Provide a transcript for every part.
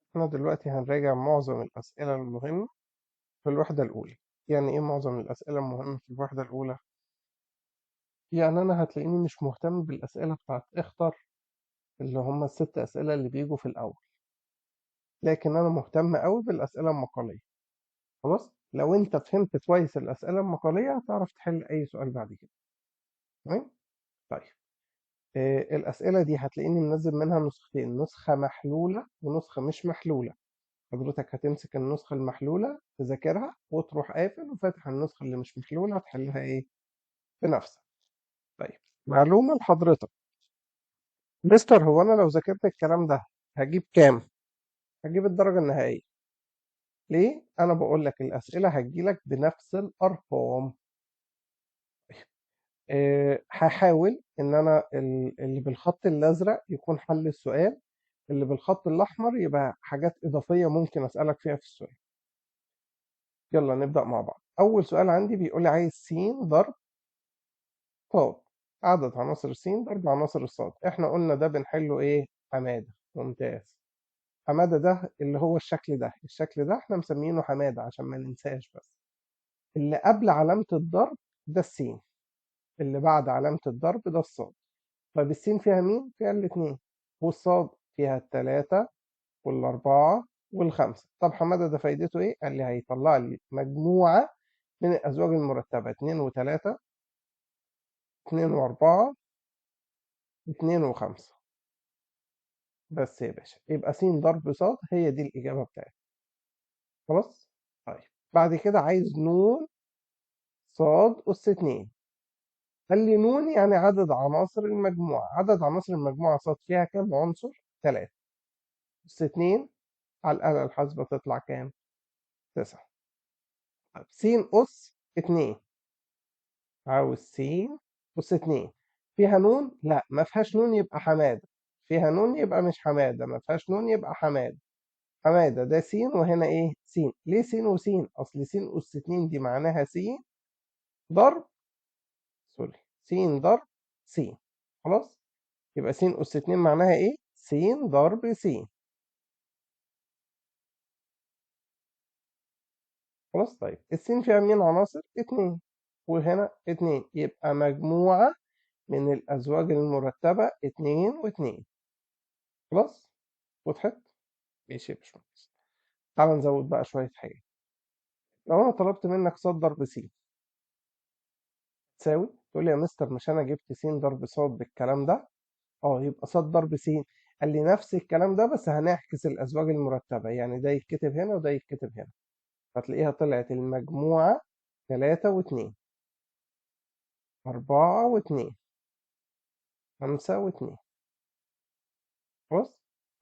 احنا دلوقتي هنراجع معظم الأسئلة المهمة في الوحدة الأولى. يعني إيه معظم الأسئلة المهمة في الوحدة الأولى؟ يعني أنا هتلاقيني مش مهتم بالأسئلة بتاعت اختر اللي هم الست أسئلة اللي بيجوا في الأول، لكن أنا مهتم أوي بالأسئلة المقالية. خلاص، لو أنت فهمت كويس الأسئلة المقالية هتعرف تحل أي سؤال بعد كده. تمام؟ طيب، الأسئلة دي هتلاقيني منزل منها نسختين، نسخة محلولة ونسخة مش محلولة. حضرتك هتمسك النسخة المحلولة تذاكرها وتروح قافل وفاتح النسخة اللي مش محلولة تحلها إيه بنفسك. طيب، معلومة لحضرتك، مستر هو أنا لو ذاكرت الكلام ده هجيب كام؟ هجيب الدرجة النهائية. ليه؟ أنا بقول لك الأسئلة هتجيلك بنفس الأرقام. هحاول إن أنا اللي بالخط الأزرق يكون حل السؤال، اللي بالخط الأحمر يبقى حاجات إضافية ممكن أسألك فيها في السؤال. يلا نبدأ مع بعض. أول سؤال عندي بيقول لي عايز س ضرب صاد، عدد عناصر س ضرب عناصر الصاد. احنا قلنا ده بنحله ايه؟ حمادة. ممتاز. حمادة ده اللي هو الشكل ده احنا مسمينه حمادة عشان ما ننساش. بس اللي قبل علامة الضرب ده السين، اللي بعد علامة الضرب ده الصاد. طيب السين فيها مين؟ فيها الاتنين. والصاد فيها التلاتة والأربعة والخمسة. طب حمادة ده فايدته ايه؟ قال لي هيطلع لي مجموعة من الأزواج المرتبة، اتنين وتلاتة، اتنين وأربعة، اتنين وخمسة. بس يا باشا يبقى س ضرب ص هي دي الإجابة بتاعتي. خلاص؟ طيب، بعد كده عايز ن ص أس 2. قال لي ن يعني عدد عناصر المجموعة. عدد عناصر المجموعة ص فيها كام عنصر؟ 3. أس 2 على الآلة الحاسبة تطلع كام؟ 9. طيب س أس 2، عاوز س أس 2 فيها ن؟ لا ما فيهاش ن يبقى حمادة. فيها ن يبقى مش حمادة، ما فيهاش ن يبقى حمادة. حمادة ده س وهنا ايه؟ س. ليه س وس؟ اصل س اس 2 دي معناها س ضرب، سوري، س ضرب س. خلاص، يبقى س اس 2 معناها ايه؟ س ضرب س. خلاص. طيب السين فيها مين عناصر؟ 2، وهنا 2، يبقى مجموعة من الأزواج المرتبة 2 و2. خلاص، وضحت؟ ماشي يا باشمهندس. تعال نزود بقى شوية حاجات. لو أنا طلبت منك ص ضرب س تساوي، تقول لي يا مستر مش أنا جبت س ضرب ص بالكلام ده؟ يبقى ص ضرب س. قال لي نفس الكلام ده بس هنعكس الأزواج المرتبة، يعني ده يتكتب هنا وده يتكتب هنا. فتلاقيها طلعت المجموعة 3 و2، 4 و2، 5 و2. خلاص.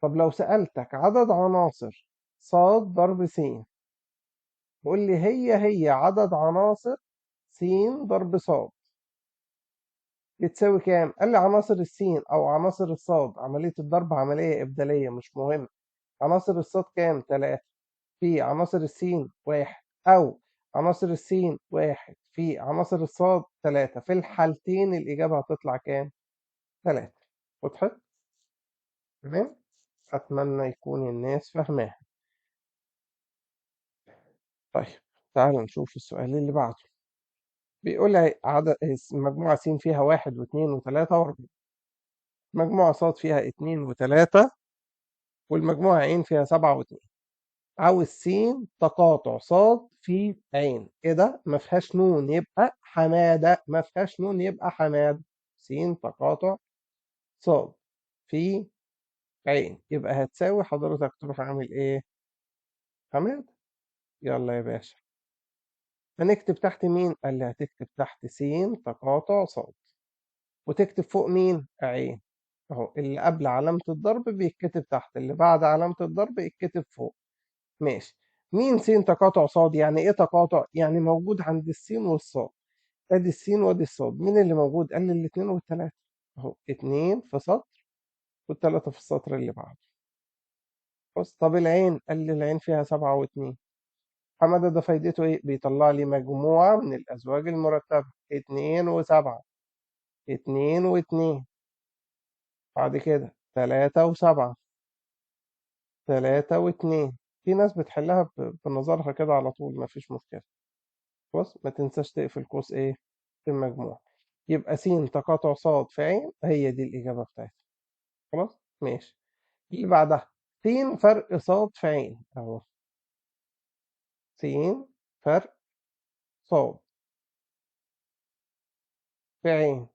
طب لو سألتك عدد عناصر ص ضرب س، قول لي هي عدد عناصر س ضرب ص بتساوي كام؟ قال لي عناصر السين أو عناصر الصاد، عملية الضرب عملية إبدالية مش مهم. عناصر الصاد كام؟ 3. في عناصر السين 1، أو عناصر السين 1 في عناصر الصاد 3. في الحالتين الإجابة هتطلع كام؟ 3. وضحت؟ تمام؟ أتمنى يكون الناس فاهماها. طيب تعال نشوف السؤال اللي بعده. بيقول لي عدد مجموعة س فيها 1 و2 و3 و4. مجموعة ص فيها 2 و3، والمجموعة ع فيها 7 و2. عاوز س تقاطع ص في ع. ايه ده؟ ما فيهاش نون يبقى حمادة. ما فيهاش نون يبقى حمادة. س تقاطع ص في ع يبقى هتساوي، حضرتك تروح عامل ايه؟ حمادة. يلا يا باشا، هنكتب تحت مين؟ قال لي هتكتب تحت س تقاطع ص، وتكتب فوق مين؟ ع. اهو اللي قبل علامة الضرب بيتكتب تحت، اللي بعد علامة الضرب يتكتب فوق. ماشي. مين س تقاطع صاد؟ يعني ايه تقاطع؟ يعني موجود عند السين والصاد. ادي السين وادي الصاد، مين اللي موجود؟ قال لي الاثنين والثلاثه. اهو 2 في سطر والثلاثه في السطر اللي بعده. بص، طب العين؟ قال لي العين فيها 7 و2. حماده ده فايدته ايه؟ بيطلع لي مجموعه من الازواج المرتبه 2 و7، 2 و2، بعد كده 3 و7، 3 و2. في ناس بتحلها بنظرها كده على طول، مفيش مشكلة. بص، ما تنساش تقفل قوس ايه في المجموع. يبقى س تقاطع ص في ع، هي دي الإجابة بتاعتها. خلاص ماشي. اللي بعدها س فرق ص في ع اهو. س فرق ص في ع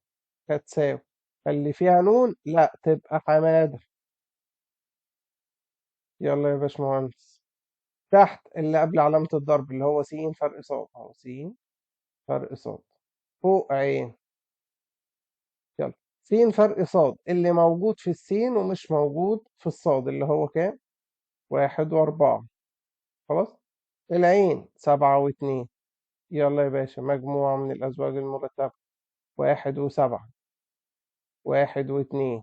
هتساوي اللي فيها نون لا تبقى حمادة. يلا يا باشمهندس، تحت اللي قبل علامة الضرب اللي هو س فرق ص اهو. س فرق ص فوق ع. يلا س فرق ص اللي موجود في السين ومش موجود في الصاد اللي هو كام؟ 1 و4. خلاص. العين 7 و2. يلا يا باشا، مجموعة من الأزواج المرتبة. 1 و7. 1 و2.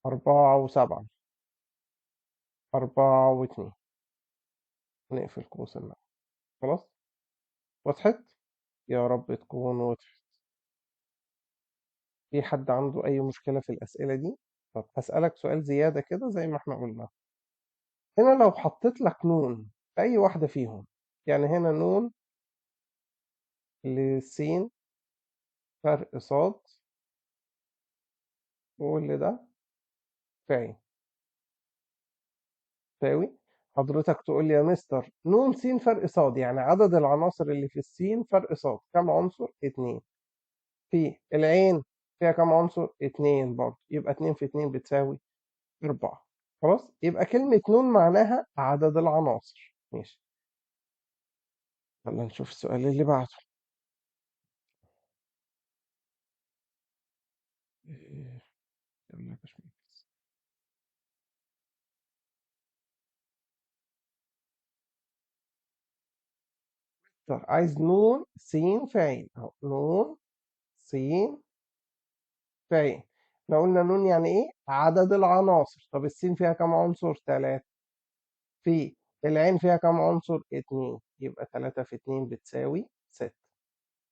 4 و7. 4 و2. نقفل قوس المعنى. خلاص. وضحت؟ يا رب تكون وضحت. في حد عنده أي مشكلة في الأسئلة دي؟ طب هسألك سؤال زيادة كده زي ما احنا قلنا. هنا لو حطيت لك نون في أي واحدة فيهم، يعني هنا نون لسين فرق صاد، واللي ده فاعل تساوي، حضرتك تقول لي يا مستر نون س فرق صاد يعني عدد العناصر اللي في السين فرق صاد كم عنصر؟ 2. في العين فيها كم عنصر؟ 2 برضه، يبقى 2 في 2 بتساوي 4. خلاص، يبقى كلمة نون معناها عدد العناصر. ماشي. يلا نشوف السؤال اللي بعده. إيه، يلا يا باشمهندس. طب عايز نون س فاعل اهو. نون س فاعل. احنا قلنا نون يعني ايه؟ عدد العناصر. طب السين فيها كم عنصر؟ 3. في العين فيها كم عنصر؟ 2. يبقى 3 في 2 بتساوي 6.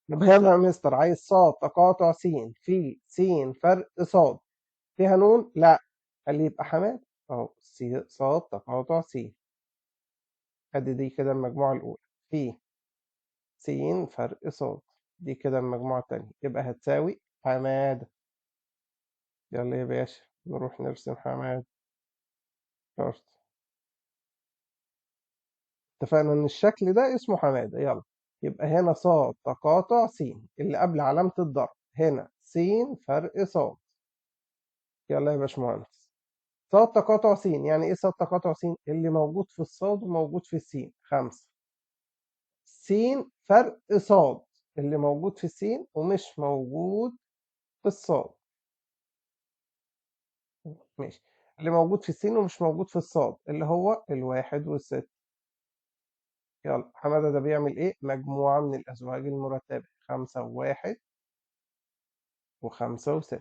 يبقى يلا يا مستر، عايز صاد تقاطع س في س فرق صاد فيها نون؟ لا. قال لي يبقى حماد اهو. صاد تقاطع س. ادي دي كده المجموعة الأولى. في س فرق صاد، دي كده المجموعة التانية، يبقى هتساوي حماد. يلا يا باشا نروح نرسم حماد شرط. اتفقنا ان الشكل ده اسمه حمادة. يلا، يبقى هنا صاد تقاطع س اللي قبل علامة الضرب، هنا س فرق صاد. يلا يا باشمهندس، صاد تقاطع س يعني ايه؟ صاد تقاطع س اللي موجود في الصاد وموجود في السين 5. س فرق صاد اللي موجود في السين ومش موجود في الصاد. ماشي. اللي موجود في السين ومش موجود في الصاد اللي هو 1 و6. يلا حمادة ده بيعمل ايه؟ مجموعة من الأزواج المرتبة. 5 و1 و5 و6.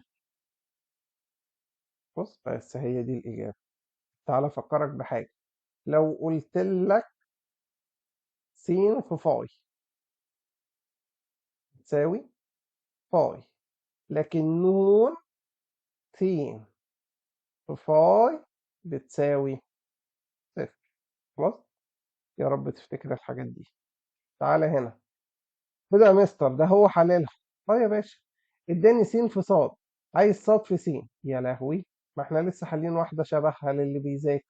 بص بس هي دي الإجابة. تعال أفكرك بحاجة. لو قلت لك س في فاي تساوي فاي، لكن نون س في فاي بتساوي 0. خلاص. يا رب تفتكر الحاجات دي. تعالى هنا. بدأ مستر ده هو حللها. اه يا باشا، اداني س في صاد، عايز صاد في س. يا لهوي، ما احنا لسه حالين واحدة شبهها للي بيذاكر.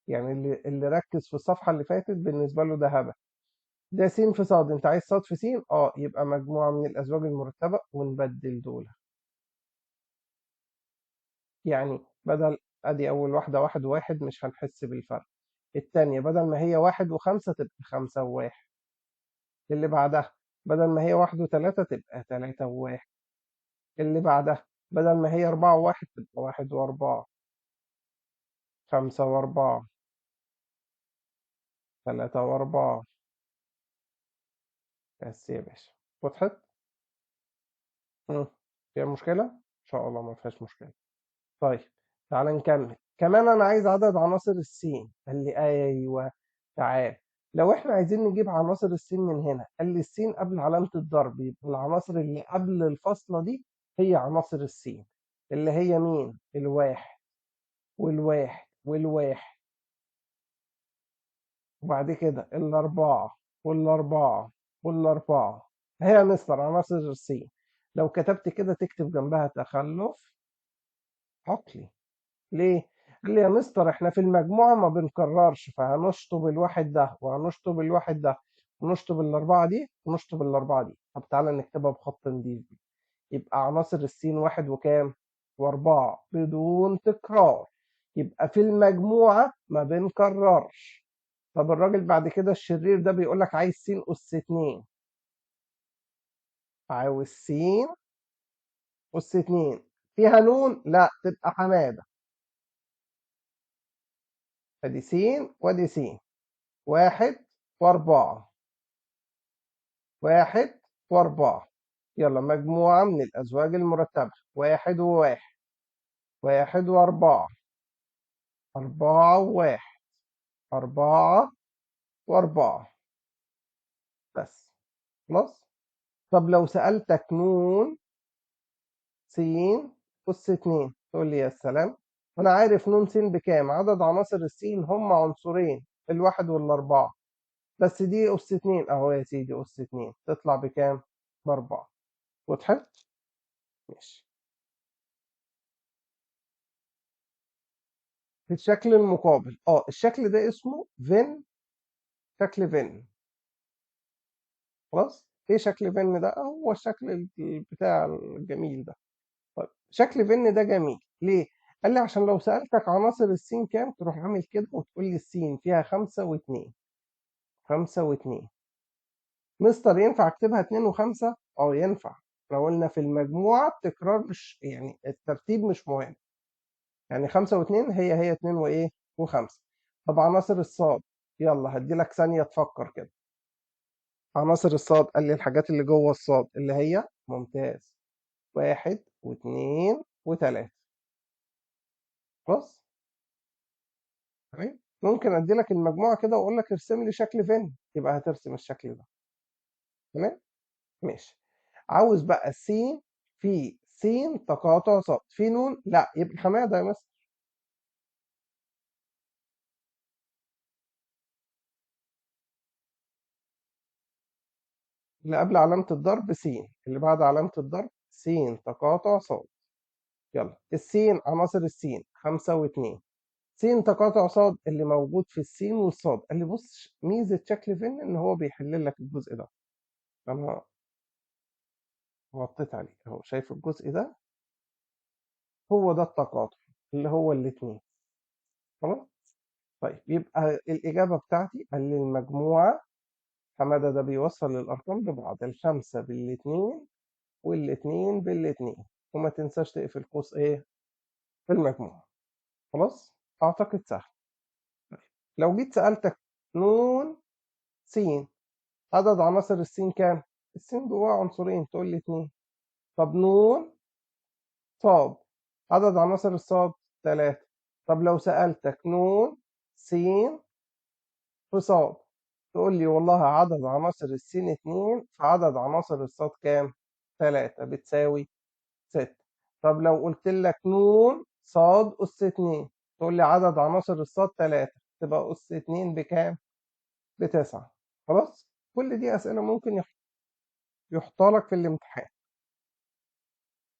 يعني اللي ركز في الصفحة اللي فاتت بالنسبة له ده هبل. ده س في صاد، انت عايز صاد في س، يبقى مجموعة من الأزواج المرتبة ونبدل دول. يعني بدل ادي أول واحدة 1 و1 مش هنحس بالفرق. التانية بدل ما هي 1 و5 تبقى 5 و1. اللي بعدها بدل ما هي 1 و3 تبقى 3 و1. اللي بعدها بدل ما هي 4 و1 تبقى 1 و4. 5 و4. 3 و4. بس يا باشا، وضحت؟ مم. فيها مشكلة؟ إن شاء الله ما فيهاش مشكلة. طيب تعال نكمل. كمان أنا عايز عدد عناصر السين. قال لي أيوه. تعال، لو إحنا عايزين نجيب عناصر السين من هنا، قال لي السين قبل علامة الضرب، يبقى العناصر اللي قبل الفاصلة دي هي عناصر السين. اللي هي مين؟ الواحد والواحد والواحد، وبعد كده الأربعة والأربعة والأربعة. هي يا مستر عناصر السين، لو كتبت كده تكتب جنبها تخلف عقلي. ليه؟ قال لي يا مستر احنا في المجموعة ما بنكررش، فهنشطب الواحد ده وهنشطب الواحد ده ونشطب الأربعة دي ونشطب الأربعة دي. طب تعالى نكتبها بخط نضيف. يبقى عناصر السين واحد وكام؟ وأربعة بدون تكرار. يبقى في المجموعة ما بنكررش. طب الراجل بعد كده الشرير ده بيقول لك عايز س أس 2. عاوز س أس 2 فيها نون؟ لا، تبقى حمادة. ادي س وادي س. واحد وأربعة. واحد وأربعة. يلا مجموعة من الأزواج المرتبة. واحد وواحد. واحد وأربعة. أربعة وواحد. أربعة وأربعة. بس. خلاص. طب لو سألتك نون س أس 2 تقول لي يا سلام، وأنا عارف نون س بكام؟ عدد عناصر السين هم عنصرين، الواحد والأربعة. بس دي أس 2 أهو يا سيدي، أس 2 تطلع بكام؟ بأربعة. وضحت؟ ماشي. في الشكل المقابل الشكل ده اسمه فين. شكل فين. خلاص. ايه شكل فين ده؟ هو الشكل بتاع الجميل ده. طيب شكل فين ده جميل ليه؟ قال لي عشان لو سألتك عناصر السين كام تروح عامل كده وتقول لي السين فيها 5 و2. 5 و2. مستر ينفع اكتبها 2 و5؟ ينفع. لو قلنا في المجموعة التكرار مش يعني الترتيب مش مهم. يعني 5 و2 هي 2 وايه و5. طب عناصر الصاد، يلا هدي لك ثانية تفكر كده. عناصر الصاد قال لي الحاجات اللي جوه الصاد اللي هي ممتاز. 1 و2 و3. خلاص. تمام. ممكن ادي لك المجموعة كده واقول لك ارسم لي شكل فين، يبقى هترسم الشكل ده. تمام. ماشي. عاوز بقى س في س تقاطع صاد في نون؟ لا، يبقى حمادة يا مستر. اللي قبل علامة الضرب س، اللي بعد علامة الضرب س تقاطع صاد. يلا السين، عناصر السين 5 و2. س تقاطع صاد اللي موجود في السين والصاد. قال لي بص ميزة شكل فين ان هو بيحل لك الجزء ده. انا غطيت عليه اهو، شايف الجزء ده؟ هو ده التقاطع اللي هو الاتنين. خلاص. طيب يبقى الإجابة بتاعتي قال لي المجموعة، حمادة ده بيوصل الأرقام ببعض، الخمسة بالاتنين والاتنين بالاتنين. وما تنساش تقفل قوس إيه في المجموعة. خلاص. أعتقد سهل. لو جيت سألتك نون س، عدد عناصر السين كام؟ السين جواها عنصرين تقول لي 2. طب نون صاد، عدد عناصر الصاد 3. طب لو سألتك نون س في صاد تقول لي والله عدد عناصر السين 2، فعدد عناصر الصاد كام؟ 3 بتساوي 6. طب لو قلت لك نون صاد أس 2 تقول لي عدد عناصر الصاد 3، تبقى أس 2 بكام؟ ب9. خلاص. كل دي أسئلة ممكن يحطها لك في الامتحان.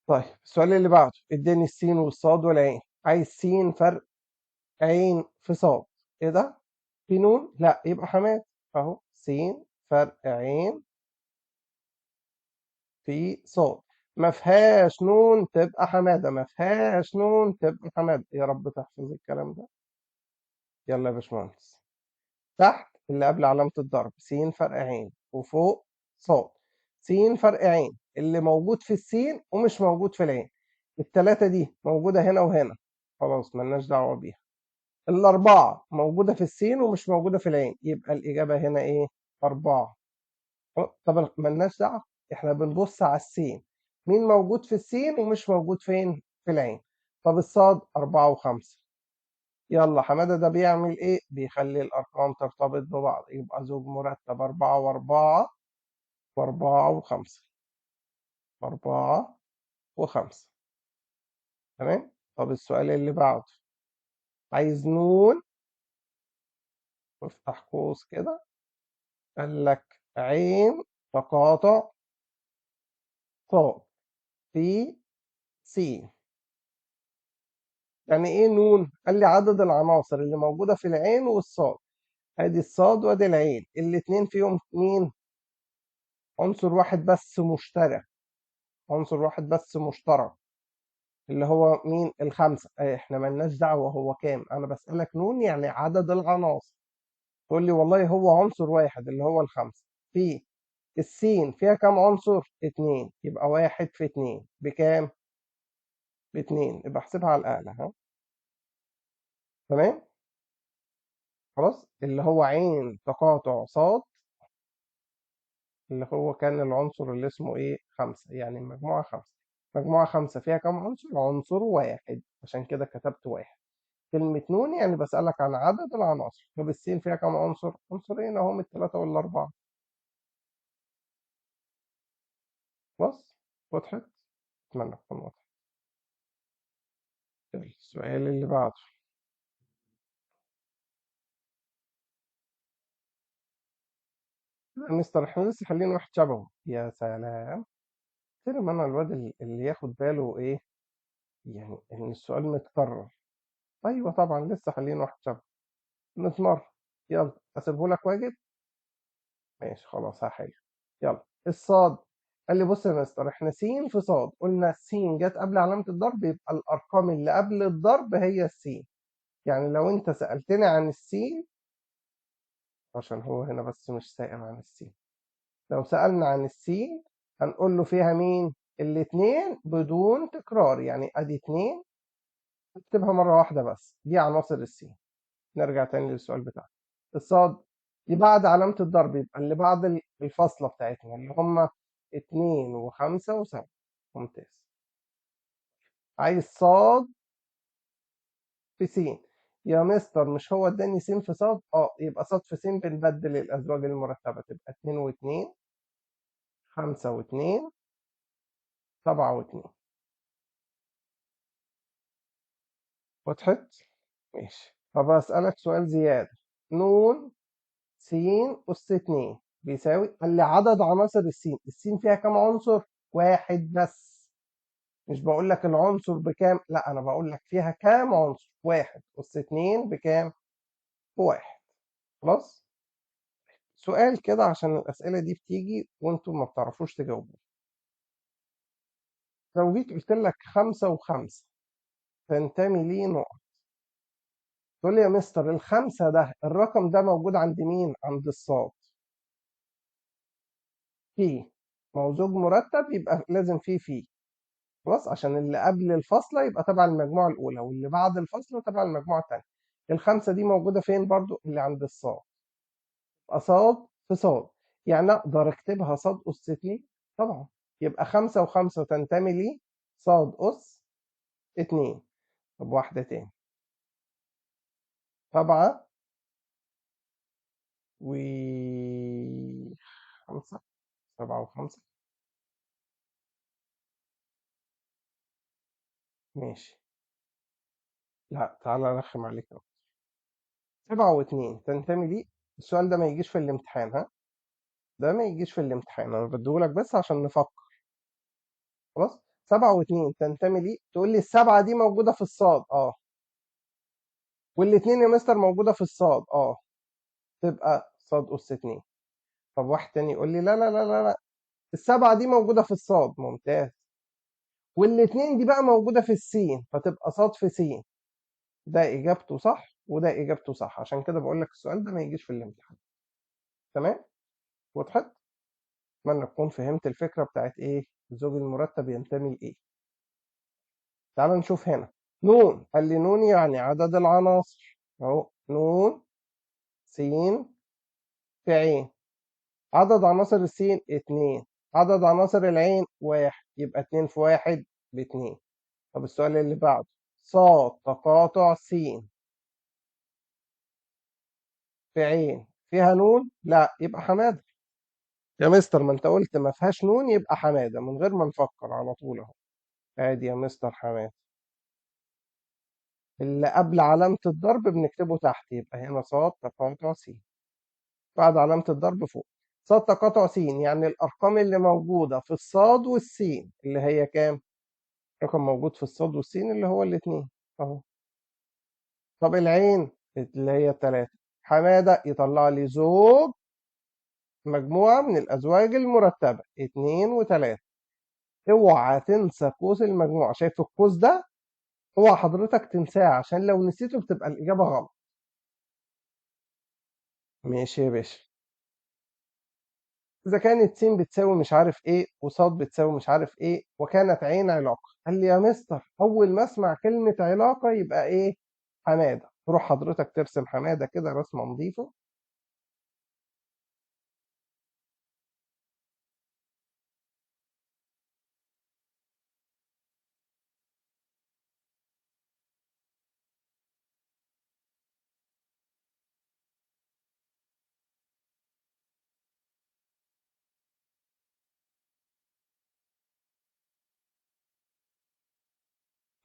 طيب السؤال اللي بعده، اداني السين والصاد والعين، عايز سين فرق عين في صاد. ايه ده؟ في نون؟ لا، يبقى حماد. اهو سين فرق عين في صاد. ما فيهاش نون تبقى حماده، ما فيهاش نون تبقى حماده. يا رب تحفظ الكلام ده. يلا يا باشمهندس. تحت اللي قبل علامه الضرب س فرق عين، وفوق صاد. س فرق عين اللي موجود في السين ومش موجود في العين. التلاتة دي موجودة هنا وهنا، خلاص ملناش دعوة بيها. الأربعة موجودة في السين ومش موجودة في العين، يبقى الإجابة هنا إيه؟ 4. طب ملناش دعوة، إحنا بنبص على السين، مين موجود في السين ومش موجود فين؟ في العين. طب الصاد 4 و5. يلا حمادة ده بيعمل إيه؟ بيخلي الأرقام ترتبط ببعض، يبقى زوج مرتب 4 و4 و4 و5. 4 و5. تمام؟ طب السؤال اللي بعده، عايز نون، وافتح قوس كده، قال لك عين تقاطع صاد في س. يعني ايه نون؟ قال لي عدد العناصر اللي موجودة في العين والصاد. ادي الصاد وادي العين، الاتنين فيهم مين؟ عنصر واحد بس مشترك، عنصر واحد بس مشترك، اللي هو مين؟ الخمسة. احنا ملناش دعوة هو كام، انا بسألك نون يعني عدد العناصر. تقول لي والله هو عنصر واحد اللي هو الخمسة. في السين فيها كام عنصر؟ اتنين، يبقى واحد في اتنين بكام؟ باتنين، يبقى احسبها على الآلة. ها، تمام. خلاص، اللي هو عين تقاطع صاد، اللي هو كان العنصر اللي اسمه ايه؟ خمسة، يعني المجموعة خمسة. مجموعة خمسة فيها كام عنصر؟ عنصر واحد، عشان كده كتبت واحد. كلمة نون يعني بسألك عن عدد العناصر. طب السين فيها كام عنصر؟ عنصرين اهم، التلاتة والأربعة. خلاص، وضحت؟ أتمنى تكون واضحة. السؤال اللي بعده. لا يا مستر، احنا لسه خلينا واحد شبهه. يا سلام، كتير ما انا الواد اللي ياخد باله ايه، يعني ان السؤال متكرر. ايوه طبعا، لسه خلينا واحد شبهه. نتمر. يلا اسيبه لك واجب. ماشي خلاص، هحل. يلا الصاد. قال لي بص يا مستر، احنا س في صاد، قلنا س جت قبل علامة الضرب، يبقى الأرقام اللي قبل الضرب هي السين. يعني لو أنت سألتني عن السين، عشان هو هنا بس مش سائل عن السين، لو سألنا عن السين هنقول له فيها مين؟ الاتنين بدون تكرار، يعني ادي اتنين، اكتبها مرة واحدة بس، دي عناصر السين. نرجع تاني للسؤال بتاعنا. الصاد دي بعد علامة الضرب، يبقى اللي بعد الفاصلة بتاعتنا اللي هما اتنين وخمسة وسبعة. ممتاز. عايز صاد في س. يا مستر مش هو اداني س في صاد؟ يبقى صاد في س بنبدل الأزواج المرتبة، تبقى اتنين واتنين، خمسة واتنين، سبعة واتنين. وضحت؟ ماشي. طب أسألك سؤال زيادة. نون س أس 2 بيساوي، قال لي عدد عناصر السين. السين فيها كام عنصر؟ واحد بس. مش بقول لك العنصر بكام، لا، أنا بقول لك فيها كام عنصر. واحد أس 2 بكام؟ بواحد. خلاص. سؤال كده عشان الأسئلة دي بتيجي وأنتم ما بتعرفوش تجاوبوا. لو جيت قلت لك خمسة وخمسة تنتمي ليه نقط، تقول لي يا مستر الخمسة ده الرقم ده موجود عند مين؟ عند الصاد. فيه، ما هو زوج مرتب يبقى لازم فيه. خلاص، عشان اللي قبل الفاصلة يبقى تبع المجموعة الأولى، واللي بعد الفاصلة تبع المجموعة التانية. الخمسة دي موجودة فين برضو؟ اللي عند الصاد. يبقى صاد في صاد، يعني أقدر أكتبها صاد أس 2 طبعا. يبقى خمسة وخمسة تنتمي لي صاد أس 2. طب واحدة تاني، سبعة وخمسة، سبعة وخمسة. ماشي. لا تعالى أرخم عليك أهو. سبعة واتنين تنتمي لي. السؤال ده ما يجيش في الامتحان، ها؟ ده ما يجيش في الامتحان، أنا بديهولك بس عشان نفكر. خلاص. سبعة واتنين تنتمي لي، تقول لي السبعة دي موجودة في الصاد، والاتنين يا مستر موجودة في الصاد، تبقى صاد أس اتنين. طب واحد تاني يقول لي لا لا لا لا لا، السبعة دي موجودة في الصاد. ممتاز. والاتنين دي بقى موجودة في السين، فتبقى صاد في سين. ده إجابته صح وده إجابته صح، عشان كده بقول لك السؤال ده ما يجيش في الامتحان. تمام؟ وضحت؟ أتمنى تكون فهمت الفكرة بتاعت إيه؟ الزوج المرتب ينتمي لإيه. تعال نشوف هنا. نون، قال لي نون يعني عدد العناصر. أهو نون س في عين. عدد عناصر السين اتنين، عدد عناصر العين واحد، يبقى اتنين في واحد باتنين. طب السؤال اللي بعده، صاد تقاطع س في عين فيها نون؟ لا، يبقى حمادة. يا مستر ما انت قلت ما فيهاش نون، يبقى حمادة من غير ما نفكر على طول اهو. ادي يا مستر حمادة. اللي قبل علامة الضرب بنكتبه تحت، يبقى هنا صاد تقاطع س، بعد علامة الضرب فوق. صاد تقاطع س يعني الأرقام اللي موجودة في الصاد والسين اللي هي كام؟ رقم موجود في الصاد والسين اللي هو الاتنين أهو. طب العين اللي هي التلاتة، حمادة يطلع لي زوج مجموعة من الأزواج المرتبة 2 و3. اوعى تنسى قوس المجموعة، شايف القوس ده؟ اوعى حضرتك تنساه عشان لو نسيته بتبقى الإجابة غلط. ماشي يا باشا. إذا كانت س بتساوي مش عارف إيه وصاد بتساوي مش عارف إيه وكانت عين علاقة، قال لي يا مستر أول ما أسمع كلمة علاقة يبقى إيه؟ حمادة. تروح حضرتك ترسم حمادة كده رسمة نظيفة.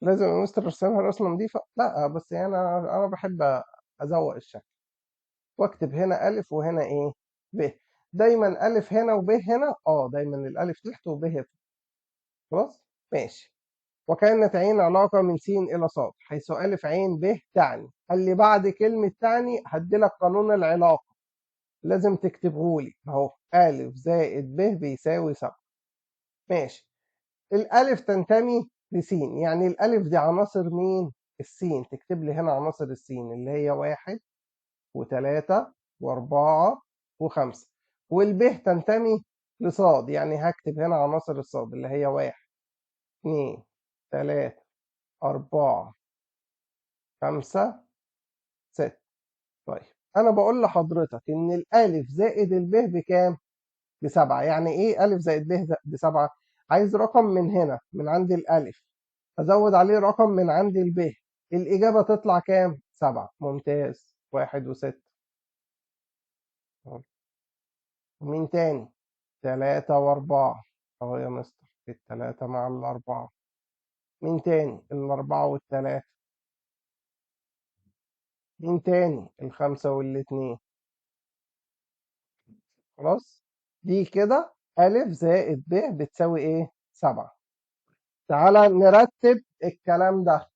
لازم يا مستر ارسمها رسمة نظيفة؟ لا بس يعني أنا بحب أزوق الشكل واكتب هنا ألف وهنا إيه؟ ب. دايما ألف هنا وب هنا، دايما الألف تحت وب هنا. خلاص؟ ماشي. وكانت عين علاقة من س إلى ص حيث ألف عين ب تعني، قال لي بعد كلمة تعني هديلك قانون العلاقة لازم تكتبه لي أهو، ألف زائد ب بيساوي 7. ماشي. الألف تنتمي لسين، يعني الألف دي عناصر مين؟ السين. تكتب لي هنا عناصر السين اللي هي 1 و3 و4 و5. والب تنتمي لصاد، يعني هكتب هنا عناصر الصاد اللي هي 1 2 3 4 5 6. طيب أنا بقول لحضرتك إن الألف زائد الب بكام؟ ب7. يعني إيه ألف زائد ب ب7؟ عايز رقم من هنا من عند الألف أزود عليه رقم من عند الب، الإجابة تطلع كام؟ 7. ممتاز. 1 و6. مين تاني؟ 3 و4 أهو يا مستر، التلاتة مع الأربعة. مين تاني؟ ال4 و3. مين تاني؟ ال5 و2. خلاص؟ دي كده ألف زائد ب بتساوي إيه؟ 7. تعالى نرتب الكلام ده.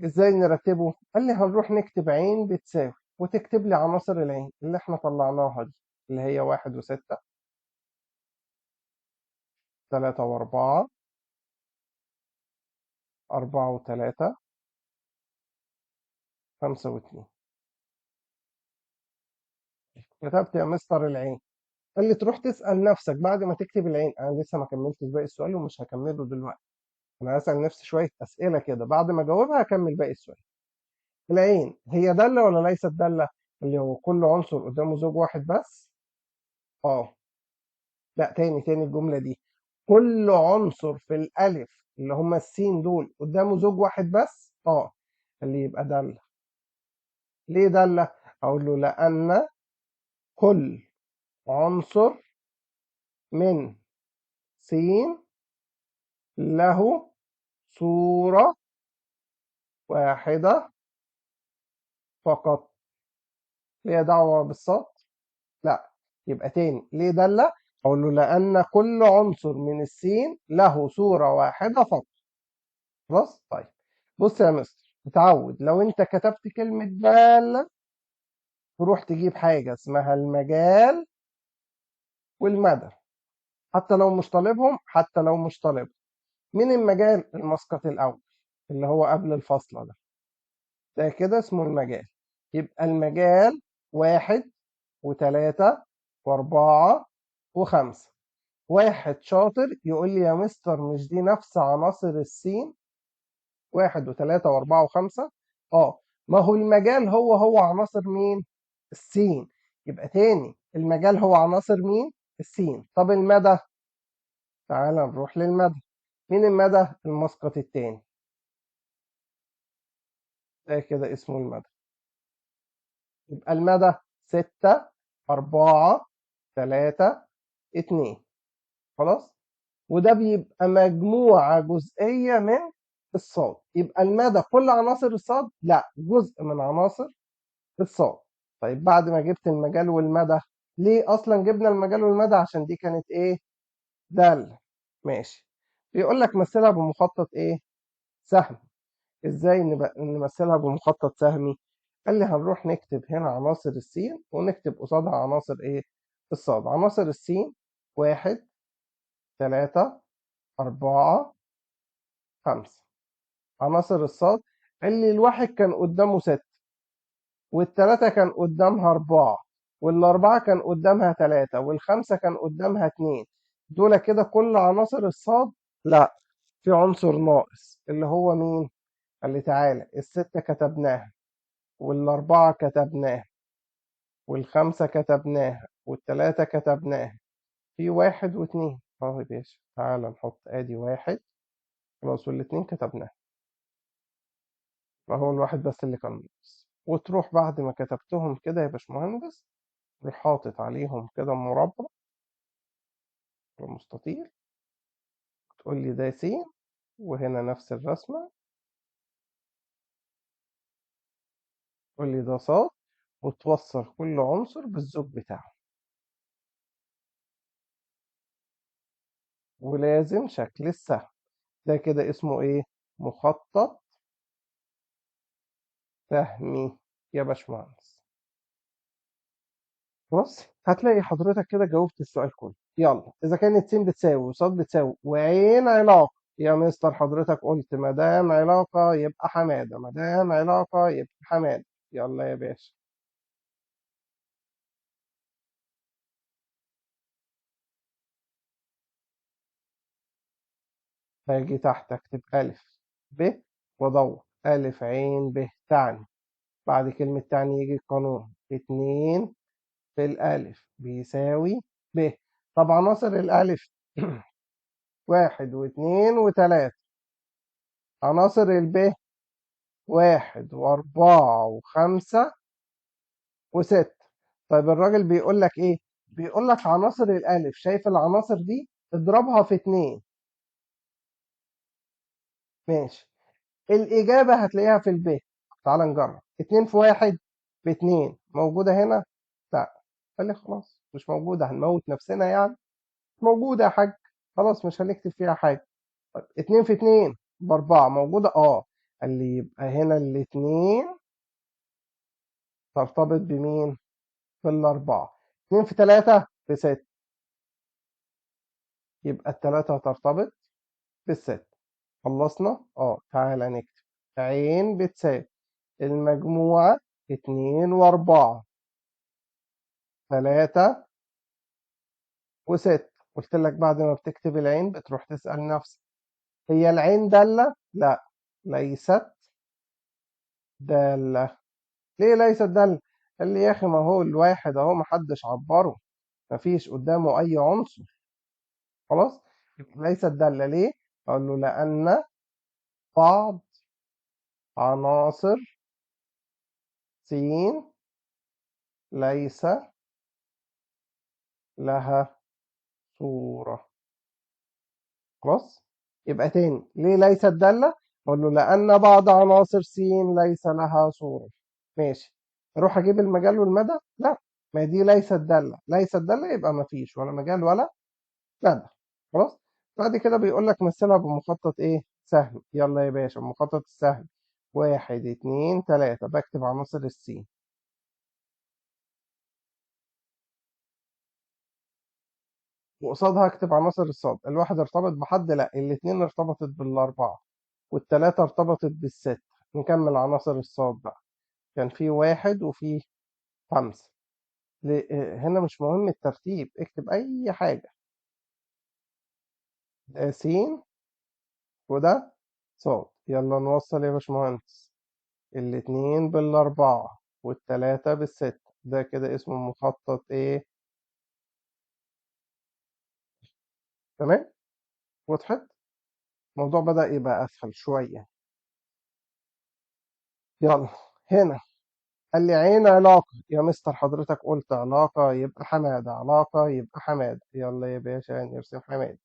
إزاي نرتبه؟ قال لي هنروح نكتب عين بتساوي وتكتب لي عناصر العين اللي إحنا طلعناها دي اللي هي 1 و6 3 و4 4 و3 5 و2. كتبت يا مستر العين. قال لي تروح تسأل نفسك بعد ما تكتب العين، أنا لسه ما كملتش باقي السؤال ومش هكمله دلوقتي، أنا هسأل نفسي شوية أسئلة كده بعد ما أجاوبها هكمل باقي السؤال. العين هي دالة ولا ليست دالة؟ اللي هو كل عنصر قدامه زوج واحد بس؟ اه. لا، تاني الجملة دي. كل عنصر في الألف اللي هما السين دول قدامه زوج واحد بس؟ اللي يبقى دالة. ليه دالة؟ أقول له لأن كل عنصر من س له صورة واحدة فقط. ليه دعوة بالصاد؟ لا. يبقى تاني ليه دالة؟ أقول له لأن كل عنصر من السين له صورة واحدة فقط. خلاص؟ طيب بص يا مستر، اتعود لو أنت كتبت كلمة دالة تروح تجيب حاجة اسمها المجال والمدى، حتى لو مش طالبهم. من المجال المسقط الأول اللي هو قبل الفاصلة ده كده اسمه المجال. يبقى المجال 1 و3 و4 و5. واحد شاطر يقول لي يا مستر مش دي نفس عناصر السين 1 و3 و4 و5؟ ما هو المجال هو عناصر مين؟ السين. يبقى تاني المجال هو عناصر مين؟ السين. طب المدى؟ تعال نروح للمدى. مين المدى؟ المسقط التاني ده كده اسمه المدى. يبقى المدى 6 4 3 2. خلاص؟ وده بيبقى مجموعة جزئية من الصاد. يبقى المدى كل عناصر الصاد؟ لا، جزء من عناصر الصاد. طيب بعد ما جبت المجال والمدى، ليه اصلا جبنا المجال والمدى؟ عشان دي كانت ايه؟ دالة. ماشي. بيقول لك مثلها بمخطط ايه؟ سهم. ازاي نمثلها بمخطط سهمي؟ قال لي هنروح نكتب هنا عناصر السين ونكتب قصادها عناصر ايه؟ الصاد. عناصر السين 1 3 4 5. عناصر الصاد، قال لي الواحد كان قدامه 6، والتلاتة كان قدامها 4، والأربعة كان قدامها 3، والخمسة كان قدامها 2. دول كده كل عناصر الصاد؟ لا، في عنصر ناقص اللي هو مين؟ قال لي تعالى، الستة كتبناها، والأربعة كتبناها، والخمسة كتبناها، والتلاتة كتبناها، في 1 و2. اهو يا باشا، تعالى نحط ادي 1 خلاص، والاتنين كتبناها، فهو الواحد بس اللي كان ناقص. وتروح بعد ما كتبتهم كده يا باشمهندس، تروح حاطط عليهم كده مربع ومستطيل، تقول لي ده س، وهنا نفس الرسمة تقول لي ده ص، وتوصل كل عنصر بالزوج بتاعه. ولازم شكل السهم ده كده اسمه ايه؟ مخطط سهمي يا باشمهندس. بص، هتلاقي حضرتك كده جاوبت السؤال كله. يلا، اذا كانت س بتساوي وصاد بتساوي وعين علاقه، يا مستر حضرتك قلت ما دام علاقه يبقى حماده، ما دام علاقه يبقى حماده. يلا يا باشا. هاجي تحت اكتب الف ب وادور الف عين ب تعني. بعد كلمه تعني يجي القانون 2 في الالف بيساوي ب. طب عناصر الالف 1 و2 و3. عناصر الب 1 و4 و5 و6. طيب الراجل بيقول لك ايه؟ بيقول لك عناصر الالف، شايف العناصر دي؟ اضربها في 2. ماشي. الاجابه هتلاقيها في الب. تعال نجرب. 2 في 1 ب2، موجوده هنا؟ لا. قال لي خلاص مش موجوده، هنموت نفسنا يعني؟ موجوده يا حاج. خلاص مش هنكتب فيها حاجه. طيب 2 في 2 ب4، موجوده؟ اه. قال لي يبقى هنا الاتنين ترتبط بمين؟ بالأربعة. 2 في 3 ب6، يبقى التلاتة هترتبط بالست. خلصنا؟ تعالى نكتب. عين بتساوي المجموعة 2 و4 3 و6. قلت لك بعد ما بتكتب العين بتروح تسأل نفسك، هي العين دالة؟ لا، ليست دالة. ليه ليست دالة؟ قال لي يا أخي ما هو الواحد أهو محدش عبره، مفيش قدامه أي عنصر. خلاص، يبقى ليست دالة. ليه؟ أقول له لأن بعض عناصر س ليس لها صورة. خلاص. يبقى تاني، ليه ليست دالة؟ أقول له لأن بعض عناصر س ليس لها صورة. ماشي. أروح أجيب المجال والمدى؟ لا، ما دي ليست دالة، ليست دالة يبقى ما فيش ولا مجال ولا مدى. خلاص. بعد كده بيقول لك مثلها بمخطط إيه؟ سهل. يلا يا باشا، مخطط السهل 1 2 3. بكتب عناصر السين، وقصادها اكتب عناصر الصاد. الواحد ارتبط بحد؟ لا، الاتنين ارتبطت بالأربعة، والتلاتة ارتبطت بالست. نكمل عناصر الصاد بقى. كان في 1 وفي 5. هنا مش مهم الترتيب، اكتب أي حاجة. ده س وده صاد. يلا نوصل يا باشمهندس. الاتنين بالأربعة والتلاتة بالست، ده كده اسمه مخطط ايه؟ تمام؟ وضحت؟ الموضوع بدأ يبقى أسهل شوية. يلا هنا قال لي عين علاقة، يا مستر حضرتك قلت علاقة يبقى حمادة، علاقة يبقى حمادة. يلا يا باشا نرسم حمادة.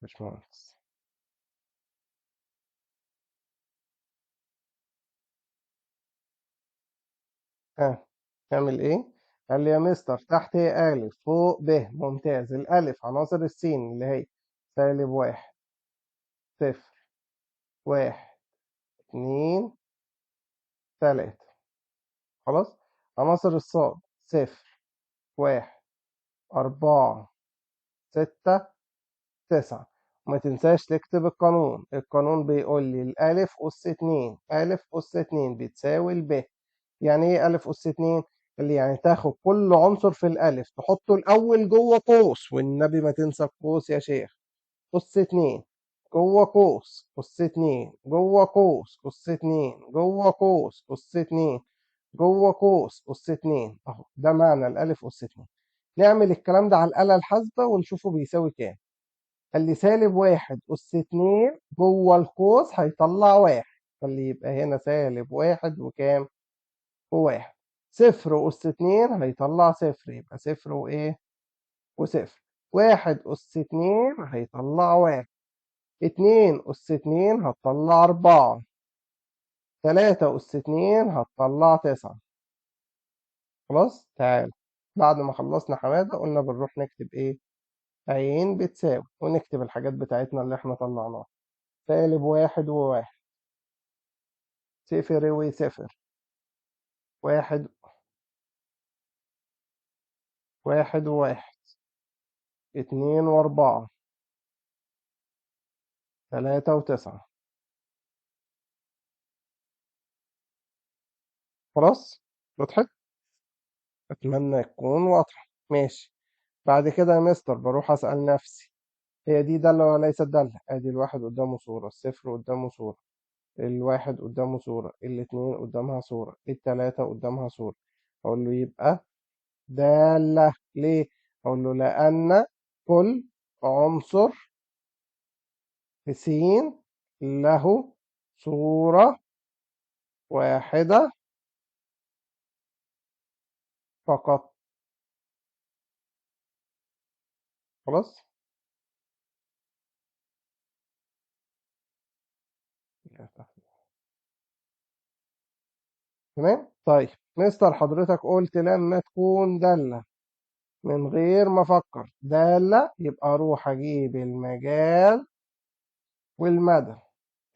باشمهندس. ها، تعمل ايه؟ قال لي يا مستر تحت هي ألف فوق ب. ممتاز. الألف عناصر السين اللي هي سالب واحد، صفر، واحد، اتنين، تلاتة. خلاص. عناصر الصاد صفر، واحد، أربعة، ستة، تسعة. وما تنساش تكتب القانون. القانون بيقول لي الألف أس اتنين، ألف أس اتنين بتساوي الب. يعني ايه ألف أس اتنين؟ اللي يعني تاخد كل عنصر في الألف تحطه الأول جوه قوس، والنبي ما تنسى القوس يا شيخ. أس اتنين جوه قوس، أس اتنين جوه قوس، أس اتنين جوه قوس، أس اتنين جوه قوس، أس اتنين. أهو ده معنى الألف أس اتنين. نعمل الكلام ده على الآلة الحاسبة ونشوفه بيساوي كام. اللي سالب واحد أس اتنين جوه القوس هيطلع واحد، فاللي يبقى هنا سالب واحد وكام؟ وواحد. صفر أس اتنين هيطلع صفر، يبقى صفر وإيه؟ وصفر. واحد أس اتنين هيطلع واحد. اتنين أس اتنين هتطلع أربعة. تلاتة أس اتنين هتطلع تسعة. خلاص. تعال بعد ما خلصنا حمادة قلنا بنروح نكتب إيه؟ عين بتساوي، ونكتب الحاجات بتاعتنا اللي احنا طلعناها. سالب واحد وواحد، صفر وصفر، واحد، واحد وواحد، اتنين وأربعة، تلاتة وتسعة. خلاص. وضحت؟ أتمنى يكون واضح. ماشي. بعد كده يا مستر بروح أسأل نفسي، هي دي دالة ولا ليست دالة؟ أدي الواحد قدامه صورة، الصفر قدامه صورة، الواحد قدامه صورة، الاتنين قدامها صورة، التلاتة قدامها صورة. أقول له يبقى دالة. ليه؟ أقول له لأن كل عنصر في س له صورة واحدة فقط. خلاص. تمام. طيب مستر حضرتك قلت لما تكون دالة من غير ما افكر دالة يبقى اروح اجيب المجال والمدى،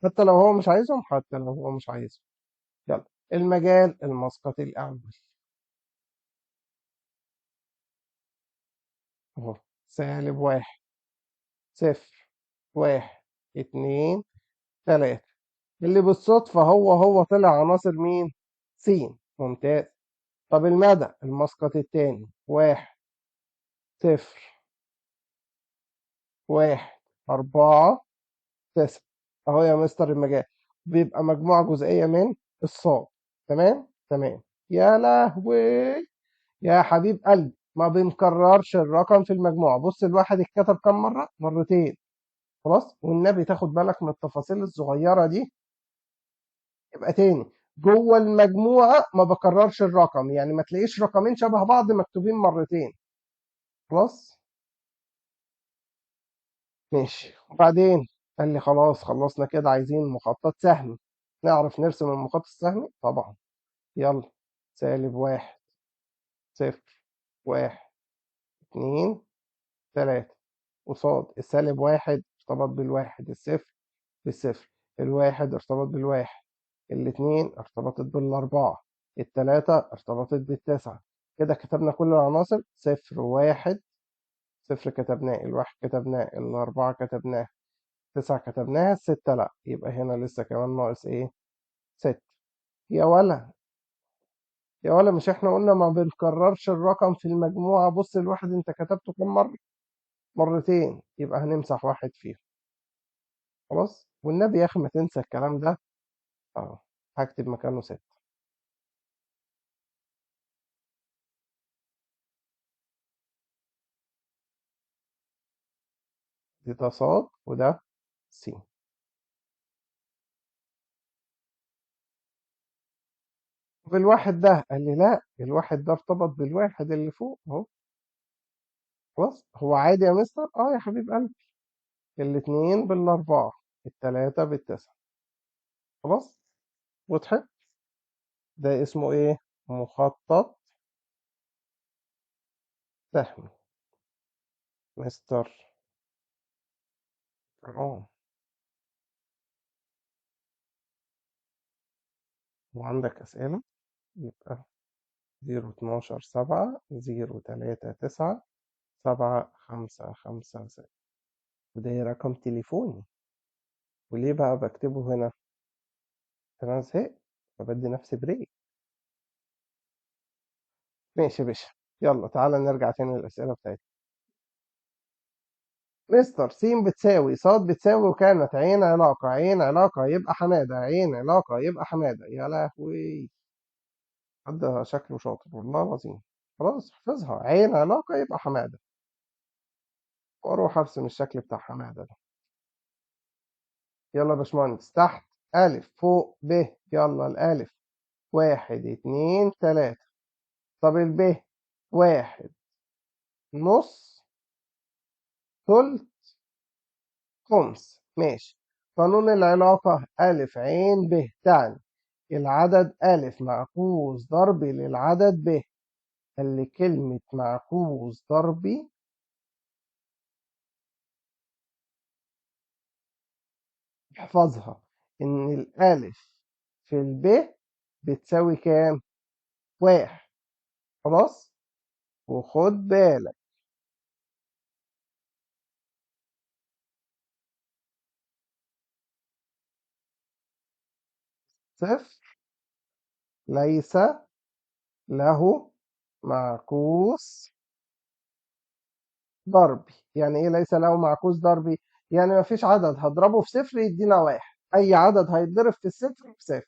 حتى لو هو مش عايزهم، حتى لو هو مش عايزهم. يلا. المجال المسقط الاول اهو، سالب واحد، صفر، واحد، اتنين، تلاتة. اللي بالصدفة هو طلع عناصر مين؟ س. ممتاز. طب المدى المسقط التاني واحد، صفر، واحد، أربعة، تسعة. أهو يا مستر المجال بيبقى مجموعة جزئية من الصاد. تمام تمام. يا لهوي يا حبيب قلبي، ما بنكررش الرقم في المجموعة. بص الواحد اتكتب كام مرة؟ مرتين. خلاص. والنبي تاخد بالك من التفاصيل الصغيرة دي. يبقى تاني، جوه المجموعة ما بكررش الرقم، يعني ما تلاقيش رقمين شبه بعض مكتوبين مرتين. خلاص. ماشي. وبعدين قال لي خلاص خلصنا كده، عايزين مخطط سهمي. نعرف نرسم المخطط السهمي؟ طبعا. يلا. سالب واحد، صفر، واحد، اتنين، تلاتة. قصاد السالب واحد ارتبط بالواحد، الصفر بالصفر، الواحد ارتبط بالواحد، الاتنين ارتبطت بالأربعة، التلاتة ارتبطت بالتسعة. كده كتبنا كل العناصر. صفر وواحد، صفر كتبناه، الواحد كتبناه، الأربعة كتبناه، تسعة كتبناها، الستة لأ. يبقى هنا لسه كمان ناقص إيه؟ ستة. يا ولا، يا ولا مش إحنا قلنا ما بنكررش الرقم في المجموعة؟ بص الواحد أنت كتبته كم مرة؟ مرتين. يبقى هنمسح واحد فيهم. خلاص. والنبي يا أخي ما تنسى الكلام ده. أهو. هكتب مكانه ستة. دي ده صاد وده س. بالواحد ده قال لي لا، الواحد ده ارتبط بالواحد اللي فوق أهو. خلاص. هو عادي يا مستر؟ أه يا حبيب قلبي. الاتنين بالأربعة، التلاتة بالتسعة. خلاص، وضحت؟ ده اسمه ايه؟ مخطط سهمي. مستر. اه. وعندك أسئلة؟ يبقى 012 7 039 7 5 5 6. وده رقم تليفوني. وليه بقى بكتبه هنا؟ عشان أنا زهقت فبدي نفسي بريك. ماشي يا باشا. يلا تعالى نرجع تاني للأسئلة بتاعتي. مستر س بتساوي ص بتساوي، وكانت عين علاقة، عين علاقة يبقى حمادة، عين علاقة يبقى حمادة. يا لهوي، حد شكله شاطر والله العظيم. خلاص احفظها، عين علاقة يبقى حمادة، واروح ارسم الشكل بتاع حمادة ده. يلا يا باشمهندس، تحت ألف فوق ب. يلا الألف 1 2 3. طب الب 1 نص تلت خمس. ماشي. قانون العلاقة ألف عين ب تعني العدد ألف معكوس ضربي للعدد ب. اللي كلمة معكوس ضربي احفظها، إن الألف في الب بتساوي كام؟ 1. خلاص. وخد بالك، صفر ليس له معكوس ضربي. يعني ايه ليس له معكوس ضربي؟ يعني مفيش عدد هضربه في صفر يدينا 1. اي عدد هيتضرب في الصفر بصفر.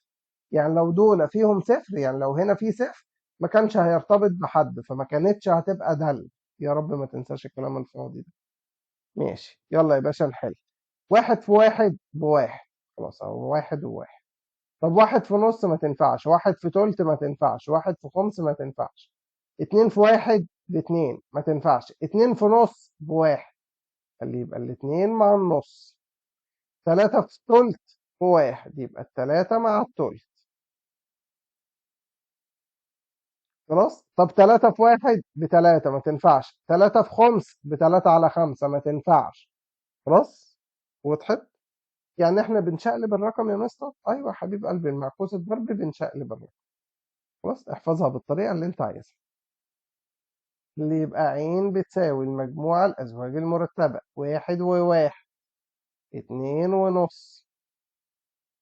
يعني لو دول فيهم صفر، يعني لو هنا في صفر ما كانش هيرتبط بحد، فما كانتش هتبقى دل. يا رب ما تنساش الكلام الفاضي ده. ماشي، يلا يا باشا نحل. 1 في 1 ب1. خلاص اهو، 1 و1. طب 1 في نص ما تنفعش، 1 في تلت ما تنفعش، 1 في خمس ما تنفعش. 2 في 1 ب2 ما تنفعش. 2 في نص ب1. اللي يبقى الاتنين مع النص. 3 في تلت ب1 يبقى التلاتة مع التلت. خلاص. طب 3 في 1 ب3 ما تنفعش. 3 في خمس ب3 على 5 ما تنفعش. خلاص. وضحت؟ يعني احنا بنشقلب الرقم يا مستر. ايوه يا حبيب قلبي، المعكوس الضرب بنشقلب الرقم. خلاص، احفظها بالطريقة اللي انت عايزها. اللي يبقى عين بتساوي المجموعة الأزواج المرتبة 1 و1 2 ونص.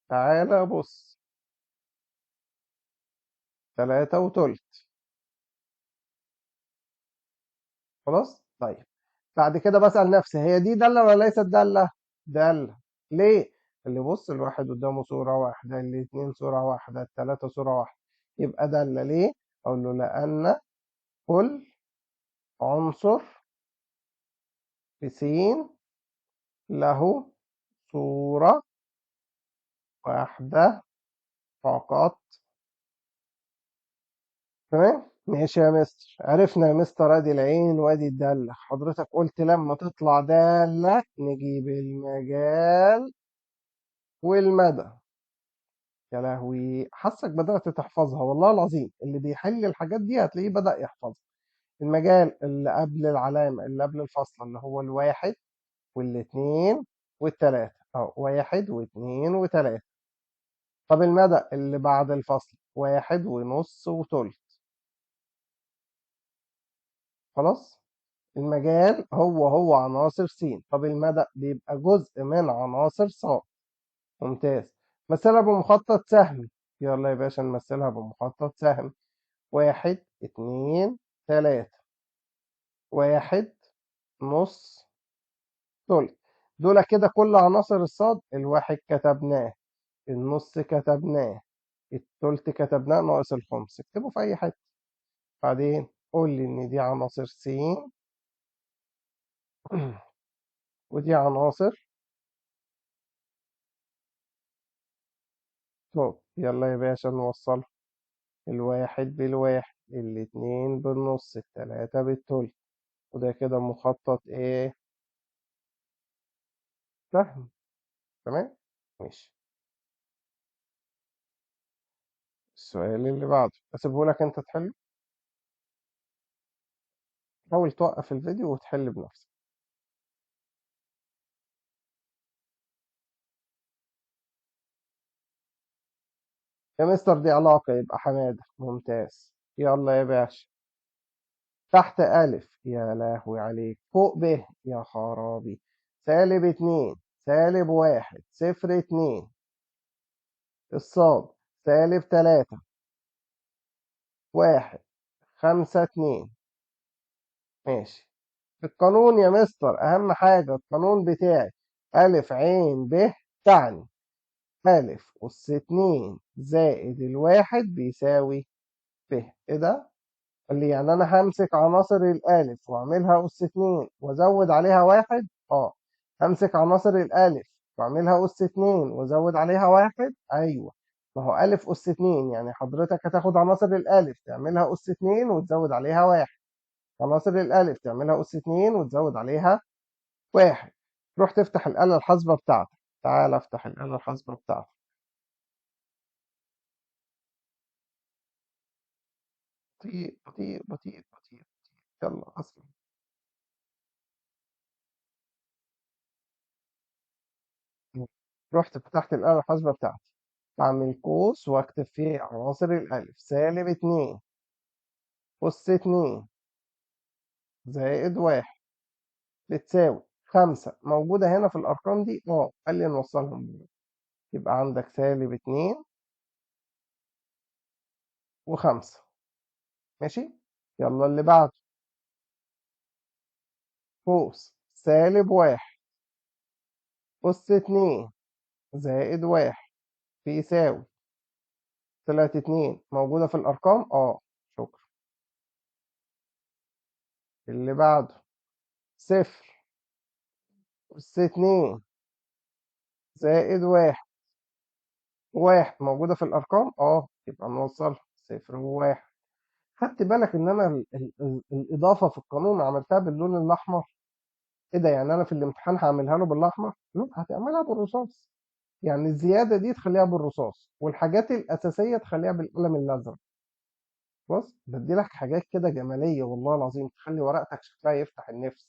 تعالى بص، 3 وتلت. خلاص. طيب، بعد كده بسأل نفسي، هي دي دالة ولا ليست دالة؟ دالة. ليه؟ اللي بص، الواحد قدامه صورة واحدة، الاتنين صورة واحدة، التلاتة صورة واحدة. يبقى دالة. ليه؟ أقول له لأن كل عنصر في س له صورة واحدة فقط. تمام. ماشي يا مستر، عرفنا يا مستر. ادي العين وادي الدالة. حضرتك قلت لما تطلع دالة نجيب المجال والمدى. يا لهوي، حاسك بدأت تحفظها والله العظيم. اللي بيحل الحاجات دي هتلاقيه بدأ يحفظها. المجال اللي قبل العلامة، اللي قبل الفاصلة، اللي هو الواحد والاتنين والتلاتة. اه، 1 و2 و3. طب المدى اللي بعد الفصل 1 ونص وتلت. خلاص. المجال هو عناصر س. طب المدى بيبقى جزء من عناصر ص. ممتاز. مثلها بمخطط سهم. يلا يا باشا نمثلها بمخطط سهم. 1 2 3. 1 نص تلت. دول كده كل عناصر الصاد. الواحد كتبناه، النص كتبناه، التلت كتبناه، ناقص الخمس. اكتبه في أي حتة. بعدين قول لي إن دي عناصر س ودي عناصر. طب يلا يا باشا نوصل. الواحد بالواحد، الاتنين بالنص، التلاتة بالتلت. وده كده مخطط ايه؟ سهم. تمام. ماشي. السؤال اللي بعده اسيبه لك انت تحله. حاول توقف الفيديو وتحل بنفسك. يا مستر دي علاقة، يبقى حمادة. ممتاز. يلا يا باشا. تحت ألف، يا لهوي عليك. فوق ب، يا خرابي. -2، -1، -2. الصاد -3، 1، 5، 2. ماشي. القانون يا مستر أهم حاجة القانون بتاعي. ألف عين ب تعني ألف أس 2 زائد الواحد بيساوي ب. إيه ده؟ قال لي يعني أنا همسك عناصر الألف وأعملها أس 2 وأزود عليها واحد؟ همسك عناصر الألف وأعملها أس 2 وأزود عليها واحد؟ أيوه. ما هو ألف أس 2 يعني حضرتك هتاخد عناصر الألف تعملها أس 2 وتزود عليها واحد. عناصر الألف تعملها أس 2 وتزود عليها واحد. تروح تفتح الآلة الحاسبة بتاعتك. تعال افتح الآلة الحاسبة بتاعتك. بطيء بطيء بطيء بطيء. يلا أصلا. رحت فتحت الآلة الحاسبة بتاعتي. أعمل قوس وأكتب فيه عناصر الألف. -2 أس 2 زائد واحد بتساوي 5. موجودة هنا في الأرقام دي؟ قال لي نوصلهم بيه. يبقى عندك -2 و5. ماشي. يلا اللي بعده. قوس -1 أس 2 زائد واحد بيساوي 2. موجودة في الأرقام؟ شكرا. اللي بعده. 0 أس 2 زائد واحد. واحد موجودة في الأرقام؟ يبقى نوصلها. 0 و1. خدت بالك إن أنا الإضافة في القانون عملتها باللون الأحمر؟ إيه ده؟ يعني أنا في الامتحان هعملها له بالأحمر؟ لا، هتعملها بالرصاص. يعني الزيادة دي تخليها بالرصاص والحاجات الأساسية تخليها بالقلم الأزرق. بص بدي لك حاجات كده جمالية والله العظيم تخلي ورقتك شكلها يفتح النفس.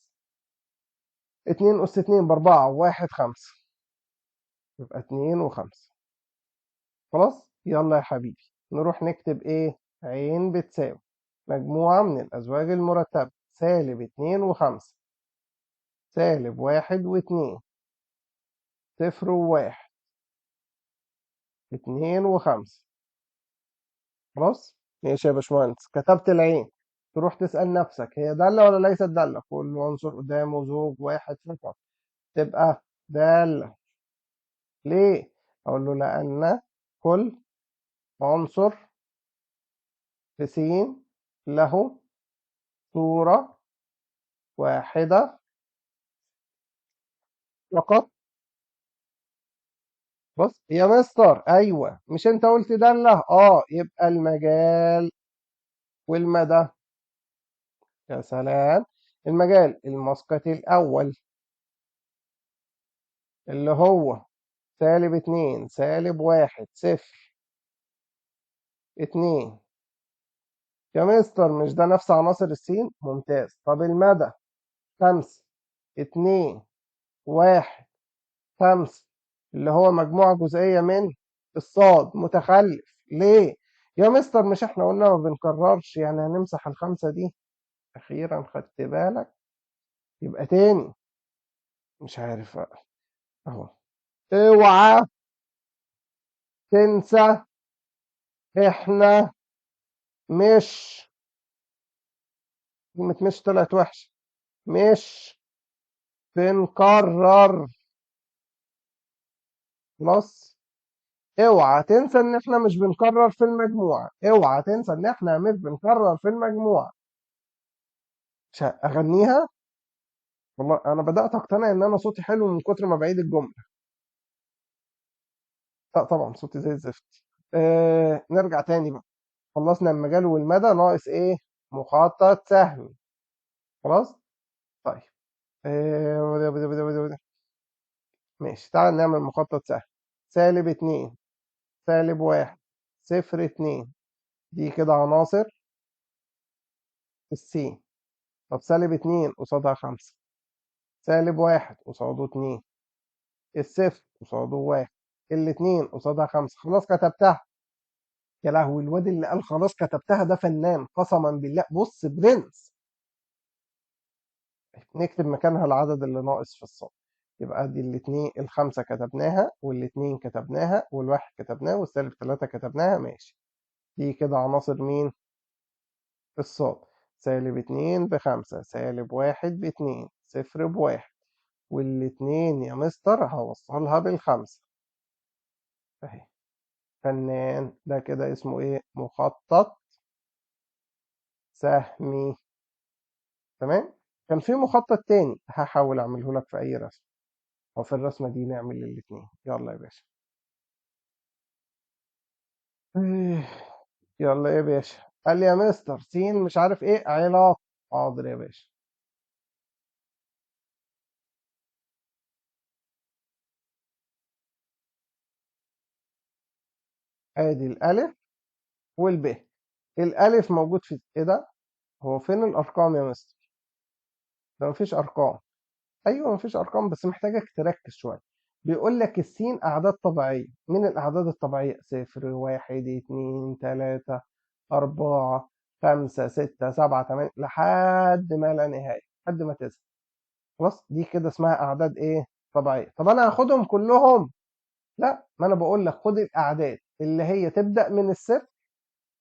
2 أس 2 ب4 و1 5. يبقى 2 و5. خلاص. يلا يا حبيبي نروح نكتب إيه؟ عين بتساوي مجموعة من الأزواج المرتبة -2 و5 -1 و2 0 و1 2 و5. خلاص. ماشي يا باشمهندس. كتبت العين. تروح تسأل نفسك هي دالة ولا ليست دالة؟ كل عنصر قدامه زوج واحد فقط. تبقى دالة. ليه؟ أقول له لأن كل عنصر في س له صورة واحدة فقط. بص يا مستر، أيوة مش أنت قلت دالة؟ يبقى المجال والمدى. يا سلام. المجال المسقط الأول اللي هو -2 -1 0 2. يا مستر مش ده نفس عناصر السين؟ ممتاز. طب المدى 5 2 1 5 اللي هو مجموعة جزئية من الصاد متخلف. ليه؟ يا مستر مش احنا قلنا ما بنكررش يعني هنمسح ال5 دي؟ أخيرا خدت بالك. يبقى تاني. مش عارف بقى. أهو. اوعى تنسى احنا مش. كلمة مش طلعت وحشة. مش بنكرر. خلاص. اوعى تنسى ان احنا مش بنكرر في المجموعة. اوعى تنسى ان احنا مش بنكرر في المجموعة. مش اغنيها. والله انا بدأت اقتنع ان انا صوتي حلو من كتر ما بعيد الجملة. لا طبعا صوتي زي الزفت. نرجع تاني بقى. خلصنا المجال والمدى. ناقص ايه؟ مخطط سهمي. خلاص. طيب. ماشي، تعال نعمل مخطط سهل. -2 -1 -2 دي كده عناصر السين. طب -2 قصادها 5، -1 قصاده 2، الصفر قصاده 1، الاتنين قصادها 5. خلاص كتبتها. يا لهوي، الواد اللي قال خلاص كتبتها ده فنان قسما بالله، بص برنس. نكتب مكانها العدد اللي ناقص في الصاد. يبقى دي الاتنين الخمسة كتبناها، والاتنين كتبناها، والواحد كتبناه، والسالب 3 كتبناها. ماشي، دي كده عناصر مين؟ الصاد. -2 ب5، -1 ب2، صفر ب1، والاتنين يا مستر هوصلها بالخمسة اهي. فنان. ده كده اسمه ايه؟ مخطط سهمي. تمام. كان في مخطط تاني هحاول اعمله لك في اي رسم، وفي الرسمة دي نعمل الاتنين. يلا يا باشا. إيه، يلا يا باشا. قال لي يا مستر سين مش عارف ايه علاقة. حاضر يا باشا. ادي الالف والب. الالف موجود في ايه ده؟ هو فين الارقام يا مستر؟ ده مفيش ارقام. ايوه مفيش ارقام، بس محتاجك تركز شويه. بيقول لك السين اعداد طبيعيه. من الاعداد الطبيعيه؟ 0 1 2 3 4 5 6 7 8 لحد ما لا نهايه، لحد ما تزهق. خلاص دي كده اسمها اعداد ايه؟ طبيعيه. طب انا هاخدهم كلهم؟ لا، ما انا بقول لك خد الاعداد اللي هي تبدا من الصفر.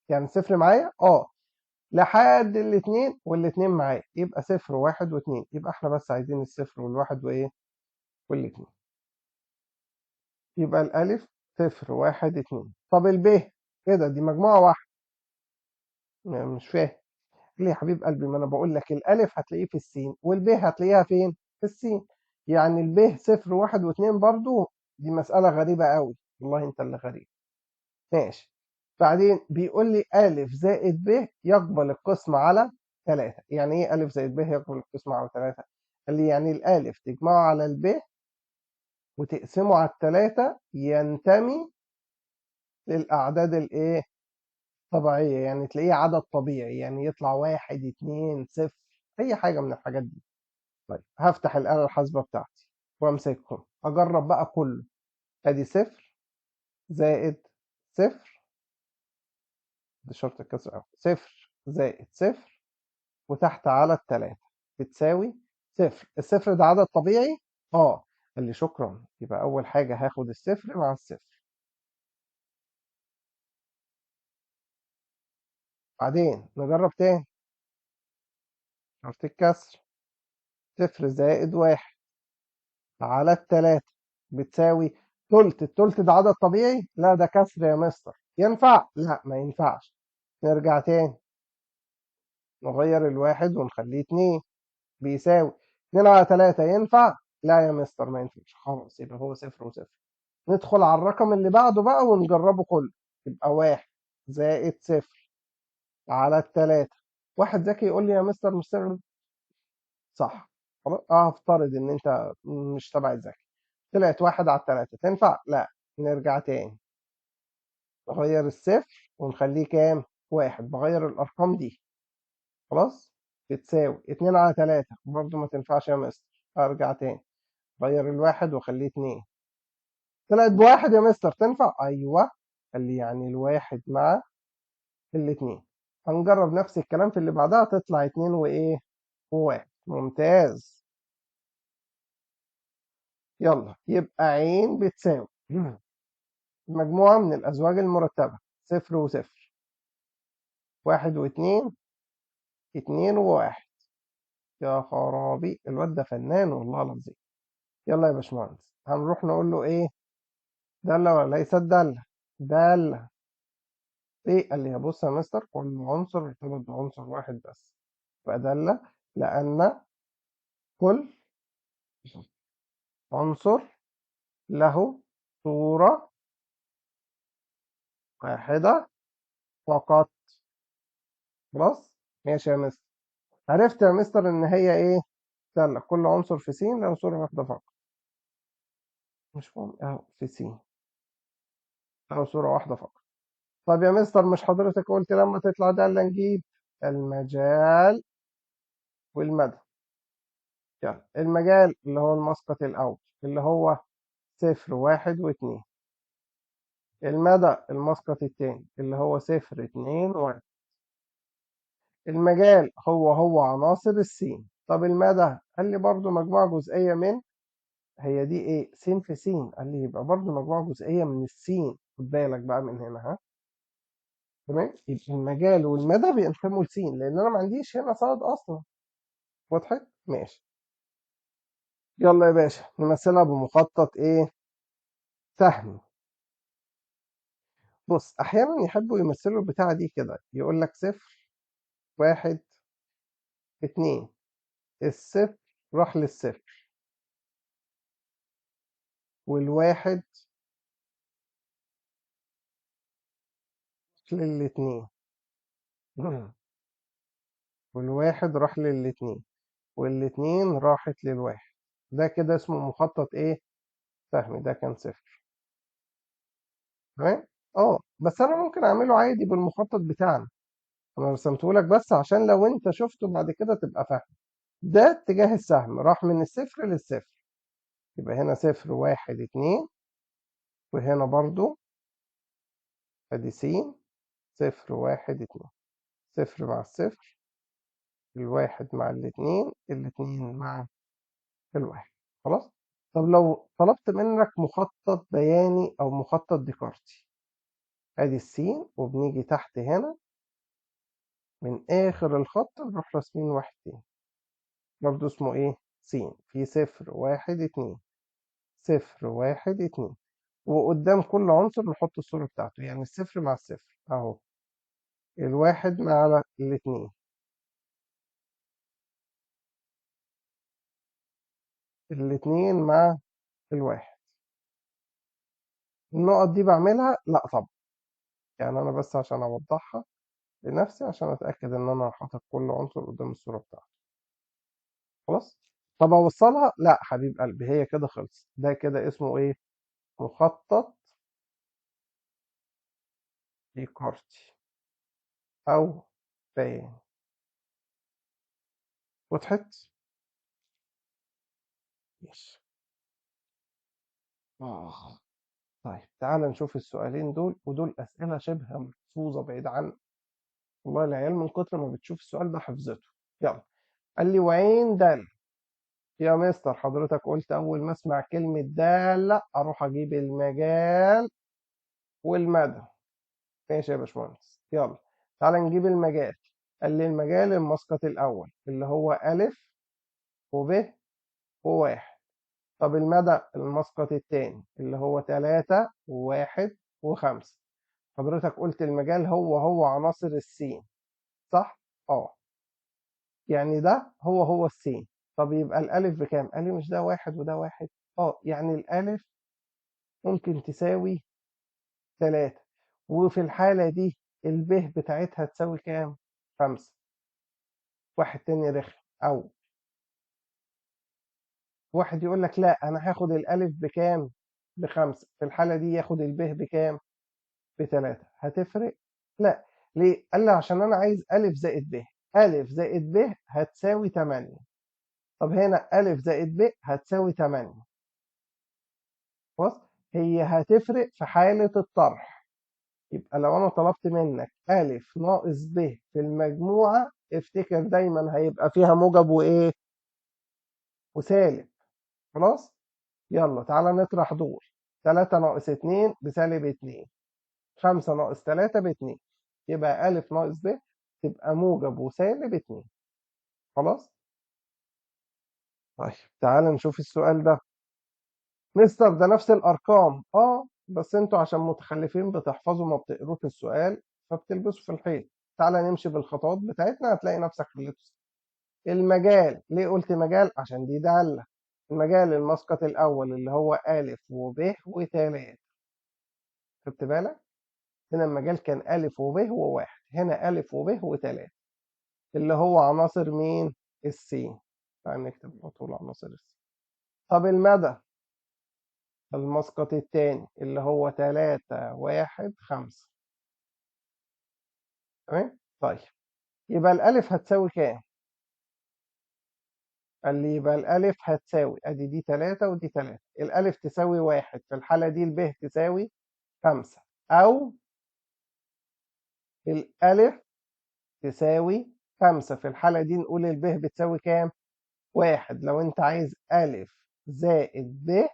يعني صفر معايا لحد الاثنين، والاثنين معايا يبقى صفر وواحد واثنين. يبقى احنا بس عايزين الصفر والواحد وايه والاثنين. يبقى الألف 0 1 2. طب الب إيه ده؟ دي مجموعة واحدة. مش فاهم. ليه يا حبيب قلبي؟ ما أنا بقول لك الألف هتلاقيه في السين، والب هتلاقيها فين؟ في السين. يعني الب 0 1 و2 برضو. دي مسألة غريبة قوي. والله أنت اللي غريب. ماشي. بعدين بيقول لي ألف زائد ب يقبل القسمة على 3. يعني إيه ألف زائد ب يقبل القسمة على 3؟ قال لي يعني الألف تجمعه على الب وتقسمه على 3 ينتمي للأعداد الإيه؟ طبيعية. يعني تلاقيه عدد طبيعي، يعني يطلع 1 2 0، أي حاجة من الحاجات دي. طيب هفتح الآلة الحاسبة بتاعتي وأمسكهم أجرب بقى كله. أدي 0 زائد 0، دي شرط الكسر أهو. 0 زائد 0 وتحت على 3 بتساوي 0. الصفر ده عدد طبيعي؟ قال لي شكرا. يبقى أول حاجة هاخد الصفر مع الصفر. بعدين نجرب تاني. شرط الكسر. 0 زائد 1 على 3 بتساوي تلت. التلت ده عدد طبيعي؟ لا ده كسر يا مستر. ينفع؟ لا ما ينفعش. نرجع تاني. نغير الواحد ونخليه 2 بيساوي 2 على 3. ينفع؟ لا يا مستر ما ينفعش. خلاص يبقى هو صفر وصفر. ندخل على الرقم اللي بعده بقى ونجربه كله. يبقى 1 زائد 0 على 3. واحد ذكي يقول لي يا مستر مستر صح. خلاص هفترض ان انت مش تبع الذكي. طلعت 1 على 3 تنفع؟ لا. نرجع تاني. نغير الصفر ونخليه كام؟ 1. بغير الأرقام دي. خلاص. بتساوي 2 على 3 برضه ما تنفعش يا مستر. أرجع تاني. غير الواحد وخليه 2. طلعت بواحد يا مستر تنفع؟ أيوه. قال لي يعني الواحد مع الاتنين. هنجرب نفس الكلام في اللي بعدها. تطلع 2 وإيه؟ وواحد. ممتاز. يلا يبقى عين بتساوي مجموعة من الأزواج المرتبة. صفر وصفر، واحد واتنين، اتنين وواحد. يا خرابي، الواد ده فنان والله العظيم. يلا يا باشمهندس هنروح نقول له ايه؟ دالة ولا ليست دالة؟ دالة. ايه؟ قال لي بص يا مستر كل عنصر ارتبط بعنصر واحد بس، يبقى دالة لأن كل عنصر له صورة واحدة فقط. خلاص. ماشي يا مستر. عرفت يا مستر ان هي ايه؟ دالة كل عنصر في س له صورة واحدة فقط. مش مهم اهو في س، اهو صورة واحدة فقط. طب يا مستر مش حضرتك قلت لما تطلع دالة نجيب المجال والمدى؟ يلا المجال اللي هو المسقط الأول اللي هو 0 1 و2. المدى المسقط التاني اللي هو 0 2 1. المجال هو عناصر السين. طب المدى قال لي برضو مجموعة جزئية من، هي دي ايه س في س، قال لي يبقى برضو مجموعة جزئية من السين. خد بالك بقى من هنا ها. تمام، يبقى المجال والمدى بينتموا لسين لان انا ما عنديش هنا صاد اصلا. وضحت؟ ماشي. يلا يا باشا نمثلها بمخطط ايه؟ سهم. بص احيانا يحبوا يمثلوا البتاعة دي كده، يقول لك 0 1 2. الصفر راح للصفر والواحد للاتنين والواحد راح للاتنين والاتنين راحت للواحد. ده كده اسمه مخطط ايه؟ سهمي. ده كان صفر. تمام. اه بس انا ممكن اعمله عادي بالمخطط بتاعنا. انا رسمته لك بس عشان لو انت شفته بعد كده تبقى فاهم. ده اتجاه السهم راح من الصفر للصفر. يبقى هنا 0 1 2. وهنا برضو ادي س 0 1 2. صفر مع الصفر، الواحد مع الاتنين، الاتنين مع الواحد. خلاص. طب لو طلبت منك مخطط بياني او مخطط ديكارتي، ادي السين وبنيجي تحت هنا من اخر الخط نروح راسمين واحد تاني برضه اسمه ايه؟ س. في 0 1 2. 0 1 2. وقدام كل عنصر نحط الصورة بتاعته، يعني الصفر مع الصفر اهو، الواحد مع الاتنين، الاتنين مع الواحد. النقط دي بعملها؟ لا طبعا، يعني انا بس عشان اوضحها لنفسي عشان اتاكد ان انا حاطط كل عنصر قدام الصوره بتاعته. خلاص. طب اوصلها؟ لا حبيب قلبي، هي كده خلص. ده كده اسمه ايه؟ مخطط ديكارتي او بيان. وضحت؟ ماشي. آه. طيب تعال نشوف السؤالين دول، ودول اسئله شبه محفوظه بعيد عن، والله العيال من كتر ما بتشوف السؤال ده حفظته. يلا. قال لي وعين دال. يا مستر حضرتك قلت اول ما اسمع كلمه داله اروح اجيب المجال والمدى. ماشي يا باشمهندس. يلا تعالى نجيب المجال. قال لي المجال المسقط الأول اللي هو ألف وب وواحد. طب المدى المسقط الثاني اللي هو تلاتة وواحد وخمسة. حضرتك قلت المجال هو عناصر السين، صح؟ اه. يعني ده هو السين. طب يبقى الألف بكام؟ قال لي مش ده واحد وده واحد. اه يعني الألف ممكن تساوي تلاتة، وفي الحالة دي الب بتاعتها تساوي كام؟ خمسة. واحد تاني رخم، أو واحد يقول لك لا أنا هاخد الألف بكام؟ بخمسة. في الحالة دي ياخد الب بكام؟ بتلاتة. هتفرق؟ لا. ليه؟ قال لي عشان أنا عايز ألف زائد ب. ألف زائد ب هتساوي تمانية. طب هنا ألف زائد ب هتساوي تمانية. بص، هي هتفرق في حالة الطرح. يبقى لو أنا طلبت منك ألف ناقص ب في المجموعة، افتكر دايما هيبقى فيها موجب وإيه؟ وسالب. خلاص. يلا تعالى نطرح دول. 3 ناقص 2 بسالب 2. 5 ناقص 3 ب2. يبقى أ ناقص ب تبقى موجب وسالب 2. خلاص. طيب تعالى نشوف السؤال ده. مستر ده نفس الأرقام. بس انتوا عشان متخلفين بتحفظوا ما بتقروش السؤال فبتلبسوا في الحيط. تعالى نمشي بالخطوات بتاعتنا هتلاقي نفسك حليته. المجال، ليه قلت مجال؟ عشان دي دالة. المجال المسقط الأول اللي هو أ وب وتلاتة. خدت بالك؟ هنا المجال كان أ وب وواحد، هنا أ وب وتلاتة اللي هو عناصر مين؟ السين. تعال نكتب على طول عناصر السين. طب المدى؟ المسقط التاني اللي هو 3 1 5. تمام. طيب يبقى الألف هتساوي كام؟ قال لي يبقى الألف هتساوي أدي دي 3 ودي 3، الألف تساوي 1 في الحالة دي، الب تساوي 5، أو الألف تساوي 5 في الحالة دي نقول الب بتساوي كام؟ 1. لو أنت عايز ألف زائد ب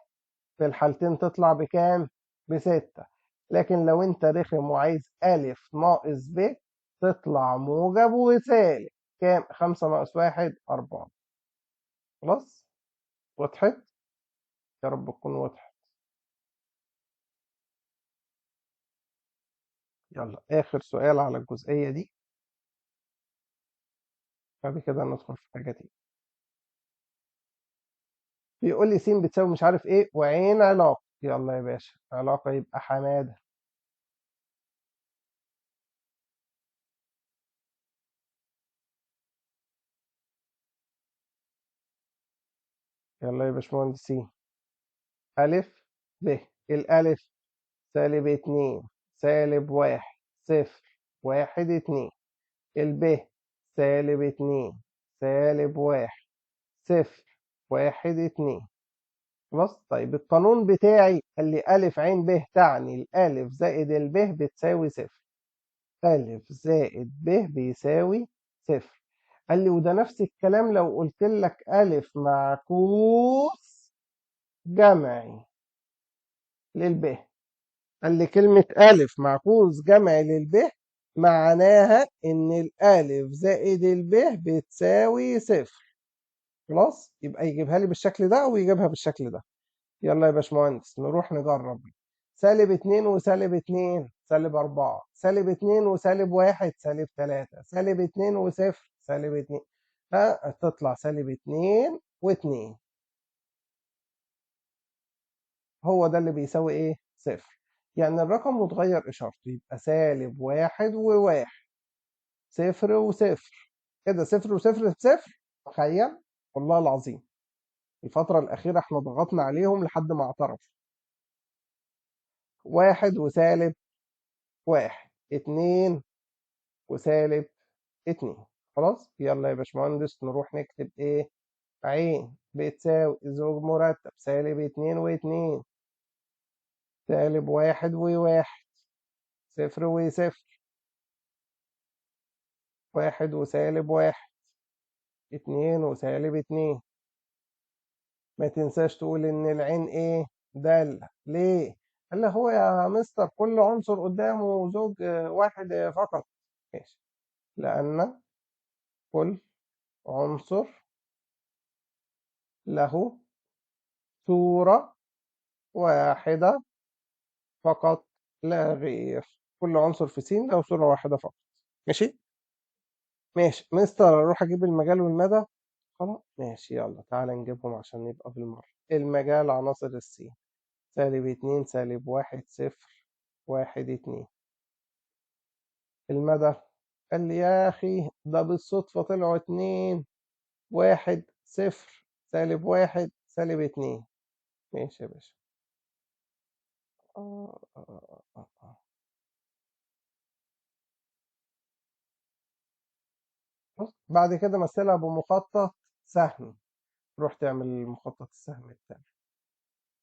في الحالتين تطلع بكام؟ ب6. لكن لو أنت رخم وعايز ألف ناقص ب تطلع موجب وسالب. كام؟ 5 ناقص 1 4. خلاص؟ وضحت؟ يا رب تكون وضحت. يلا آخر سؤال على الجزئية دي، بعد كده ندخل في حاجة تاني. بيقول لي س بتساوي مش عارف إيه وعين علاقة. يلا يا باشا، علاقة يبقى حمادة. يلا يا باشمهندس س. ألف ب. الألف -2 -1 0 1 2. الب -2 -1 0 1 2. خلاص. طيب القانون بتاعي قال لي ألف عين ب تعني الألف زائد الب بتساوي 0. ألف زائد ب بيساوي 0. قال لي وده نفس الكلام لو قلت لك ألف معكوس جمعي للب. قال لي كلمة ألف معكوس جمعي للب معناها إن الألف زائد الب بتساوي 0. خلاص، يبقى يجيبها لي بالشكل ده ويجيبها بالشكل ده. يلا يا باشمهندس نروح نجرب. -2 وسالب 2 -4، -2 وسالب 1 -3، -2 وصفر -2. هتطلع -2 و2. هو ده اللي بيساوي ايه؟ 0. يعني الرقم متغير اشارته، يبقى -1 و1 0 وصفر. كده 0 وصفر بصفر. تخيل، والله العظيم الفترة الأخيرة احنا ضغطنا عليهم لحد ما اعترفوا. 1 وسالب 1 2 وسالب 2. خلاص. يلا يا باشمهندس نروح نكتب ايه؟ عين بتساوي زوج مرتب -2 و2 -1 و1 0 وصفر 1 وسالب 1 2 وسالب 2. ما تنساش تقول ان العين ايه؟ دالة. ليه؟ قال لي هو يا مستر كل عنصر قدامه زوج واحد فقط. ماشي. لأن كل عنصر له صورة واحدة فقط لا غير. كل عنصر في س له صورة واحدة فقط. ماشي. ماشي مستر، اروح اجيب المجال والمدى. خلاص ماشي، يلا تعالى نجيبهم عشان يبقى بالمرة. المجال عناصر السين -2 -1 0 1 2. المدى قال لي يا اخي ده بالصدفة طلعوا 2 1 0 -1 -2. ماشي يا باشا. آه آه آه آه. بص، بعد كده مثلها بمخطط سهم. روح تعمل المخطط السهم التاني.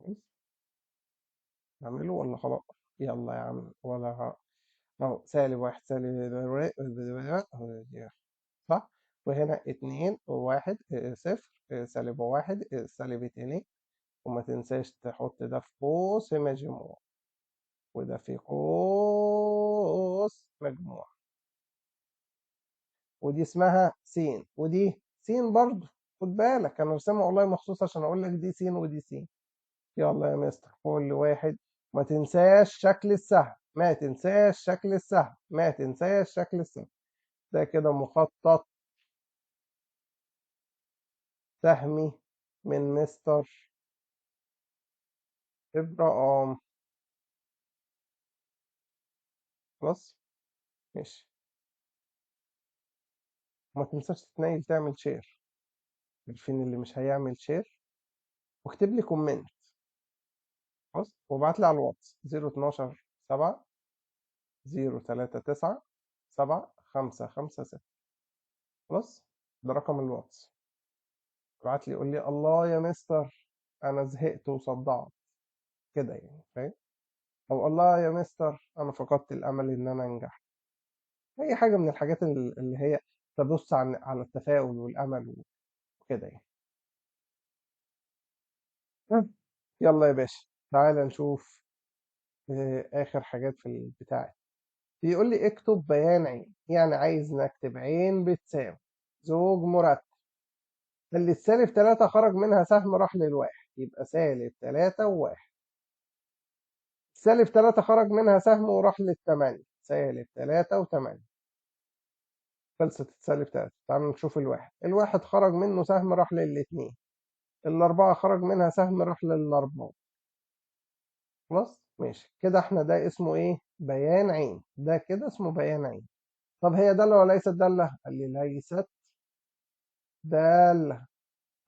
بص، نعمله ولا خلاص؟ يلا يا عم ولا اهو -1 صح. وهنا 2 و1 0 -1 -2. وما تنساش تحط ده في قوس مجموع وده في قوس مجموع. ودي اسمها س ودي س برضه. خد بالك انا رسمها والله مخصوص عشان اقول لك دي س ودي س. يلا يا مستر كل واحد. ما تنساش شكل السهم، ما تنساش شكل السهم، ما تنساش شكل السهم. ده كده مخطط سهمي من مستر إبراهام. خلاص ماشي. ما تنساش تتنيل تعمل شير. عارفين اللي مش هيعمل شير واكتب لي كومنت خلاص، وابعت لي على الواتس 012 7 039 7 5 5 6. خلاص، ده رقم الواتس. ابعت لي قول لي الله يا مستر انا زهقت وصدعت كده، يعني فاهم؟ او الله يا مستر انا فقدت الامل ان انا انجح. اي حاجه من الحاجات اللي هي تبص على التفاؤل والامل وكده يعني. يلا يا باشا تعالى نشوف اخر حاجات في البتاع. بيقول لي اكتب بيان عين، يعني عايز نكتب عين بتساوي زوج مرتب اللي السالب 3 خرج منها سهم راح للواحد، يبقى سالب 3 وواحد. سالب 3 خرج منها سهم وراح للثمانية، سالب 3 و8. خلصت السالب 3. تعالوا نشوف الواحد. الواحد خرج منه سهم راح للاثنين. الأربعة خرج منها سهم راح للأربعة. خلاص ماشي كده، احنا ده اسمه ايه؟ بيان عين. ده كده اسمه بيان عين. طب هي دالة ولا ليست دالة؟ قال لي ليست دالة.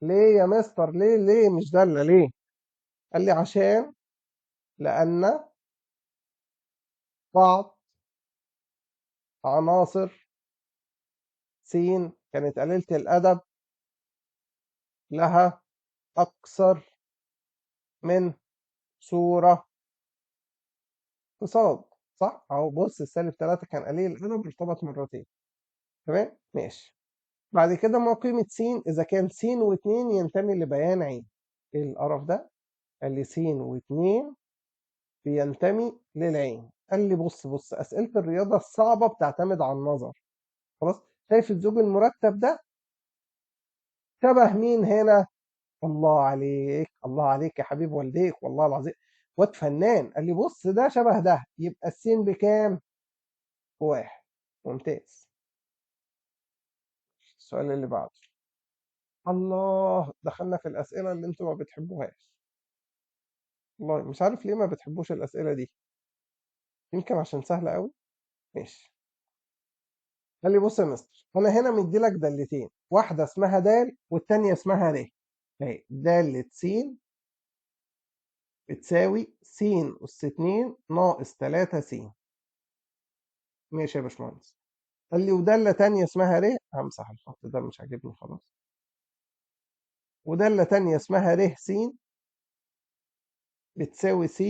ليه يا مستر؟ ليه مش دالة ليه؟ قال لي عشان لأن بعض عناصر س كانت قليلة الأدب لها أكثر من صورة في صاد. صح؟ أهو بص، السالب 3 كان قليل الأدب ارتبط مرتين. تمام؟ ماشي. بعد كده ما قيمة س إذا كان س و2 ينتمي لبيان عين. إيه القرف ده؟ قال لي س و2 بينتمي للعين. قال لي بص أسئلة الرياضة الصعبة بتعتمد على النظر. خلاص، شايف الزوج المرتب ده شبه مين هنا؟ الله عليك، الله عليك يا حبيب والديك والله العظيم، واد فنان. قال لي بص ده شبه ده، يبقى السين بكام؟ بواحد. ممتاز. السؤال اللي بعده. الله، دخلنا في الأسئلة اللي انتوا ما بتحبوهاش. والله مش عارف ليه ما بتحبوش الأسئلة دي، يمكن عشان سهلة قوي. ماشي. قال لي بص يا مستر، انا هنا مدي لك دالتين، واحدة اسمها دال والتانية اسمها ر. اهي دالة س بتساوي س أس 2 ناقص 3 س. ماشي يا باشمهندس. قال لي ودالة تانية اسمها ر، همسح الخط ده مش عاجبني خلاص. ودالة تانية اسمها ر س بتساوي س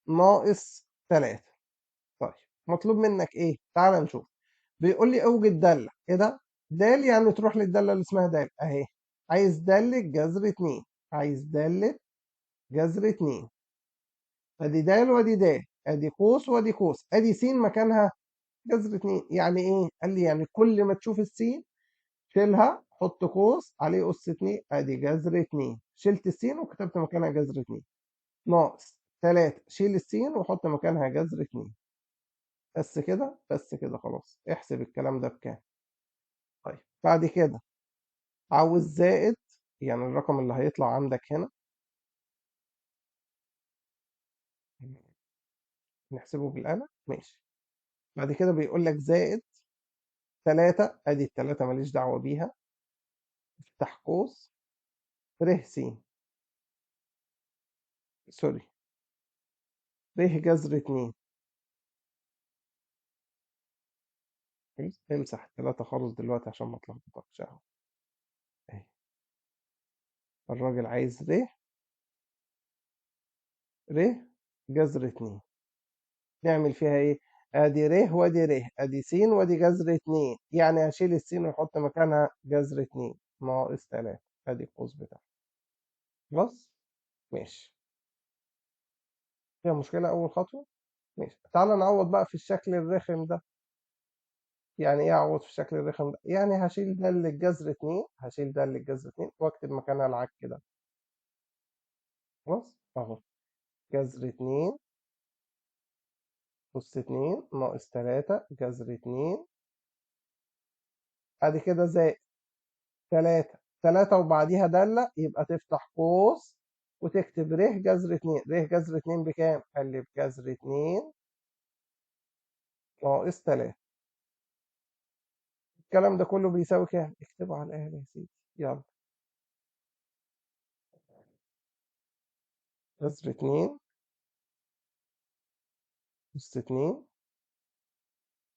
ناقص 3. طيب مطلوب منك ايه؟ تعال نشوف. بيقول لي اوجد دالة. ايه ده؟ دال يعني تروح للدالة اللي اسمها دال اهي. عايز دالة جذر 2. عايز دالة جذر 2. ادي دال وادي دال، ادي قوس وادي قوس، ادي س مكانها جذر 2. يعني ايه؟ قال لي يعني كل ما تشوف السين شيلها حط قوس عليه أس 2، ادي جذر 2. شلت السين وكتبت مكانها جذر 2 ناقص 3. شيل السين وحط مكانها جذر 2. بس كده، بس كده خلاص. احسب الكلام ده بكام. طيب بعد كده عاوز زائد، يعني الرقم اللي هيطلع عندك هنا نحسبه بالآلة. ماشي. بعد كده بيقول لك زائد 3. ادي التلاتة ماليش دعوة بيها. افتح قوس ر س، سوري، ر جذر 2. امسح التلاتة خالص دلوقتي عشان ما تلخبطكش اهو. اهي الراجل عايز ر جذر 2. نعمل فيها ايه؟ ادي ر وادي ر، ادي س وادي جذر 2، يعني هشيل السين واحط مكانها جذر 2 ناقص 3. ادي القوس بتاعها. خلاص ماشي. فيها مشكلة أول خطوة؟ ماشي. تعالى نعوض بقى في الشكل الرخم ده. يعني إيه أعوض في الشكل الرخم ده؟ يعني هشيل ده للجذر 2، هشيل ده للجذر 2 وأكتب مكانها العك كده. خلاص أهو. جذر 2 أس 2 ناقص 3 جذر 2. بعد كده زائد 3. 3 وبعديها دالة، يبقى تفتح قوس وتكتب ر جذر 2. ر جذر 2 بكام؟ قال لي بجذر 2 ناقص 3. الكلام ده كله بيساوي كام؟ اكتبه على الآلة يا سيدي. يلا. جذر 2 أس 2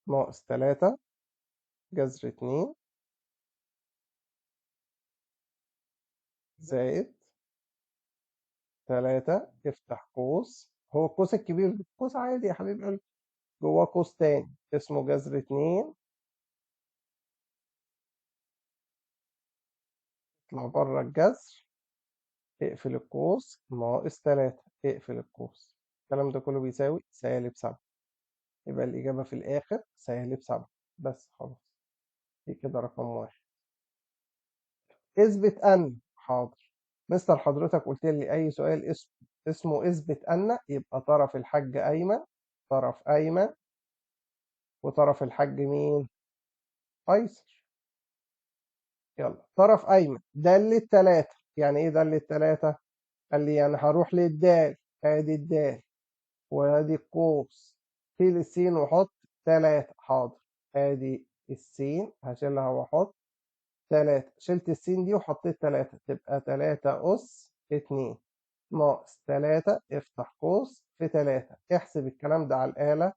ناقص 3 جذر 2 زائد 3 افتح قوس، هو القوس الكبير قوس عادي يا حبيب قلبي، جواه قوس تاني اسمه جذر 2 اطلع بره الجذر، اقفل القوس ناقص 3 اقفل القوس، الكلام ده كله بيساوي -7، يبقى الإجابة في الآخر -7 بس خلاص. دي كده رقم واحد. اثبت أن، حاضر مستر حضرتك قلت لي أي سؤال اسمه اثبت أن، يبقى طرف الحج أيمن، طرف أيمن، وطرف الحج مين؟ أيسر. يلا طرف أيمن دالة 3، يعني إيه دالة 3؟ قال لي يعني هروح للدال، ادي الدال وادي القوس، شيل السين وحط 3، حاضر ادي السين هشيلها واحط 3، شلت السين دي وحطيت 3 تبقى 3 أس 2 ناقص 3 افتح قوس في 3، احسب الكلام ده على الآلة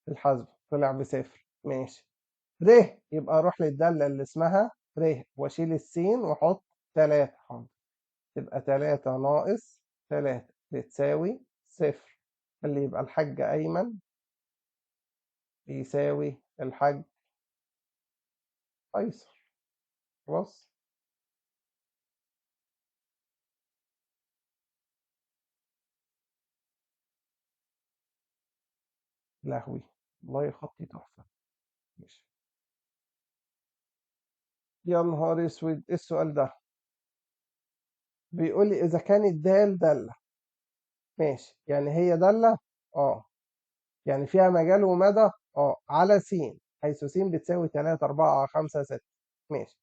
الحاسبة طلع بصفر، ماشي. ر يبقى اروح للدالة اللي اسمها ر واشيل السين واحط 3، حاضر تبقى 3 ناقص 3 بتساوي 0، اللي يبقى الحج أيمن بيساوي الحج أيسر. خلاص. لهوي والله خطي تحفة. ماشي. يا نهار اسود ايه السؤال ده؟ بيقول لي إذا كانت دال دالة، ماشي يعني هي دالة، اه يعني فيها مجال ومدى، على س، حيث س بتساوي 3 4 5 6، ماشي،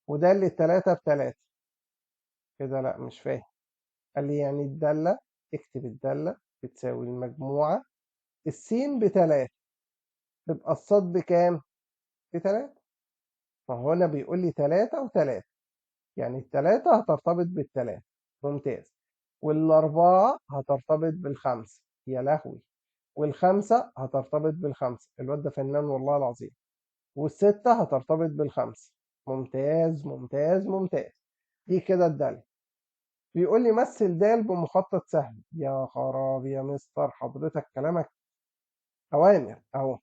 ودالة 3 ب3 كده، لا مش فاهم. قال لي يعني الدالة، اكتب الدالة بتساوي المجموعة السين ب3 تبقى الصاد بكام؟ ب3. فهو هنا بيقول لي 3 و3، يعني ال3 هترتبط بال3، ممتاز، وال4 هترتبط بال5، يا لهوي، وال5 هترتبط بال5، الواد ده فنان والله العظيم، وال6 هترتبط بال5، ممتاز ممتاز ممتاز. دي كده الدالة. بيقول لي مثل د بمخطط سهم، يا خرابي يا مستر حضرتك كلامك أوامر أهو.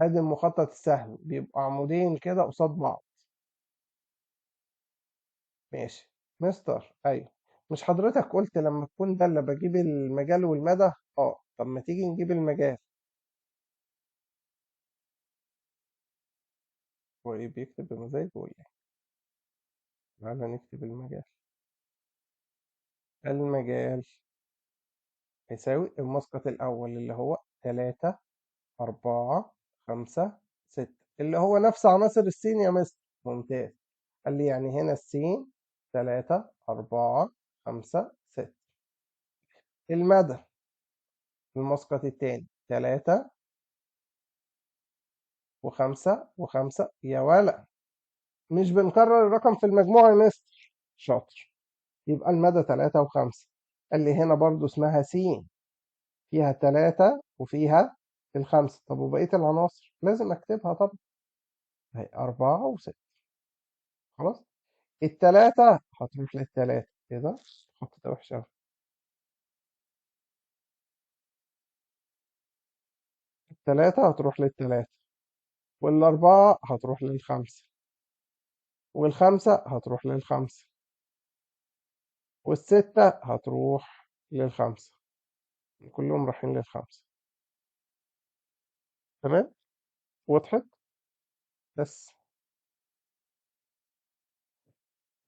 ادي المخطط السهم بيبقى عمودين كده قصاد بعض، ماشي مستر ايوه، مش حضرتك قلت لما تكون دالة بجيب المجال والمدى؟ طب ما تيجي نجيب المجال. هو ايه بيكتب بمزاج ولا ايه؟ تعالى نكتب المجال. المجال هيساوي المسقط الأول اللي هو 3 4 5 6، اللي هو نفس عناصر السين يا مستر، ممتاز. قال لي يعني هنا السين 3 4 5 6، المدى المسقط التاني 3 و5 و5، يا ولا مش بنكرر الرقم في المجموع يا مستر، شاطر. يبقى المدى 3 و5. قال لي هنا برضو اسمها س، فيها 3 وفيها ال5، طب وبقية العناصر لازم اكتبها طبعا، هي 4 و6. خلاص. التلاتة هتروح للتلاتة كده، خط ده وحش أوي. التلاتة هتروح للتلاتة، والأربعة هتروح للخمسة، والخمسة هتروح للخمسة، والستة هتروح للخمسة، كلهم رايحين للخمسة. تمام. وضحت. بس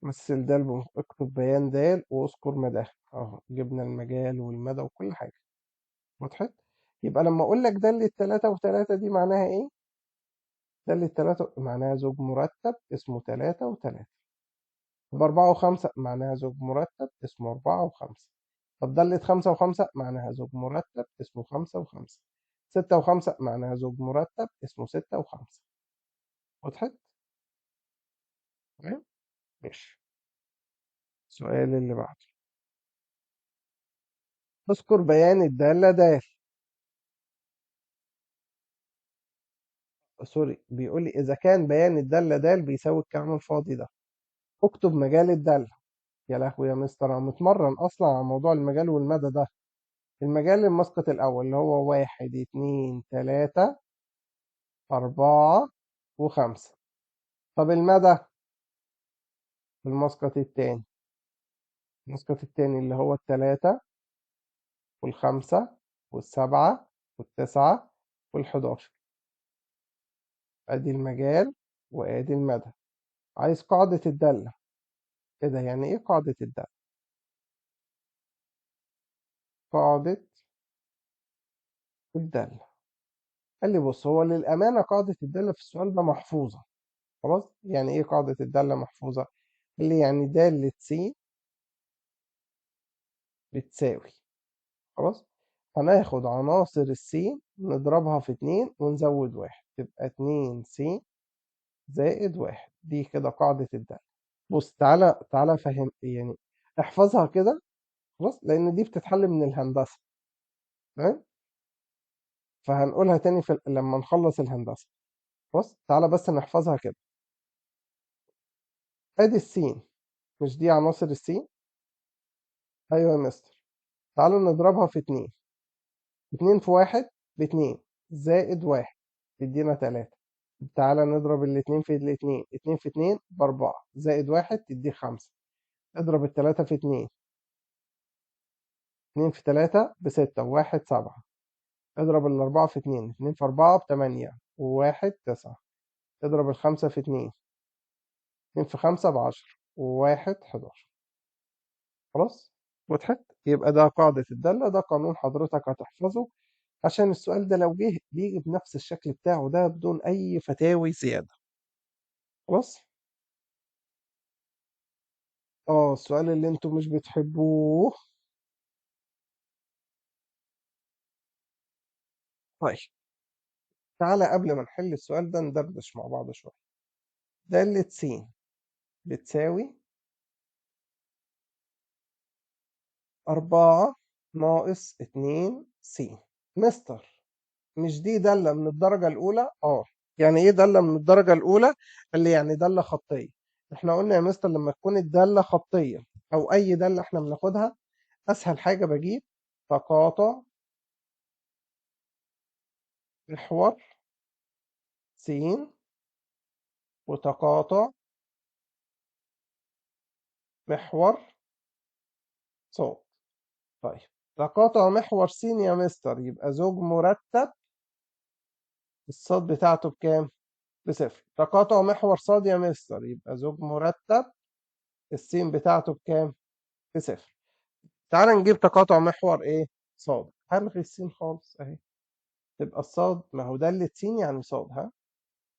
مثل ده اكتب بيان دال واذكر مداه، جبنا المجال والمدى وكل حاجة. وضحت. يبقى لما اقول لك دالة 3 و3 دي معناها ايه؟ دالة 3 معناها زوج مرتب اسمه 3 و3، طب 4 و5 معناها زوج مرتب اسمه 4 و5، طب دالة 5 و5 معناها زوج مرتب اسمه 5 و5، 6 و5 معناها زوج مرتب اسمه 6 و5. وضحت؟ تمام؟ ماشي. السؤال اللي بعده، اذكر بيان الدالة د. سوري، بيقول لي إذا كان بيان الدالة د بيساوي الكلام الفاضي ده اكتب مجال الدالة. يا لهوي يا مستر، أنا متمرن أصلا على موضوع المجال والمدى ده. المجال المسقط الأول اللي هو 1 2 3 4 و5. طب المدى المسقط التاني، المسقط التاني اللي هو ال3 وال5 وال7 وال9 وال11. ادي المجال وادي المدى. عايز قاعدة الدالة. ايه ده؟ يعني ايه قاعدة الدالة؟ قاعدة الدالة. قال لي بص، هو للأمانة قاعدة الدالة في السؤال ده محفوظة. خلاص، يعني ايه قاعدة الدالة محفوظة؟ قال لي يعني دالة س بتساوي. خلاص، هناخد عناصر السين نضربها في 2 ونزود 1 تبقى 2 س زائد 1. دي كده قاعدة الدالة. بص، تعالى تعالى فهم يعني، احفظها كده. خلاص، لأن دي بتتحل من الهندسة. تمام؟ فهنقولها تاني لما نخلص الهندسة. بص تعالى بس نحفظها كده. ادي السين، مش دي عناصر السين؟ ايوه يا مستر. تعالوا نضربها في 2. 2 في 1 ب2 زائد 1 تدينا 3. تعالى نضرب الاتنين في الاتنين، 2 في 2 ب4 زائد 1 تديك 5. اضرب التلاتة في 2، 2 في 3 ب6 و1 7. اضرب الأربعة في 2، 2 في 4 ب8 و1 9. اضرب الخمسة في 2، 2 في 5 ب10 و1 11. خلاص، وضحت؟ يبقى ده قاعدة الدالة، ده قانون حضرتك هتحفظه عشان السؤال ده لو جه بيجي بنفس الشكل بتاعه ده بدون أي فتاوي زيادة. خلاص؟ السؤال اللي انتوا مش بتحبوه. طيب، تعالى قبل ما نحل السؤال ده ندردش مع بعض شوية. دالة س بتساوي 4 ناقص 2 س. مستر، مش دي دالة من الدرجة الأولى؟ يعني إيه دالة من الدرجة الأولى؟ قال لي يعني دالة خطية. إحنا قلنا يا مستر لما تكون الدالة خطية أو أي دالة إحنا بناخدها، أسهل حاجة بجيب تقاطع محور س وتقاطع محور ص. طيب، تقاطع محور س يا مستر يبقى زوج مرتب الصاد بتاعته بكام؟ بصفر. تقاطع محور صاد يا مستر يبقى زوج مرتب السين بتاعته بكام؟ بصفر. تعال نجيب تقاطع محور ايه؟ صاد. هلغي السين خالص اهي، تبقى الصاد، ما هو دالة س يعني صاد. ها،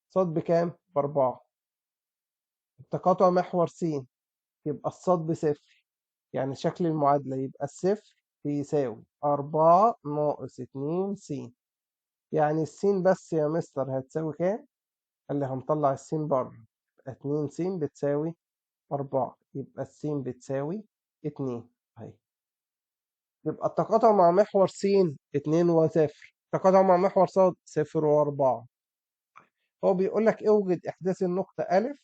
صاد بكام؟ ب4. تقاطع محور س يبقى الصاد بصفر، يعني شكل المعادلة يبقى الصفر بيساوي 4 ناقص 2 س. يعني السين بس يا مستر هتساوي كام؟ قال لي هنطلع السين بره، يبقى 2 س بتساوي 4، يبقى السين بتساوي 2 اهي. يبقى التقاطع مع محور س 2 وصفر، التقاطع مع محور ص 0 و4. هو بيقول لك اوجد احداث النقطة أ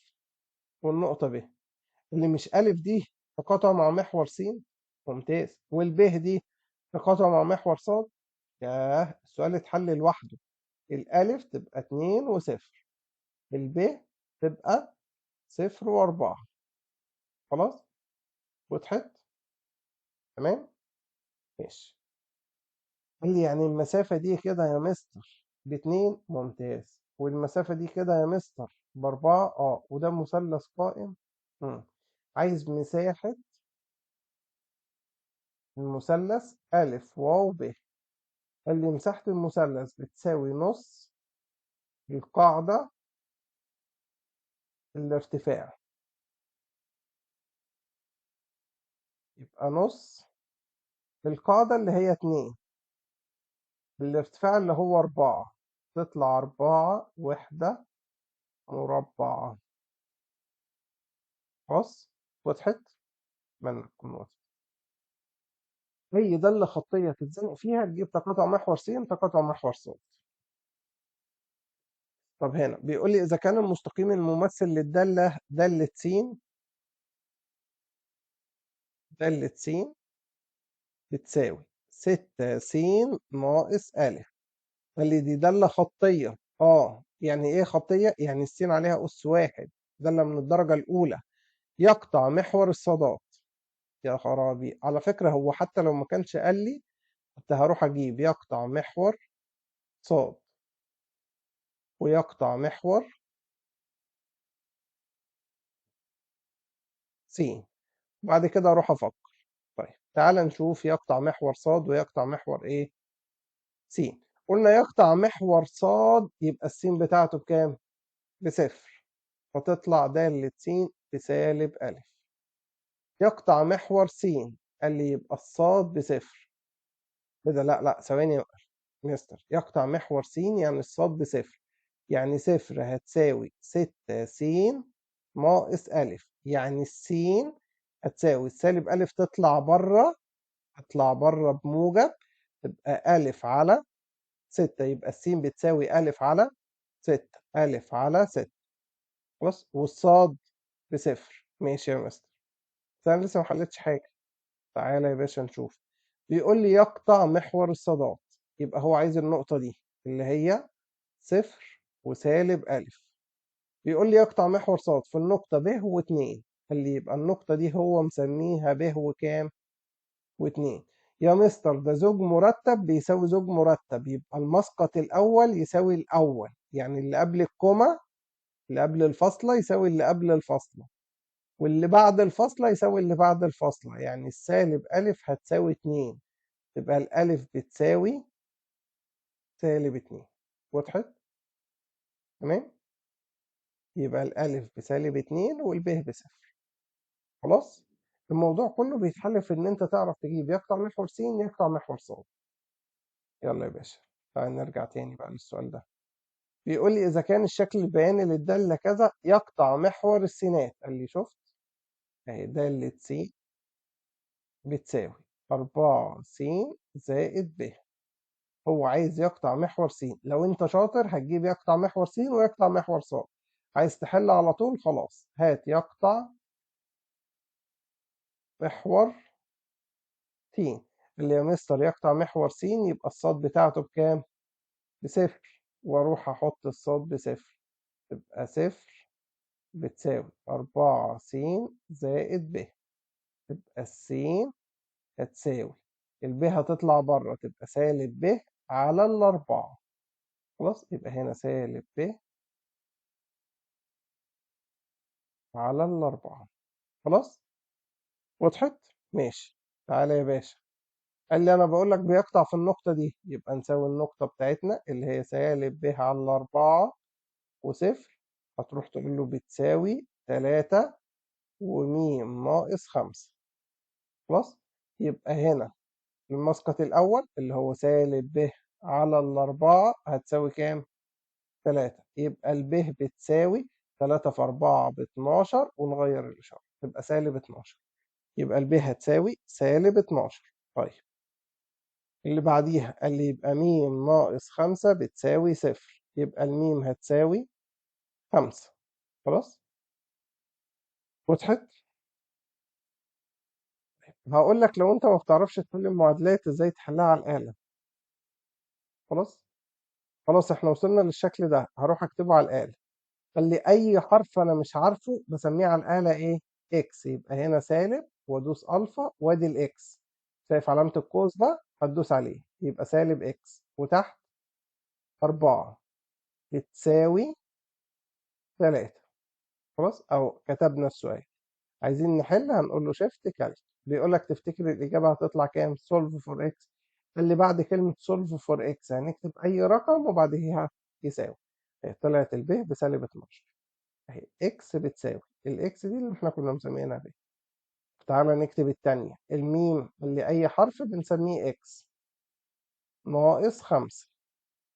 والنقطة ب. اللي مش أ دي تقاطع مع محور س، ممتاز، والب دي تقاطع مع محور ص. ياه، السؤال اتحل لوحده. الألف تبقى 2 وصفر، الب تبقى 0 و4. خلاص، وضحت؟ تمام؟ ماشي. قال لي يعني المسافة دي كده يا مستر ب2، ممتاز، والمسافة دي كده يا مستر ب4. وده مثلث قائم. مم. عايز مساحة المثلث أ واو ب. قال لي مساحة المثلث بتساوي نص القاعدة الارتفاع. يبقى نص القاعدة اللي هي 2، الارتفاع اللي هو 4، تطلع 4 وحدة مربعة. خلاص، وضحت؟ من تكون وضحت. هي دالة خطية تتزنق فيها تجيب تقاطع محور س تقاطع محور ص. طب هنا بيقول لي إذا كان المستقيم الممثل للدالة دالة س، دالة س بتساوي 6 س ناقص أ. قال لي دي دالة خطية. يعني إيه خطية؟ يعني السين عليها أس واحد، دالة من الدرجة الأولى، يقطع محور الصادات. يا خرابي، على فكرة هو حتى لو ما كانش قال لي كنت هروح أجيب يقطع محور صاد ويقطع محور س، بعد كده أروح أفكر. طيب تعال نشوف يقطع محور صاد ويقطع محور إيه؟ س. قلنا يقطع محور صاد يبقى السين بتاعته بكام؟ بصفر، فتطلع دالة س بسالب أ. يقطع محور س، قال لي يبقى الصاد بصفر. كده لا ثواني يا مستر، يقطع محور س يعني الصاد بصفر، يعني صفر هتساوي 6 س ناقص أ، يعني السين هتساوي السالب أ تطلع بره، تطلع بره بموجب، تبقى أ على 6، يبقى السين بتساوي أ على 6، أ على 6. خلاص، والصاد بصفر. ماشي يا مستر، بس أنا لسه ما حلتش حاجة. تعالى يا باشا نشوف. بيقول لي يقطع محور الصادات، يبقى هو عايز النقطة دي اللي هي صفر وسالب أ. بيقول لي يقطع محور صاد في النقطة ب و2، قال لي يبقى النقطة دي هو مسميها ب وكام؟ و2. يا مستر ده زوج مرتب بيساوي زوج مرتب، يبقى المسقط الأول يساوي الأول، يعني اللي قبل الكومة، اللي قبل الفاصلة يساوي اللي قبل الفاصلة، واللي بعد الفاصلة يساوي اللي بعد الفاصلة، يعني السالب أ هتساوي 2، تبقى الألف بتساوي سالب 2. وضحت؟ تمام؟ يبقى الألف بسالب 2 والب بصفر. خلاص؟ الموضوع كله بيتحل في إن أنت تعرف تجيب يقطع محور س يقطع محور ص. يلا يا باشا، تعال نرجع تاني بقى للسؤال ده. بيقول لي إذا كان الشكل البياني للدالة كذا يقطع محور السينات، قال لي شفت؟ أهي دالة س بتساوي 4 س زائد ب. هو عايز يقطع محور س، لو أنت شاطر هتجيب يقطع محور س ويقطع محور ص. عايز تحل على طول، خلاص هات يقطع محور س. اللي يا مستر يقطع محور س يبقى الصاد بتاعته بكام؟ بصفر، واروح احط الصاد بصفر، تبقى صفر بتساوي 4 س زائد ب، تبقى السين هتساوي الب هتطلع بره تبقى سالب ب على الأربعة. خلاص، يبقى هنا سالب ب على الأربعة. خلاص، وضحت؟ ماشي. تعالى يا باشا، قال لي أنا بقول لك بيقطع في النقطة دي، يبقى نساوي النقطة بتاعتنا اللي هي سالب ب على الأربعة وصفر، هتروح تقول له بتساوي 3 وميم ناقص 5. خلاص، يبقى هنا المسقط الأول اللي هو سالب ب على الأربعة هتساوي كام؟ 3، يبقى الب بتساوي 3 في 4 ب12، ونغير الإشارة تبقى سالب 12، يبقى الب هتساوي سالب 12. طيب اللي بعديها قال لي يبقى م ناقص 5 بتساوي صفر، يبقى الميم هتساوي 5. خلاص، وضحت؟ هقول لك لو انت ما بتعرفش تحل المعادلات ازاي تحلها على الآلة. خلاص، خلاص احنا وصلنا للشكل ده، هروح اكتبه على الآلة. قال لي اي حرف انا مش عارفه بسميه على الآلة ايه؟ اكس، يبقى هنا سالب وادوس الفا وادي الاكس، شايف علامة القوس ده؟ هتدوس عليه يبقى سالب اكس، وتحت 4 بتساوي 3. خلاص، او كتبنا السؤال. عايزين نحل، هنقول له شيفت كالك، بيقول لك تفتكر الإجابة هتطلع كام؟ سولف فور اكس. اللي بعد كلمة سولف فور اكس هنكتب أي رقم وبعدها يساوي. طلعت الب بسالب 12، اهي اكس بتساوي الاكس دي اللي احنا كنا مسمينها ب. تعالى نكتب التانية، الميم اللي أي حرف بنسميه اكس ناقص 5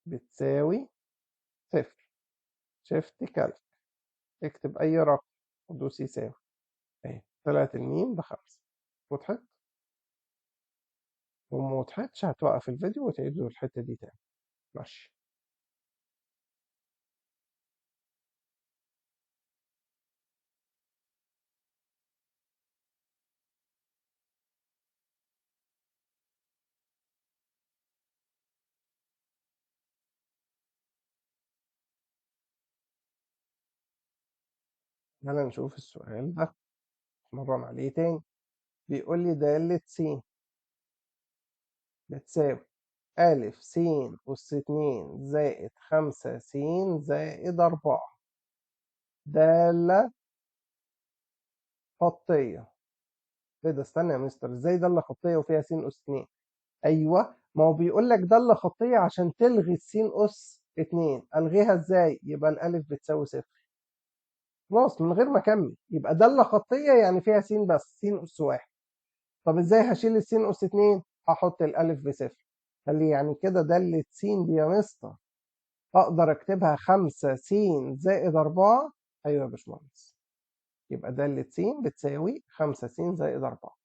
بتساوي صفر. شيفت كالك، اكتب أي رقم ودوس يساوي، اهي طلعت الميم ب5. وضحت؟ وما وضحتش هتوقف الفيديو وتعيدوا الحتة دي تاني. ماشي. تعالى نشوف السؤال ده مرة عليه تاني. بيقول لي دالة س بتساوي ألف س أس 2 زائد 5 س زائد 4. دالة خطية. ايه ده؟ استنى يا مستر، ازاي دالة خطية وفيها س أس 2؟ ايوه، ما هو بيقول لك دالة خطية عشان تلغي الس أس 2. الغيها ازاي؟ يبقى الألف بتساوي صفر. خلاص من غير ما اكمل، يبقى دالة خطية يعني فيها س بس، س أس 1. طب ازاي هشيل الس أس 2؟ هحط الألف بصفر. قال لي يعني كده دالة س دي يا مستر اقدر اكتبها 5 س زائد 4؟ ايوه يا باشمهندس، يبقى دالة س بتساوي 5 س زائد 4.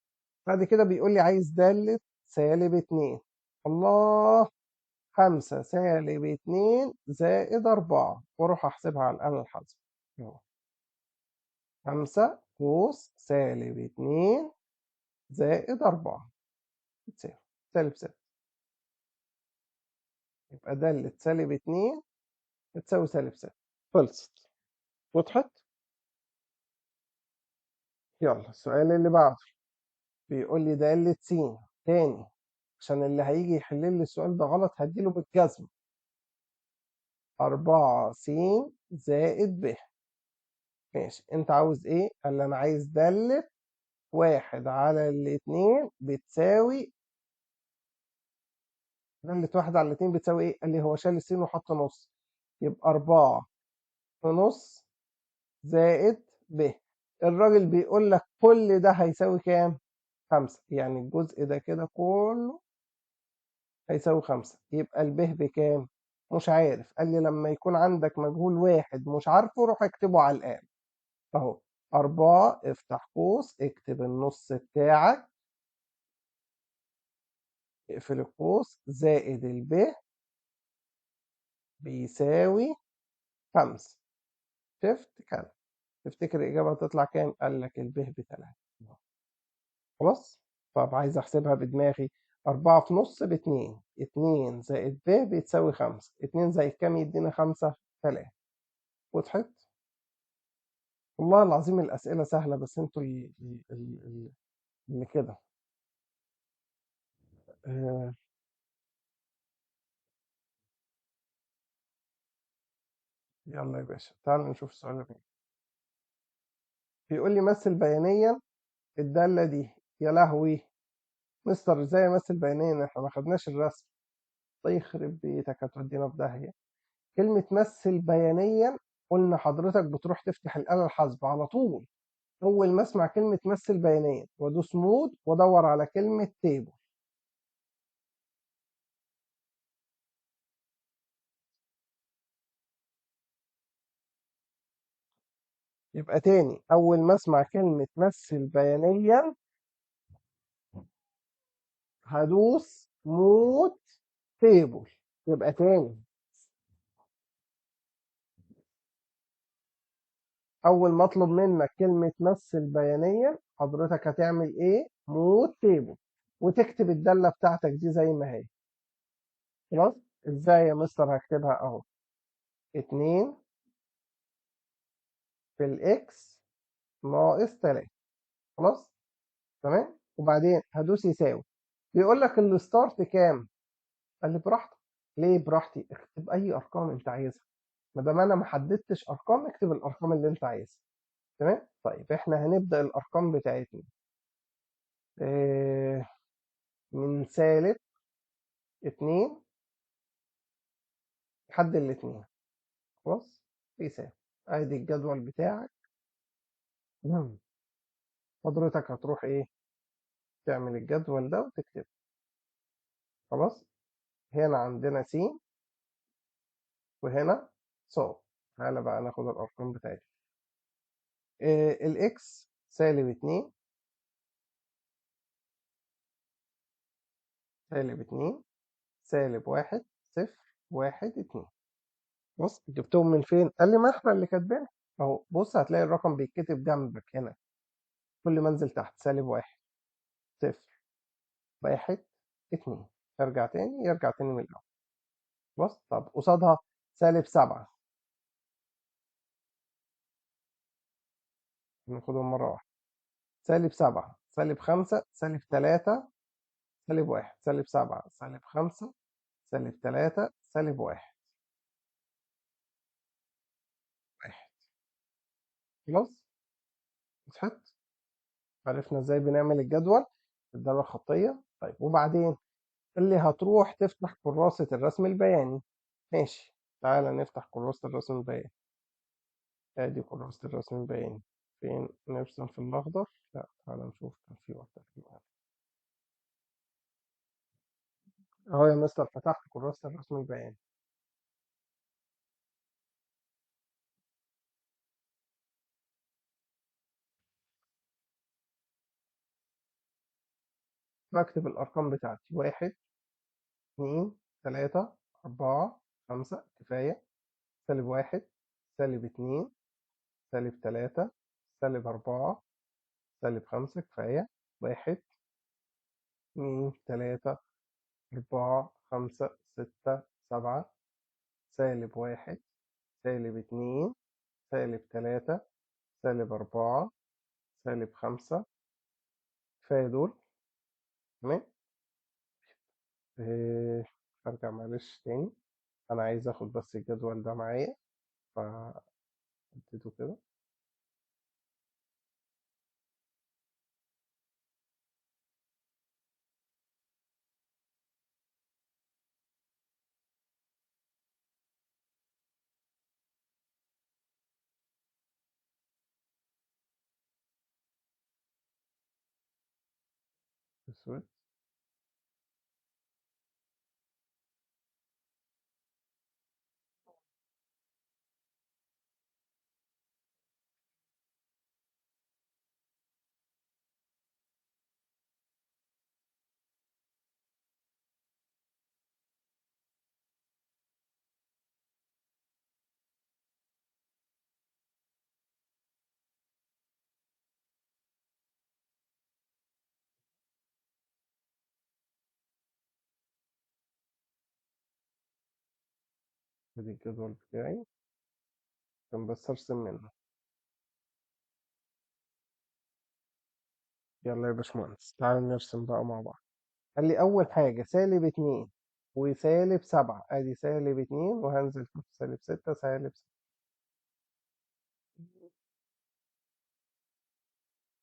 بعد كده بيقول لي عايز دالة سالب 2. الله، 5 سالب 2 زائد 4، واروح احسبها على الآلة الحاسبة. أهو. 5 قوس سالب 2 زائد 4 بتساوي سالب 6. يبقى دالة سالب 2 بتساوي سالب 6. خلصت. وضحت؟ يلا السؤال اللي بعده. بيقول لي دالة س تاني، عشان اللي هيجي يحل لي السؤال ده غلط هديله بالجزم. 4 س زائد ب. ماشي، انت عاوز ايه؟ قال لي انا عايز دالة 1 على الاتنين بتساوي. دالة 1 على الاتنين بتساوي ايه؟ قال لي هو شال السين وحط نص، يبقى 4 في نص زائد ب. الراجل بيقول لك كل ده هيساوي كام؟ 5. يعني الجزء ده كده كله هيساوي 5. يبقى الب بكام؟ مش عارف. قال لي لما يكون عندك مجهول واحد مش عارفه روح اكتبه على الآلة. اهو 4 افتح قوس اكتب النص بتاعك، اقفل القوس، زائد الب بيساوي 5. شفت كام؟ تفتكر الإجابة هتطلع كام؟ قال لك الب ب3. خلاص. طب عايز احسبها بدماغي. 4 في نص ب2، 2 زائد ب بتساوي 5. 2 زائد كام يدينا 5؟ 3. وضحت؟ والله العظيم الأسئلة سهلة، بس انتوا اللي كده. آه، يلا يا باشا تعال نشوف السؤال اللي بعده. بيقول لي مثل بيانيا الدالة دي. يا لهوي، مستر ازاي امثل بيانيا؟ احنا ما خدناش الرسم. الله يخرب بيتك، هتودينا في داهية. كلمة مثل بيانيا، قلنا حضرتك بتروح تفتح الآلة الحاسبة على طول. أول ما أسمع كلمة مثل بيانيا وأدوس مود وأدور على كلمة تيبل. يبقى تاني، أول ما أسمع كلمة مثل بيانيا هدوس مود تيبل. يبقى تاني، أول ما أطلب منك كلمة مثل بيانيا حضرتك هتعمل إيه؟ مود تيبل، وتكتب الدالة بتاعتك دي زي ما هي. خلاص. إزاي يا مستر هكتبها؟ أهو 2 في الإكس ناقص 3. خلاص. تمام. وبعدين هدوس يساوي. بيقول لك الستارت كام؟ قال لي براحتك. ليه براحتي؟ اكتب اي ارقام انت عايزها، ما دام انا ما حددتش ارقام اكتب الارقام اللي انت عايزها. تمام. طيب احنا هنبدا الارقام بتاعتنا إيه، من سالب 2 لحد الاتنين. خلاص. يساوي. ادي الجدول بتاعك. تمام. حضرتك هتروح ايه؟ تعمل الجدول ده وتكتبه. خلاص. هنا عندنا س وهنا ص. تعالى بقى ناخد الارقام بتاعتنا. إيه الاكس سالب 2، سالب 2 سالب 1 0 1 2. بص جبتهم من فين؟ قال لي ما احنا اللي كاتبينها. اهو بص هتلاقي الرقم بيتكتب جنبك هنا. كل ما انزل تحت سالب 1 0 1 2. ارجع تاني، يرجع تاني من الاول. بص طب قصادها سالب 7 ناخدهم مرة واحدة. -7 -5 -3 -1 -7 -5 -3 -1 1. خلاص وضحت. عرفنا ازاي بنعمل الجدول الدالة الخطية. طيب وبعدين اللي هتروح تفتح كراسة الرسم البياني. ماشي، تعالى نفتح كراسة الرسم البياني. ادي كراسة الرسم البياني. فين؟ نرسم في الاخضر. لا تعالى نشوف كان في واحدة فيه. اهو يا مستر فتحت كراسة الرسم البياني. بكتب الارقام بتاعتي: 1 2 3 4 5 كفاية، -1 -2 -3 -4 -5 كفاية، 1 2 3 4 5 6 7 -1 -2 -3 -4 -5. كفاية دول. تمام. إيه، هرجع معلش تاني. أنا عايز آخد بس الجدول ده معايا، فأديته كده. أسود. أدي الجدول بتاعي عشان بس أرسم منه. يلا يا باشمهندس تعالى نرسم بقى مع بعض. قال لي أول حاجة -2 وسالب 7. أدي -2 وهنزل تحت -6 -6.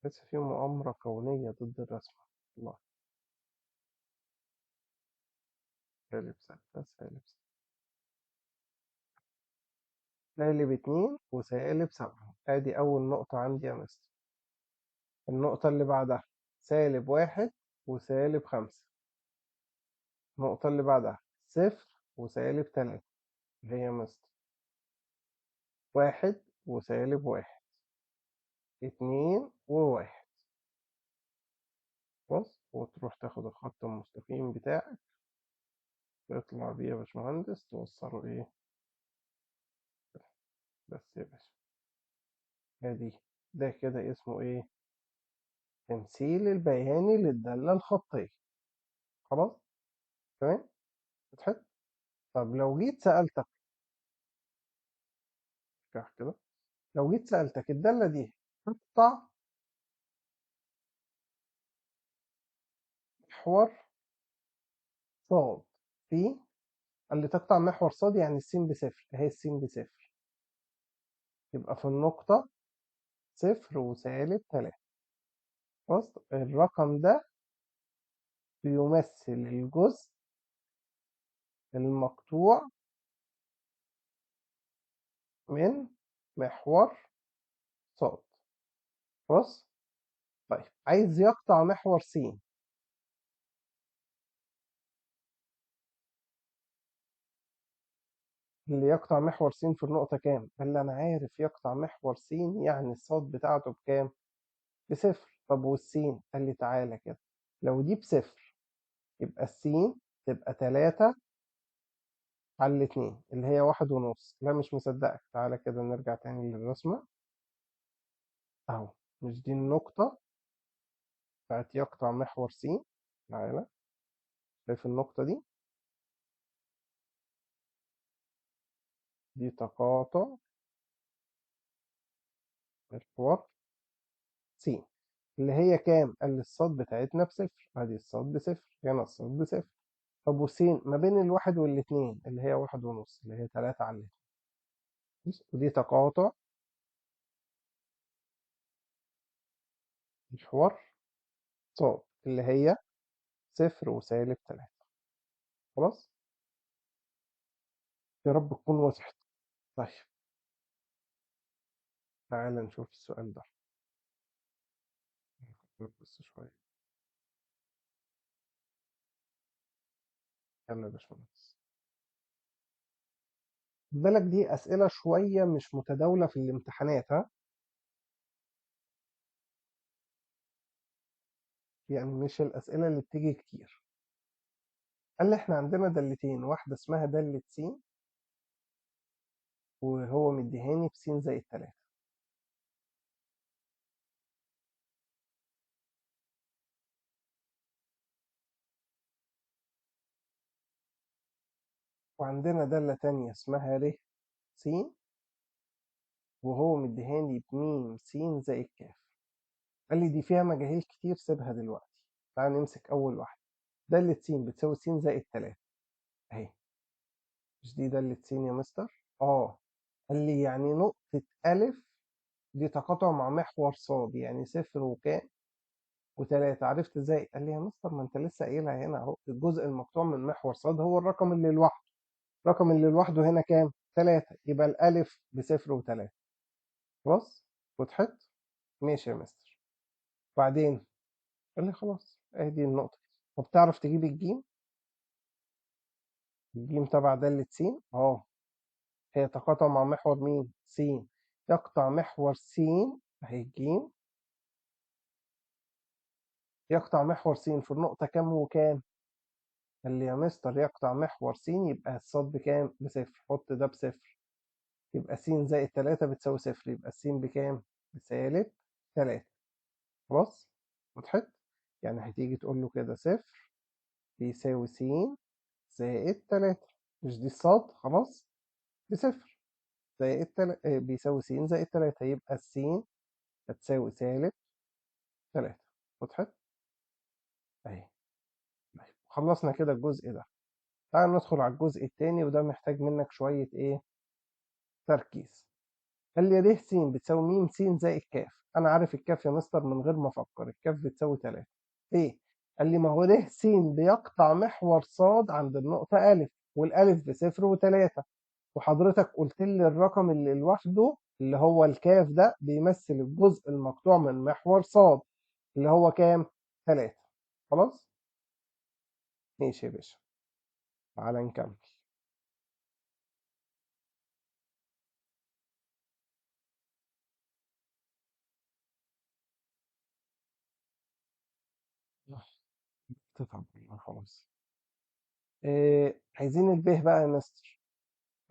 بس في مؤامرة كونية ضد الرسمة. الله. -6 -6 -2 وسالب 7. ادي اول نقطة عندي يا مستر. النقطة اللي بعدها -1 وسالب 5. النقطة اللي بعدها 0 وسالب 3. هي يا مستر 1 وسالب 1، 2 و1. بص، وتروح تاخد الخط المستقيم بتاعك تطلع بيه يا باشمهندس توصله ايه. بس يا باشا ادي ده كده اسمه ايه؟ تمثيل البياني للدالة الخطية. خلاص تمام. فتحت. طب لو جيت سألتك كده، لو جيت سألتك الدالة دي تقطع محور صاد في، اللي تقطع محور صاد يعني السين ب0، اهي السين ب0. يبقى في النقطة 0 وسالب 3. بص الرقم ده بيمثل الجزء المقطوع من محور صاد. بص. طيب عايز يقطع محور س. اللي يقطع محور س في النقطة كام؟ قال لي أنا عارف يقطع محور س يعني الصاد بتاعته بكام؟ ب0. طب والسين؟ قال لي تعالى كده، لو دي ب0 يبقى السين تبقى 3/2 اللي هي 1.5. لا مش مصدقك، تعالى كده نرجع تاني للرسمة. أهو، مش دي النقطة بتاعت يقطع محور س؟ تعالى، شايف النقطة دي؟ دي تقاطع محور س، اللي هي كام؟ قال لي الصاد بتاعتنا بصفر، ادي الصاد بصفر، هنا الصاد بصفر. طب والسين ما بين الواحد والاتنين اللي هي 1.5، اللي هي 3 على الاتنين. ودي تقاطع محور صاد اللي هي صفر وسالب 3. خلاص، يا رب تكون وضحت. طيب تعالى نشوف السؤال ده بس شوية. يلا يا باشمهندس، خد بالك دي أسئلة شوية مش متداولة في الامتحانات، ها؟ يعني مش الأسئلة اللي بتيجي كتير. قال لي احنا عندنا دالتين، واحدة اسمها دالة س، وهو مديهاني بس زائد 3. وعندنا دالة تانية اسمها ر س، وهو مديهاني بم س زائد ك. قال لي دي فيها مجاهيل كتير، سيبها دلوقتي. تعال نمسك أول واحدة. دالة س بتساوي س زائد 3 أهي. مش دي دالة س يا مستر؟ قال لي يعني نقطة ألف دي تقاطع مع محور صاد، يعني صفر وكام وتلاتة. عرفت ازاي؟ قال لي يا مستر ما انت لسه قايلها هنا اهو، الجزء المقطوع من محور صاد هو الرقم اللي لوحده. الرقم اللي لوحده هنا كام؟ 3، يبقى الألف بصفر وتلاتة. خلاص، وضحت؟ ماشي يا مستر. بعدين قال لي خلاص اهي دي النقطة. طب تعرف تجيب الجيم؟ الجيم تبع دالة س؟ هي تقاطع مع محور مين؟ س. يقطع محور س اهي الجيم، يقطع محور س في النقطة كام وكام؟ قال لي يا مستر يقطع محور س يبقى الصاد بكام؟ بصفر، حط ده بصفر. يبقى س زائد 3 بتساوي صفر، يبقى الس بكام؟ بسالب 3. خلاص، وضحت؟ يعني هتيجي تقول له كده صفر بيساوي س زائد 3. مش دي الصاد؟ خلاص، بصفر زائد بيساوي س زائد 3، يبقى الس هتساوي سالب 3. وضحت؟ اهي. طيب خلصنا كده الجزء ده. تعال ندخل على الجزء التاني، وده محتاج منك شوية ايه؟ تركيز. قال لي ر س بتساوي م س زائد ك. انا عارف الكاف يا مستر من غير ما افكر، الكاف بتساوي 3. ايه؟ قال لي ما هو ر س بيقطع محور ص عند النقطة أ، والألف بصفر وتلاتة، وحضرتك قلت لي الرقم اللي لوحده اللي هو الكاف ده بيمثل الجزء المقطوع من محور ص، اللي هو كام؟ 3. خلاص؟ ماشي يا باشا، تعالى نكمل. تتعب والله خلاص. عايزين الب بقى يا مستر.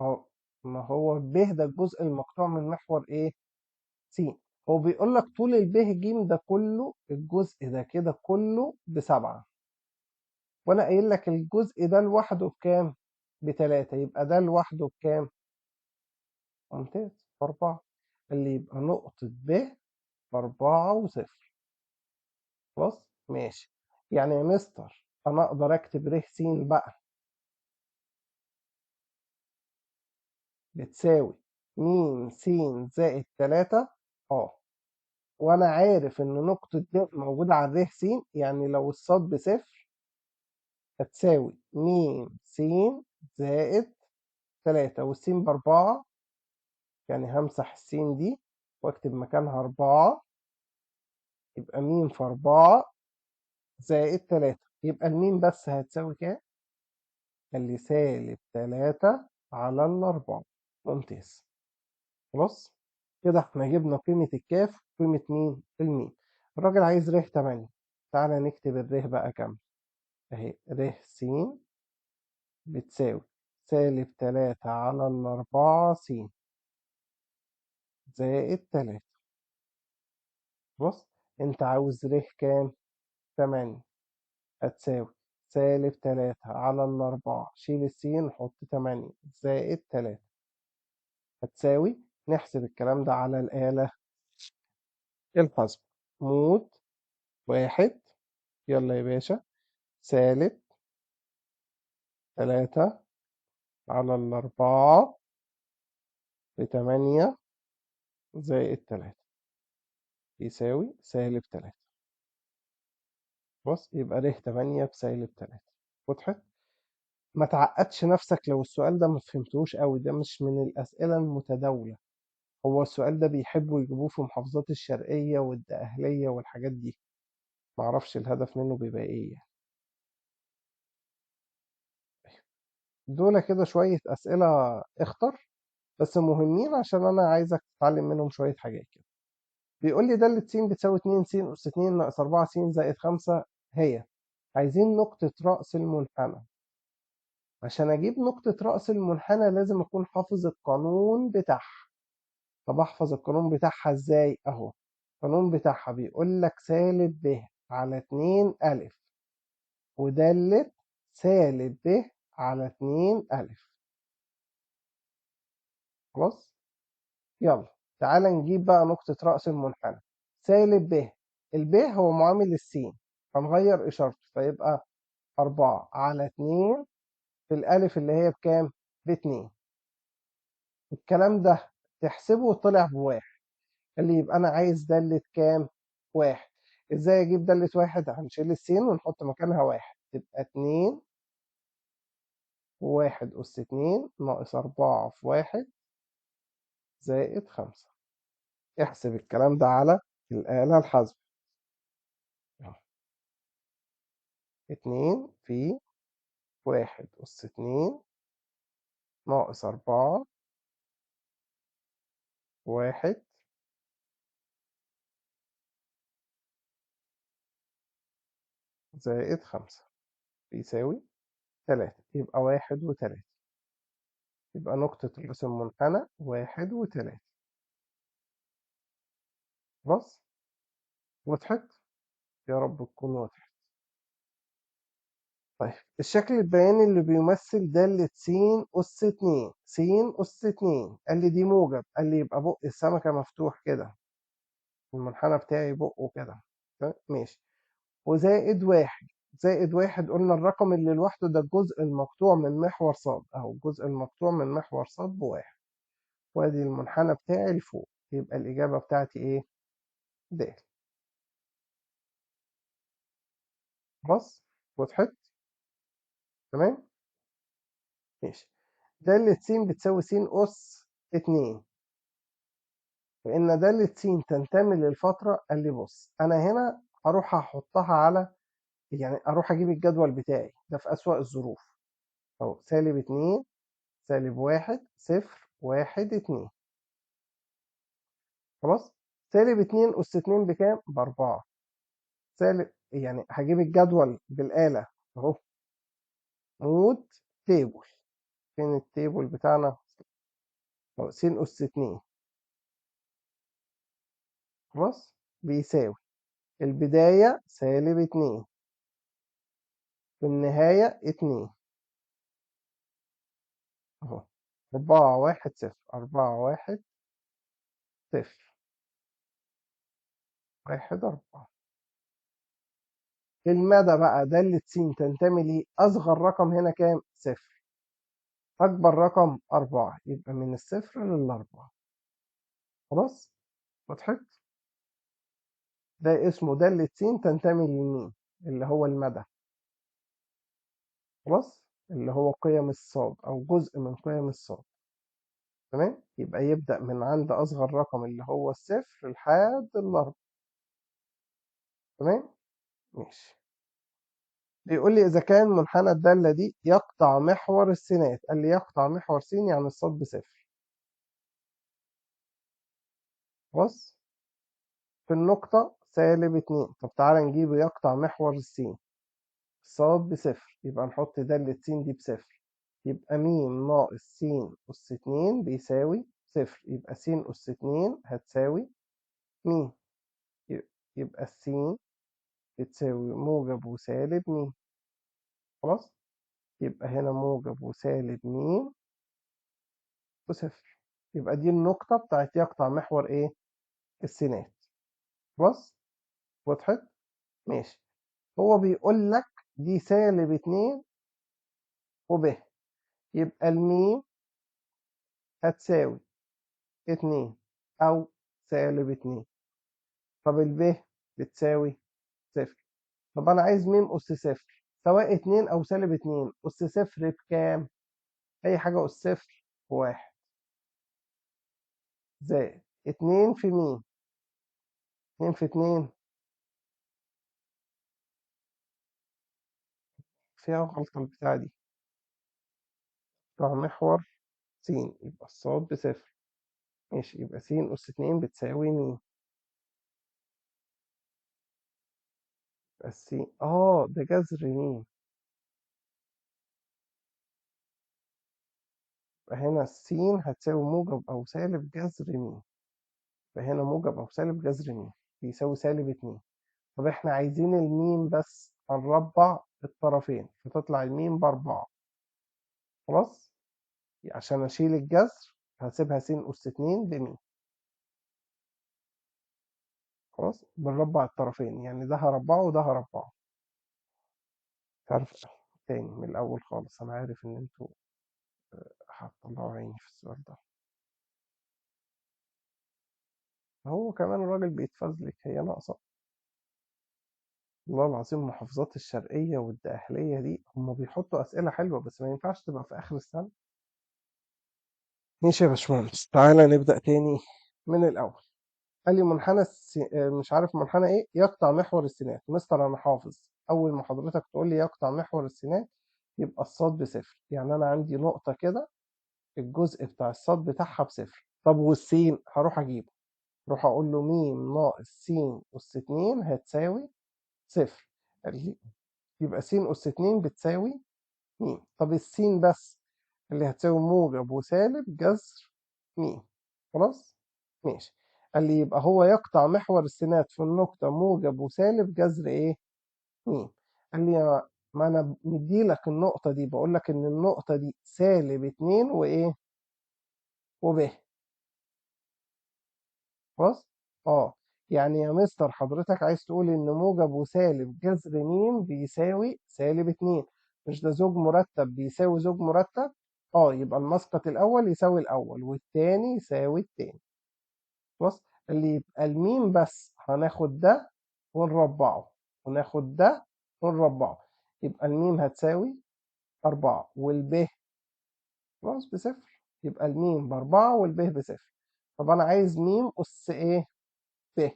اهو، ما هو الب ده الجزء المقطوع من محور ايه؟ س. هو بيقول لك طول الب ج ده كله، الجزء ده كده كله ب7، وانا قايل لك الجزء ده لوحده بكام؟ ب3، يبقى ده لوحده بكام؟ ممتاز، 4. اللي يبقى نقطة ب ب4 و0. خلاص، ماشي. يعني يا مستر انا اقدر اكتب ر س بقى بتساوي م س زائد 3. اه، وانا عارف ان نقطة د موجودة على الر س، يعني لو الصاد بصفر هتساوي م س زائد 3، والسين ب4، يعني همسح السين دي واكتب مكانها 4، يبقى م في 4 زائد 3. يبقى الميم بس هتساوي كام؟ قال لي سالب 3 على 4. ممتاز. خلاص، كده احنا جبنا قيمة الكاف وقيمة مين؟ الميم. الراجل عايز ر 8. تعالى نكتب الر بقى كام. اهي ر س بتساوي سالب 3 على 4 س زائد 3. بص، انت عاوز ر كام؟ 8. هتساوي سالب 3 على 4، شيل السين حط 8 زائد 3. هتساوي، نحسب الكلام ده على الآلة الحاسبة. مود 1. يلا يا باشا، -3 على 4 ب8 زائد 3 يساوي -3. بص، يبقى ر 8 ب-3. وضحت؟ ما تعقدش نفسك لو السؤال ده ما فهمتوش قوي، ده مش من الأسئلة المتداولة. هو السؤال ده بيحبوا يجيبوه في محافظات الشرقية والدقهلية والحاجات دي، معرفش الهدف منه بيبقى ايه يعني. دول كده شوية أسئلة اختر، بس مهمين عشان أنا عايزك تتعلم منهم شوية حاجات كده. بيقول لي دالة س بتساوي 2 س أس 2 ناقص 4 س زائد 5. هي عايزين نقطة رأس المنحنى. عشان أجيب نقطة رأس المنحنى لازم أكون حافظ القانون بتاعها. طب أحفظ القانون بتاعها إزاي؟ أهو القانون بتاعها بيقول لك سالب ب على 2 ألف ودالة سالب ب على 2 ألف. خلاص؟ يلا تعالى نجيب بقى نقطة رأس المنحنى. سالب ب، الب هو معامل السين، هنغير إشارته فيبقى 4 على 2 في الألف اللي هي بكام؟ ب2. الكلام ده تحسبه طلع بواحد. قال لي يبقى أنا عايز دالة كام؟ 1. إزاي أجيب دالة 1؟ هنشيل السين ونحط مكانها 1، تبقى 2 و1 أس 2 ناقص 4 في 1 زائد 5. احسب الكلام ده على الآلة الحاسبة. 2 في 1 أس 2 ناقص 4 1 زائد 5 بيساوي 3. يبقى 1 و3. يبقى نقطة رأس المنحنى 1 و3. خلاص؟ وضحت؟ يا رب تكون وضحت. طيب الشكل البياني اللي بيمثل دالة س أس 2. س أس 2 قال لي دي موجب، قال لي يبقى بق السمكة مفتوح كده، المنحنى بتاعي بقه كده. ماشي. وزائد 1. زائد 1 قلنا الرقم اللي لوحده ده الجزء المقطوع من محور ص، أهو الجزء المقطوع من محور ص ب1. وادي المنحنى بتاعي لفوق، يبقى الإجابة بتاعتي إيه؟ د. خلاص؟ وضحت؟ تمام؟ ماشي. دالة س بتساوي س أس 2. فإن دالة س تنتمي للفترة. قال لي بص، أنا هنا أروح أحطها على، يعني أروح أجيب الجدول بتاعي ده في أسوأ الظروف. أهو -2 -1 0 1 2. خلاص؟ -2 أس 2 بكام؟ ب4. يعني هجيب الجدول بالآلة أهو، مود تيبل. فين التيبل بتاعنا؟ أهو س أس 2. خلاص؟ بيساوي البداية -2 في النهاية 2. أهو 4 1 0 4 1 0 1 4. المدى بقى دالة س تنتمي ليه؟ أصغر رقم هنا كام؟ 0. أكبر رقم 4، يبقى من الصفر لل4. خلاص؟ وضحت؟ ده اسمه دالة س تنتمي لمين؟ اللي هو المدى. خلاص؟ اللي هو قيم الصاد أو جزء من قيم الصاد. تمام؟ يبقى يبدأ من عند أصغر رقم اللي هو الصفر لحد ال4. تمام؟ ماشي. بيقول لي إذا كان منحنى الدالة دي يقطع محور السينات. قال لي يقطع محور س يعني الصاد بصفر. خلاص؟ في النقطة -2. طب تعالى نجيب يقطع محور السين. الصاد بصفر، يبقى نحط دالة س دي بصفر. يبقى م ناقص س أس 2 بيساوي صفر. يبقى س أس 2 هتساوي م. يبقى الس بتساوي موجب وسالب م. خلاص؟ يبقى هنا موجب وسالب م وصفر. يبقى دي النقطة بتاعت يقطع محور إيه؟ السينات. خلاص؟ وضحت؟ ماشي. هو بيقول لك دي -2 وب، يبقى الميم هتساوي 2 أو -2. طب الب بتساوي 0. طب أنا عايز ميم أس 0، سواء 2 أو -2، أس 0 بكام؟ أي حاجة أس 0 بواحد، زائد 2 في ميم، 2 في 2 فيها غلطة البتاعة دي، بتاع محور س، يبقى الصاد بصفر. ماشي، يبقى س أس 2 بتساوي ميم. يبقى الس ده جذر ميم. يبقى هنا السين هتساوي موجب أو سالب جذر ميم. يبقى هنا موجب أو سالب جذر ميم بيساوي -2. طب احنا عايزين الميم بس هنربع الطرفين، فتطلع الميم ب4. خلاص، عشان أشيل الجذر هسيبها س أس 2 بميم. خلاص، بنربع الطرفين، يعني ده هربعه وده هربعه. تعرف تاني من الأول خالص، أنا عارف إن أنتوا هتطلعوا عيني في السؤال ده. هو كمان الراجل بيتفزلك، هي ناقصة. والله العظيم محافظات الشرقية والدقهلية دي هم بيحطوا أسئلة حلوة، بس ما ينفعش تبقى في آخر السنة. ماشي يا باشمهندس، تعالى نبدأ تاني من الأول. قال لي منحنى مش عارف منحنى إيه يقطع محور السينات. مستر أنا حافظ، أول ما حضرتك تقول لي يقطع محور السينات يبقى الصاد بصفر، يعني أنا عندي نقطة كده الجزء بتاع الصاد بتاعها بصفر. طب والسين هروح أجيبه، اروح اقول له م ناقص س أس 2 هتساوي 0. يبقى س أس 2 بتساوي م. طب السين بس اللي هتساوي موجب وسالب جذر م. خلاص، ماشي. قال لي يبقى هو يقطع محور السينات في النقطة موجب وسالب جذر ايه؟ م. قال لي ما انا مديلك النقطة دي، بقول لك ان النقطة دي -2 وايه؟ وب. خلاص؟ يعني يا مستر حضرتك عايز تقول إن موجب وسالب جذر م بيساوي -2، مش ده زوج مرتب بيساوي زوج مرتب؟ يبقى المسقط الأول يساوي الأول والتاني يساوي التاني. خلاص؟ اللي يبقى الميم بس هناخد ده ونربعه، وناخد ده ونربعه، يبقى الميم هتساوي 4 والب خلاص بصفر، يبقى الميم ب4 والب بصفر. طب أنا عايز م أس إيه؟ ب،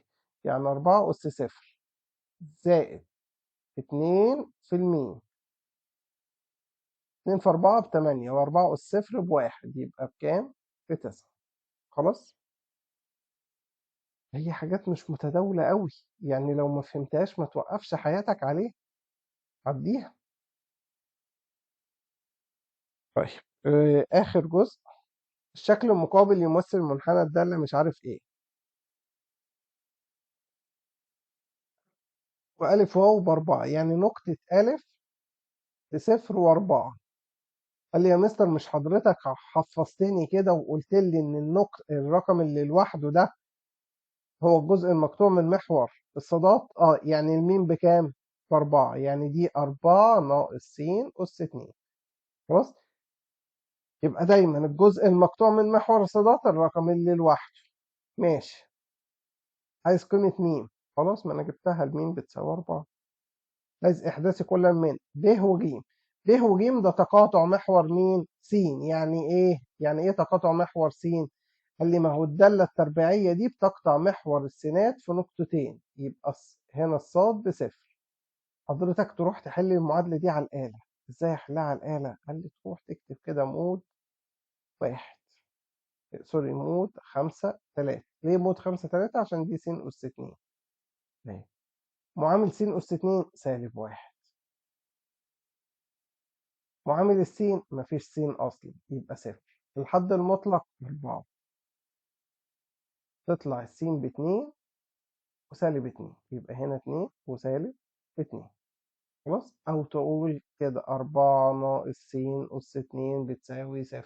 يعني 4 أس 0 زائد 2 في الميم. 2 في 4 ب8، و4 أس 0 ب1، يبقى بكام؟ ب9. خلاص؟ هي حاجات مش متداولة قوي، يعني لو ما فهمتهاش ما توقفش حياتك عليه، عديها. طيب، آخر جزء، الشكل المقابل يمثل منحنى الدالة مش عارف إيه، وألف واو ب4، يعني نقطة ألف بصفر و4. قال لي يا مستر مش حضرتك حفظتني كده وقلت لي إن الرقم اللي لوحده ده هو الجزء المقطوع من محور الصادات؟ يعني الميم بكام؟ ب4، يعني دي 4 ناقص س أس 2. خلاص، يبقى دايما الجزء المقطوع من محور الصادات الرقم اللي لوحده. ماشي، عايز قيمة ميم. خلاص، ما انا جبتها، الميم بتساوي 4. عايز احداث كل من ب وج. ب وج ده تقاطع محور مين؟ س. يعني ايه؟ يعني ايه تقاطع محور س؟ قال لي ما هو الدالة التربيعية دي بتقطع محور السينات في نقطتين، يبقى هنا الصاد بصفر. حضرتك تروح تحل المعادلة دي على الآلة. ازاي احلها على الآلة؟ قال لي تروح تكتب كده مود 1، سوري مود 5 3. ليه مود 5 3؟ عشان دي س أس 2. اهي، معامل س أس 2 -1. معامل السين مفيش س أصلي، يبقى 0. الحد المطلق 4، تطلع السين ب2 وسالب 2، يبقى هنا 2 وسالب 2. خلاص، أو تقول كده 4 ناقص س أس 2 بتساوي 0،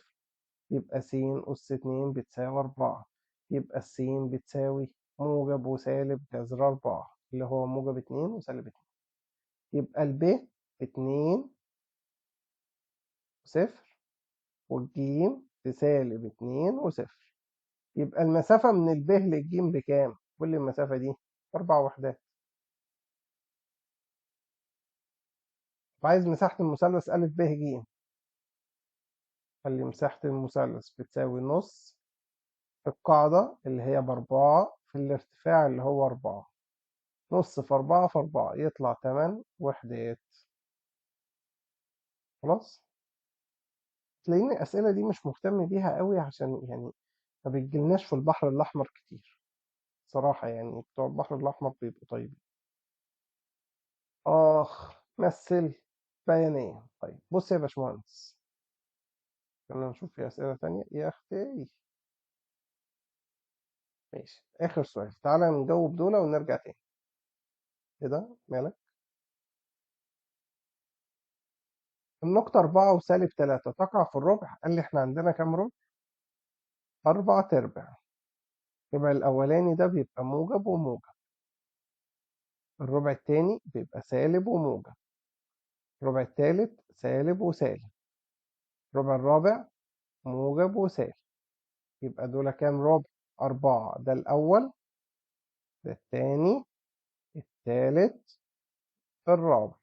يبقى س أس 2 بتساوي 4، يبقى السين بتساوي موجب وسالب جذر 4، اللي هو موجب 2 وسالب 2. يبقى الب 2 وصفر، والجيم بسالب 2 وصفر. يبقى المسافة من الب للجيم بكام؟ كل المسافة دي 4 وحدات. وعايز مساحة المثلث أ ب ج. خلي مساحة المثلث بتساوي نص في القاعدة اللي هي ب4 في الارتفاع اللي هو 4. نص في 4 في 4 يطلع 8 وحدات. خلاص؟ تلاقيني الأسئلة دي مش مهتم بيها قوي، عشان يعني ما بتجيلناش في البحر الأحمر كتير صراحة. يعني بتوع البحر الأحمر بيبقوا طيبين. مثل بيانية. طيب بص يا باشمهندس، خلينا نشوف في أسئلة تانية يا أختي. ماشي، آخر سؤال، تعالى نجاوب دول ونرجع تاني. إيه ده؟ مالك؟ النقطة 4 وسالب 3 تقع في الربع. قال لي إحنا عندنا كام ربع؟ 4/4. يبقى الأولاني ده بيبقى موجب وموجب، الربع التاني بيبقى سالب وموجب، الربع التالت سالب وسالب، الربع الرابع موجب وسالب. يبقى دول كام ربع؟ 4. ده الأول، ده التاني، التالت، الرابع.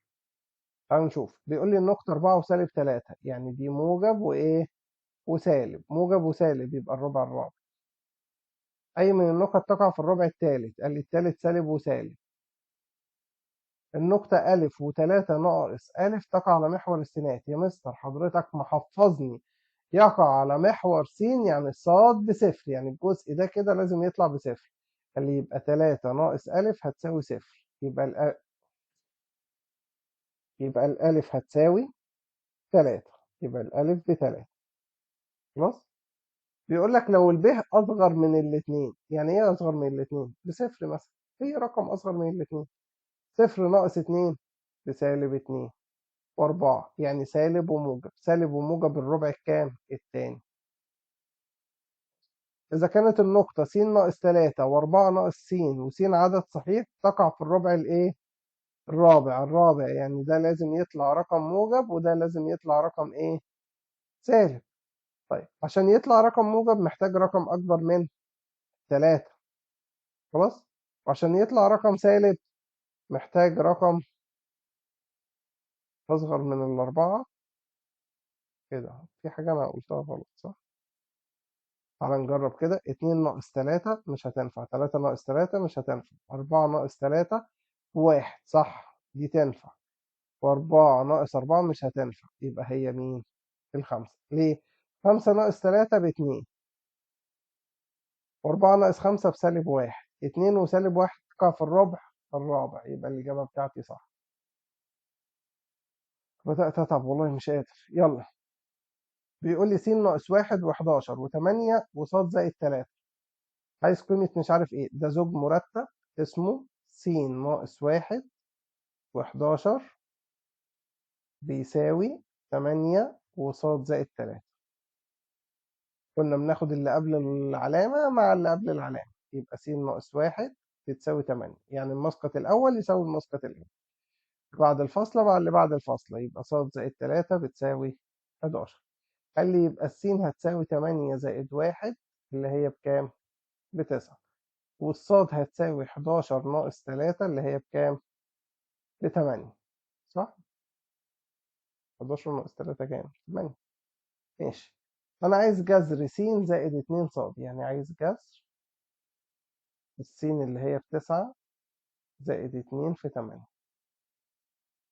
تعالوا نشوف. بيقول لي النقطة 4 وسالب 3، يعني دي موجب وإيه؟ وسالب. موجب وسالب يبقى الربع الرابع. أي من النقط تقع في الربع التالت؟ قال لي التالت سالب وسالب. النقطة أ و3 ناقص أ تقع على محور السينات. يا مستر حضرتك محفظني يقع على محور س، يعني ص بصفر، يعني الجزء ده كده لازم يطلع بصفر. قال لي يبقى 3 ناقص أ هتساوي صفر. يبقى الألف هتساوي 3. يبقى الألف ب3. خلاص. بيقول لك لو الب أصغر من الاتنين. يعني إيه أصغر من الاتنين؟ بصفر مثلا. هي رقم أصغر من الاتنين. صفر ناقص 2 بسالب 2 و4، يعني سالب وموجب. سالب وموجب الربع الكام؟ التاني. إذا كانت النقطة س ناقص 3 و4 ناقص س وس عدد صحيح، تقع في الربع الإيه؟ الرابع. الرابع يعني ده لازم يطلع رقم موجب، وده لازم يطلع رقم إيه؟ سالب. طيب عشان يطلع رقم موجب محتاج رقم أكبر من 3. خلاص. وعشان يطلع رقم سالب محتاج رقم أصغر من الأربعة. كده في حاجة أنا قلتها غلط صح؟ تعالى نجرب كده. 2 ناقص 3 مش هتنفع، 3 ناقص 3 مش هتنفع، 4 ناقص 3 1 صح دي تنفع، و4 ناقص 4 مش هتنفع. يبقى هي مين؟ الخمسة. ليه؟ 5 ناقص 3 ب2، و4 ناقص 5 بسالب 1. 2 وسالب 1 تقع في الربع الرابع. يبقى الإجابة بتاعتي صح. بدأت أتعب والله مش قادر. يلا. بيقول لي س ناقص 1 و11 و8 وص زائد 3. عايز قيمة مش عارف إيه. ده زوج مرتب اسمه س ناقص 1 و11 بيساوي 8 وص زائد 3. كنا بناخد اللي قبل العلامة مع اللي قبل العلامة. يبقى س ناقص 1 بتساوي 8، يعني المسقط الأول يساوي المسقط الأول بعد الفاصلة مع اللي بعد الفاصلة. يبقى ص زائد 3 بتساوي 11. قال لي يبقى الس هتساوي 8 زائد 1 اللي هي بكام؟ ب9. والصاد هتساوي 11 ناقص 3 اللي هي بكام؟ ب8. صح؟ 11 ناقص 3 كام؟ 8. ماشي. أنا عايز جذر س زائد 2 صاد، يعني عايز جذر السين اللي هي ب9 زائد 2 في 8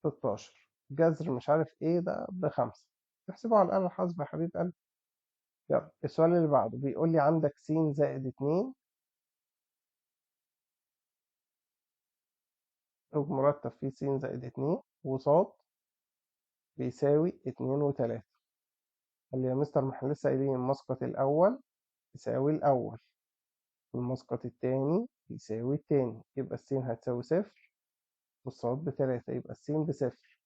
16. جذر مش عارف ايه ده ب5. تحسبه على الآلة الحاسبة يا حبيب قلبي. يلا السؤال اللي بعده. بيقول لي عندك س زائد 2 زوج مرتب فيه س زائد 2 وصاد بيساوي 2 و3. قال لي يا مستر ما احنا لسه قايلين المسقط الأول يساوي الأول، والمسقط التاني يساوي التاني. يبقى السين هتساوي صفر والصاد ب3. يبقى السين بصفر.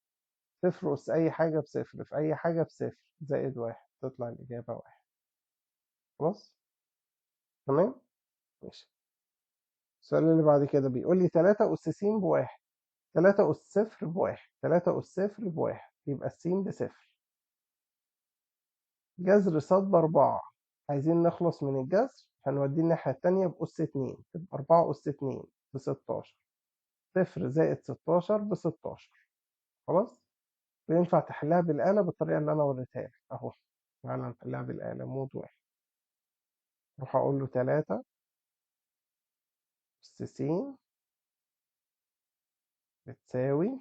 صفر أس أي حاجة بصفر في أي حاجة بصفر زائد 1 تطلع الإجابة 1. خلاص؟ تمام؟ ماشي. السؤال اللي بعد كده بيقول لي 3 أس س بواحد، 3 أس صفر بواحد، 3 أس صفر بواحد، يبقى السين بصفر. جذر ص ب4، عايزين نخلص من الجذر هنوديه الناحية التانية بأس 2، تبقى 4 أس 2 ب16، صفر زائد 16 ب16. خلاص؟ وينفع تحلها بالآلة بالطريقة اللي أنا وريتها لك أهو. تعالى نحلها بالآلة مود واحد. أروح أقول له 3 أس س بتساوي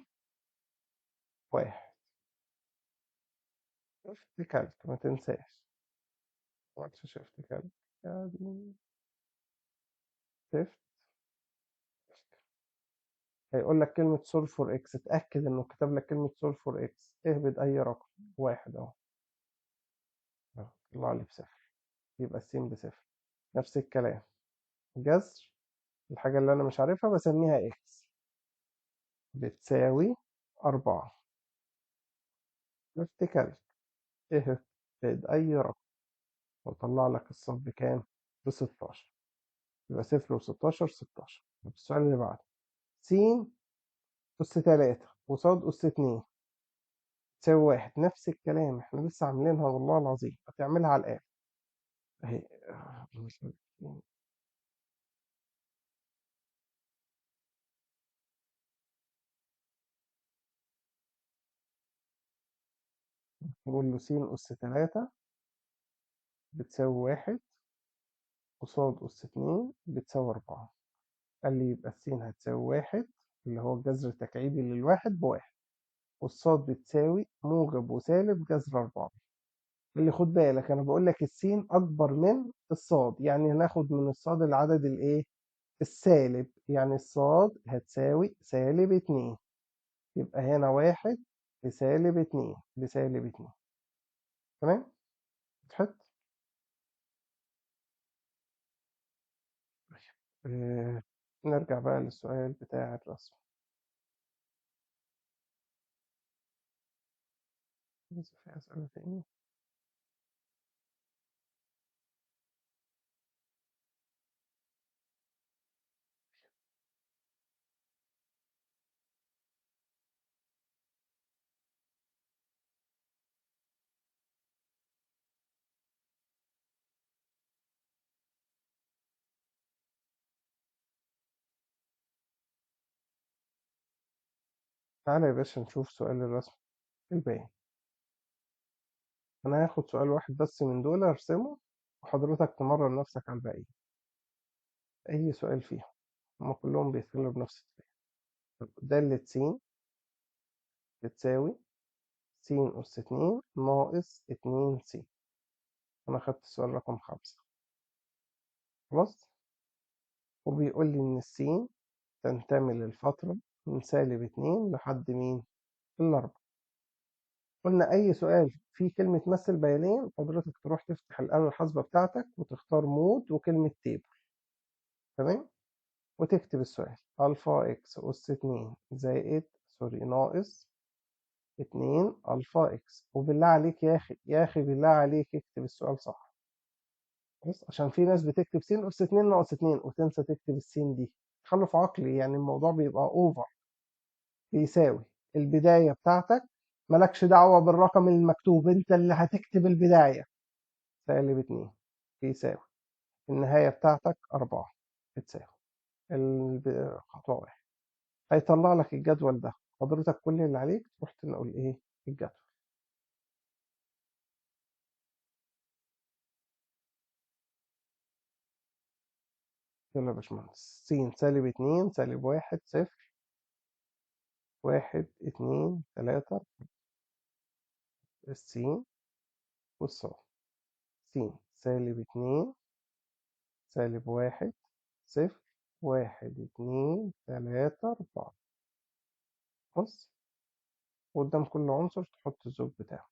واحد. شفت كلت ما تنساش، ما عملتش شفت كلت يعني. شفت. هيقول لك كلمة سول فور اكس، اتأكد انه كتب لك كلمة سول فور اكس، اهبط اي رقم واحد اهو. طلع لي بصفر، يبقى السين بصفر. نفس الكلام، جذر الحاجة اللي انا مش عارفها بسميها اكس بتساوي 4. شفت كلت، اهبط اي رقم وطلع لك الصف بكام؟ ب16. يبقى صفر و16 16. السؤال اللي بعده، س أس 3 وصاد أس 2 تساوي واحد. نفس الكلام احنا لسه عاملينها والله العظيم، هتعملها على الآخر اهي. نقول له س أس 3 بتساوي واحد، قصاد أس 2 بتساوي 4. قال لي يبقى السين هتساوي واحد اللي هو الجذر التكعيبي للواحد بواحد، والصاد بتساوي موجب وسالب جذر 4. اللي خد بالك انا بقول لك السين اكبر من الصاد، يعني هناخد من الصاد العدد الايه السالب، يعني الصاد هتساوي سالب 2. يبقى هنا واحد بسالب 2 بسالب 2. تمام. تحط نرجع بقى للسؤال بتاع الرسم. لسه في أسئلة تاني. تعالى يا باشا نشوف سؤال الرسم الباقي. أنا هاخد سؤال واحد بس من دول أرسمه، وحضرتك تمرن نفسك على الباقي. أي سؤال فيهم هما كلهم بيتكلموا بنفس الطريقة. دالة س بتساوي س أس 2 ناقص 2 س. أنا خدت السؤال رقم 5. خلاص. وبيقول لي إن السين تنتمي للفترة من -2 لحد مين؟ ال4. قلنا أي سؤال فيه كلمة مثل بيانين حضرتك تروح تفتح الآلة الحاسبة بتاعتك وتختار مود وكلمة تيبل. تمام. وتكتب السؤال ألفا إكس أس 2 زائد ناقص 2 ألفا إكس. وبالله عليك يا أخي يا أخي بالله عليك اكتب السؤال صح. بس عشان في ناس بتكتب س أس 2 ناقص 2 وتنسى تكتب السين دي. تخلف عقلي، يعني الموضوع بيبقى أوفر. بيساوي البداية بتاعتك، مالكش دعوة بالرقم المكتوب، انت اللي هتكتب البداية -2 بيساوي النهاية بتاعتك 4 بتساوي خطوة واحد. هيطلع لك الجدول ده. حضرتك كل اللي عليك تروح تنقل ايه الجدول. يلا يا باشمهندس، س -2 -1 0 1 2 3 السين والصاد. س -2 -1 0 1 2 3 4. بص، قدام كل عنصر تحط الزوج بتاعه.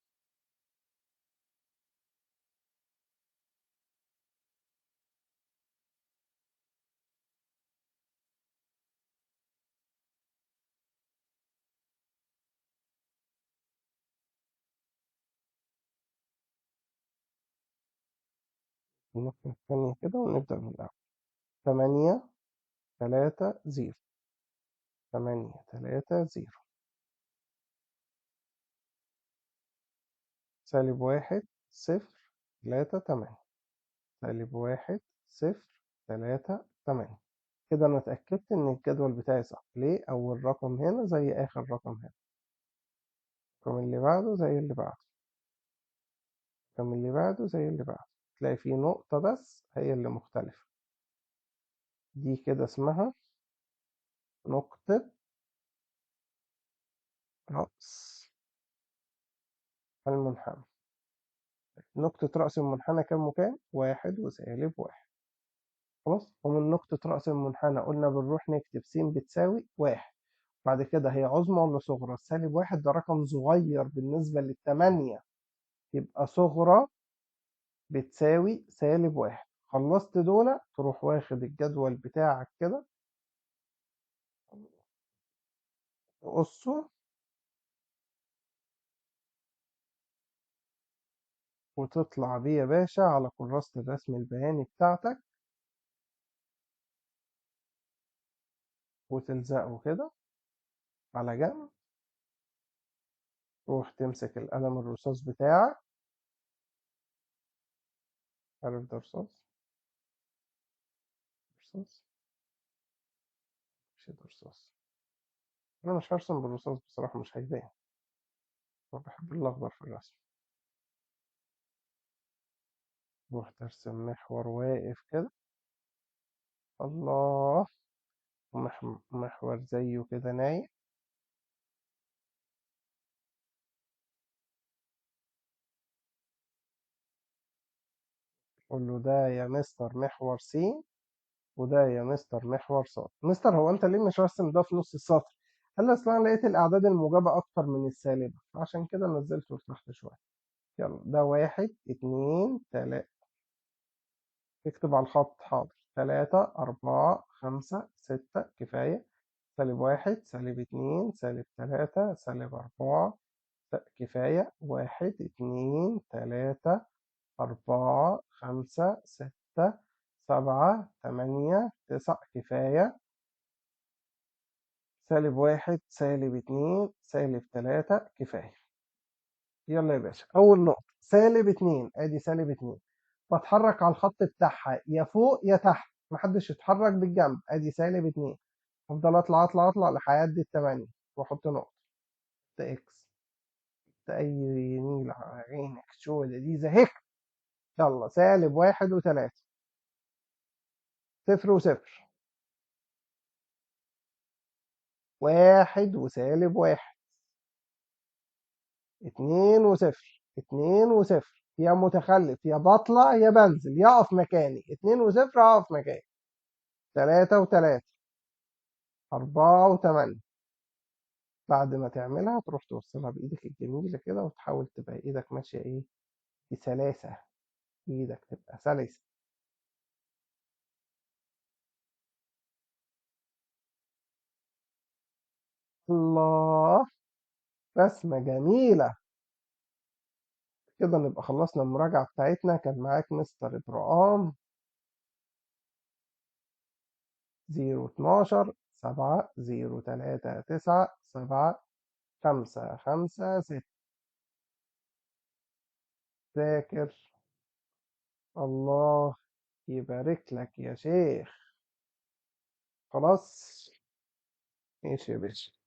النقطة الثانية كده ونبدأ من الأول. 8 3 0. 8 3 0. -1 0 3 8. -1 0 3 8. كده أنا اتأكدت إن الجدول بتاعي صح. ليه؟ أول رقم هنا زي آخر رقم هنا، الرقم اللي بعده زي اللي بعده، الرقم اللي بعده زي اللي بعده. تلاقي فيه نقطة بس هي اللي مختلفة. دي كده اسمها نقطة رأس المنحنى. نقطة رأس المنحنى كام وكام؟ 1 وسالب 1. خلاص. ومن نقطة رأس المنحنى قلنا بنروح نكتب س بتساوي 1. بعد كده هي عظمى ولا صغرى؟ -1 ده رقم صغير بالنسبة لل8، يبقى صغرى بتساوي -1. خلصت دول تروح واخد الجدول بتاعك كده تقصه وتطلع بيه يا باشا على كراسة الرسم البياني بتاعتك وتلزقه كده على جنب. روح تمسك القلم الرصاص بتاعك. عارف ده رصاص؟ رصاص؟ مش ده رصاص. أنا مش هرسم بالرصاص بصراحة، مش هيبان. أنا بحب الأخضر في الرسم. روح ترسم محور واقف كده. الله. محور زيه كده نايم. قول له ده يا مستر محور س، وده يا مستر محور ص. مستر هو انت ليه مش راسم ده في نص السطر؟ قال لي اصل انا لقيت الاعداد الموجبه اكتر من السالبه عشان كده نزلته لتحت شويه. يلا ده 1 2 3. اكتب على الخط. حاضر. 3 4 5 6 كفايه. -1 -2 -3 -4 كفايه. 1 2 3 4 5 6 7 8 9 كفايه. -1 -2 -3 كفاية. يلا يا باشا. أول نقطة -2، أدي -2. بتحرك على الخط بتاعها يا فوق يا تحت، محدش يتحرك بالجنب. أدي -2. أفضل أطلع أطلع أطلع لحد ال8 وأحط نقطة. ده إكس. ده أي نيل على عينك شو ده دي زهق. يلا -1 و3. 0 و0. 1 وسالب 1. 2 و0. 2 و0. يا متخلف يا بطلع يا بنزل يا اقف مكاني. 2 و0 هقف مكاني. 3 و3. 4 و8. بعد ما تعملها تروح توصلها بإيدك الجميلة كده وتحاول تبقى إيدك ماشية إيه بسلاسة. إيدك تبقى سلسة. الله. رسمة جميلة. كده نبقى خلصنا المراجعة بتاعتنا. كان معاك مستر إبراهام. 0 12 7 0 3 9 7 5 5 6. ذاكر. الله يبارك لك يا شيخ. خلاص. ماشي يا باشا.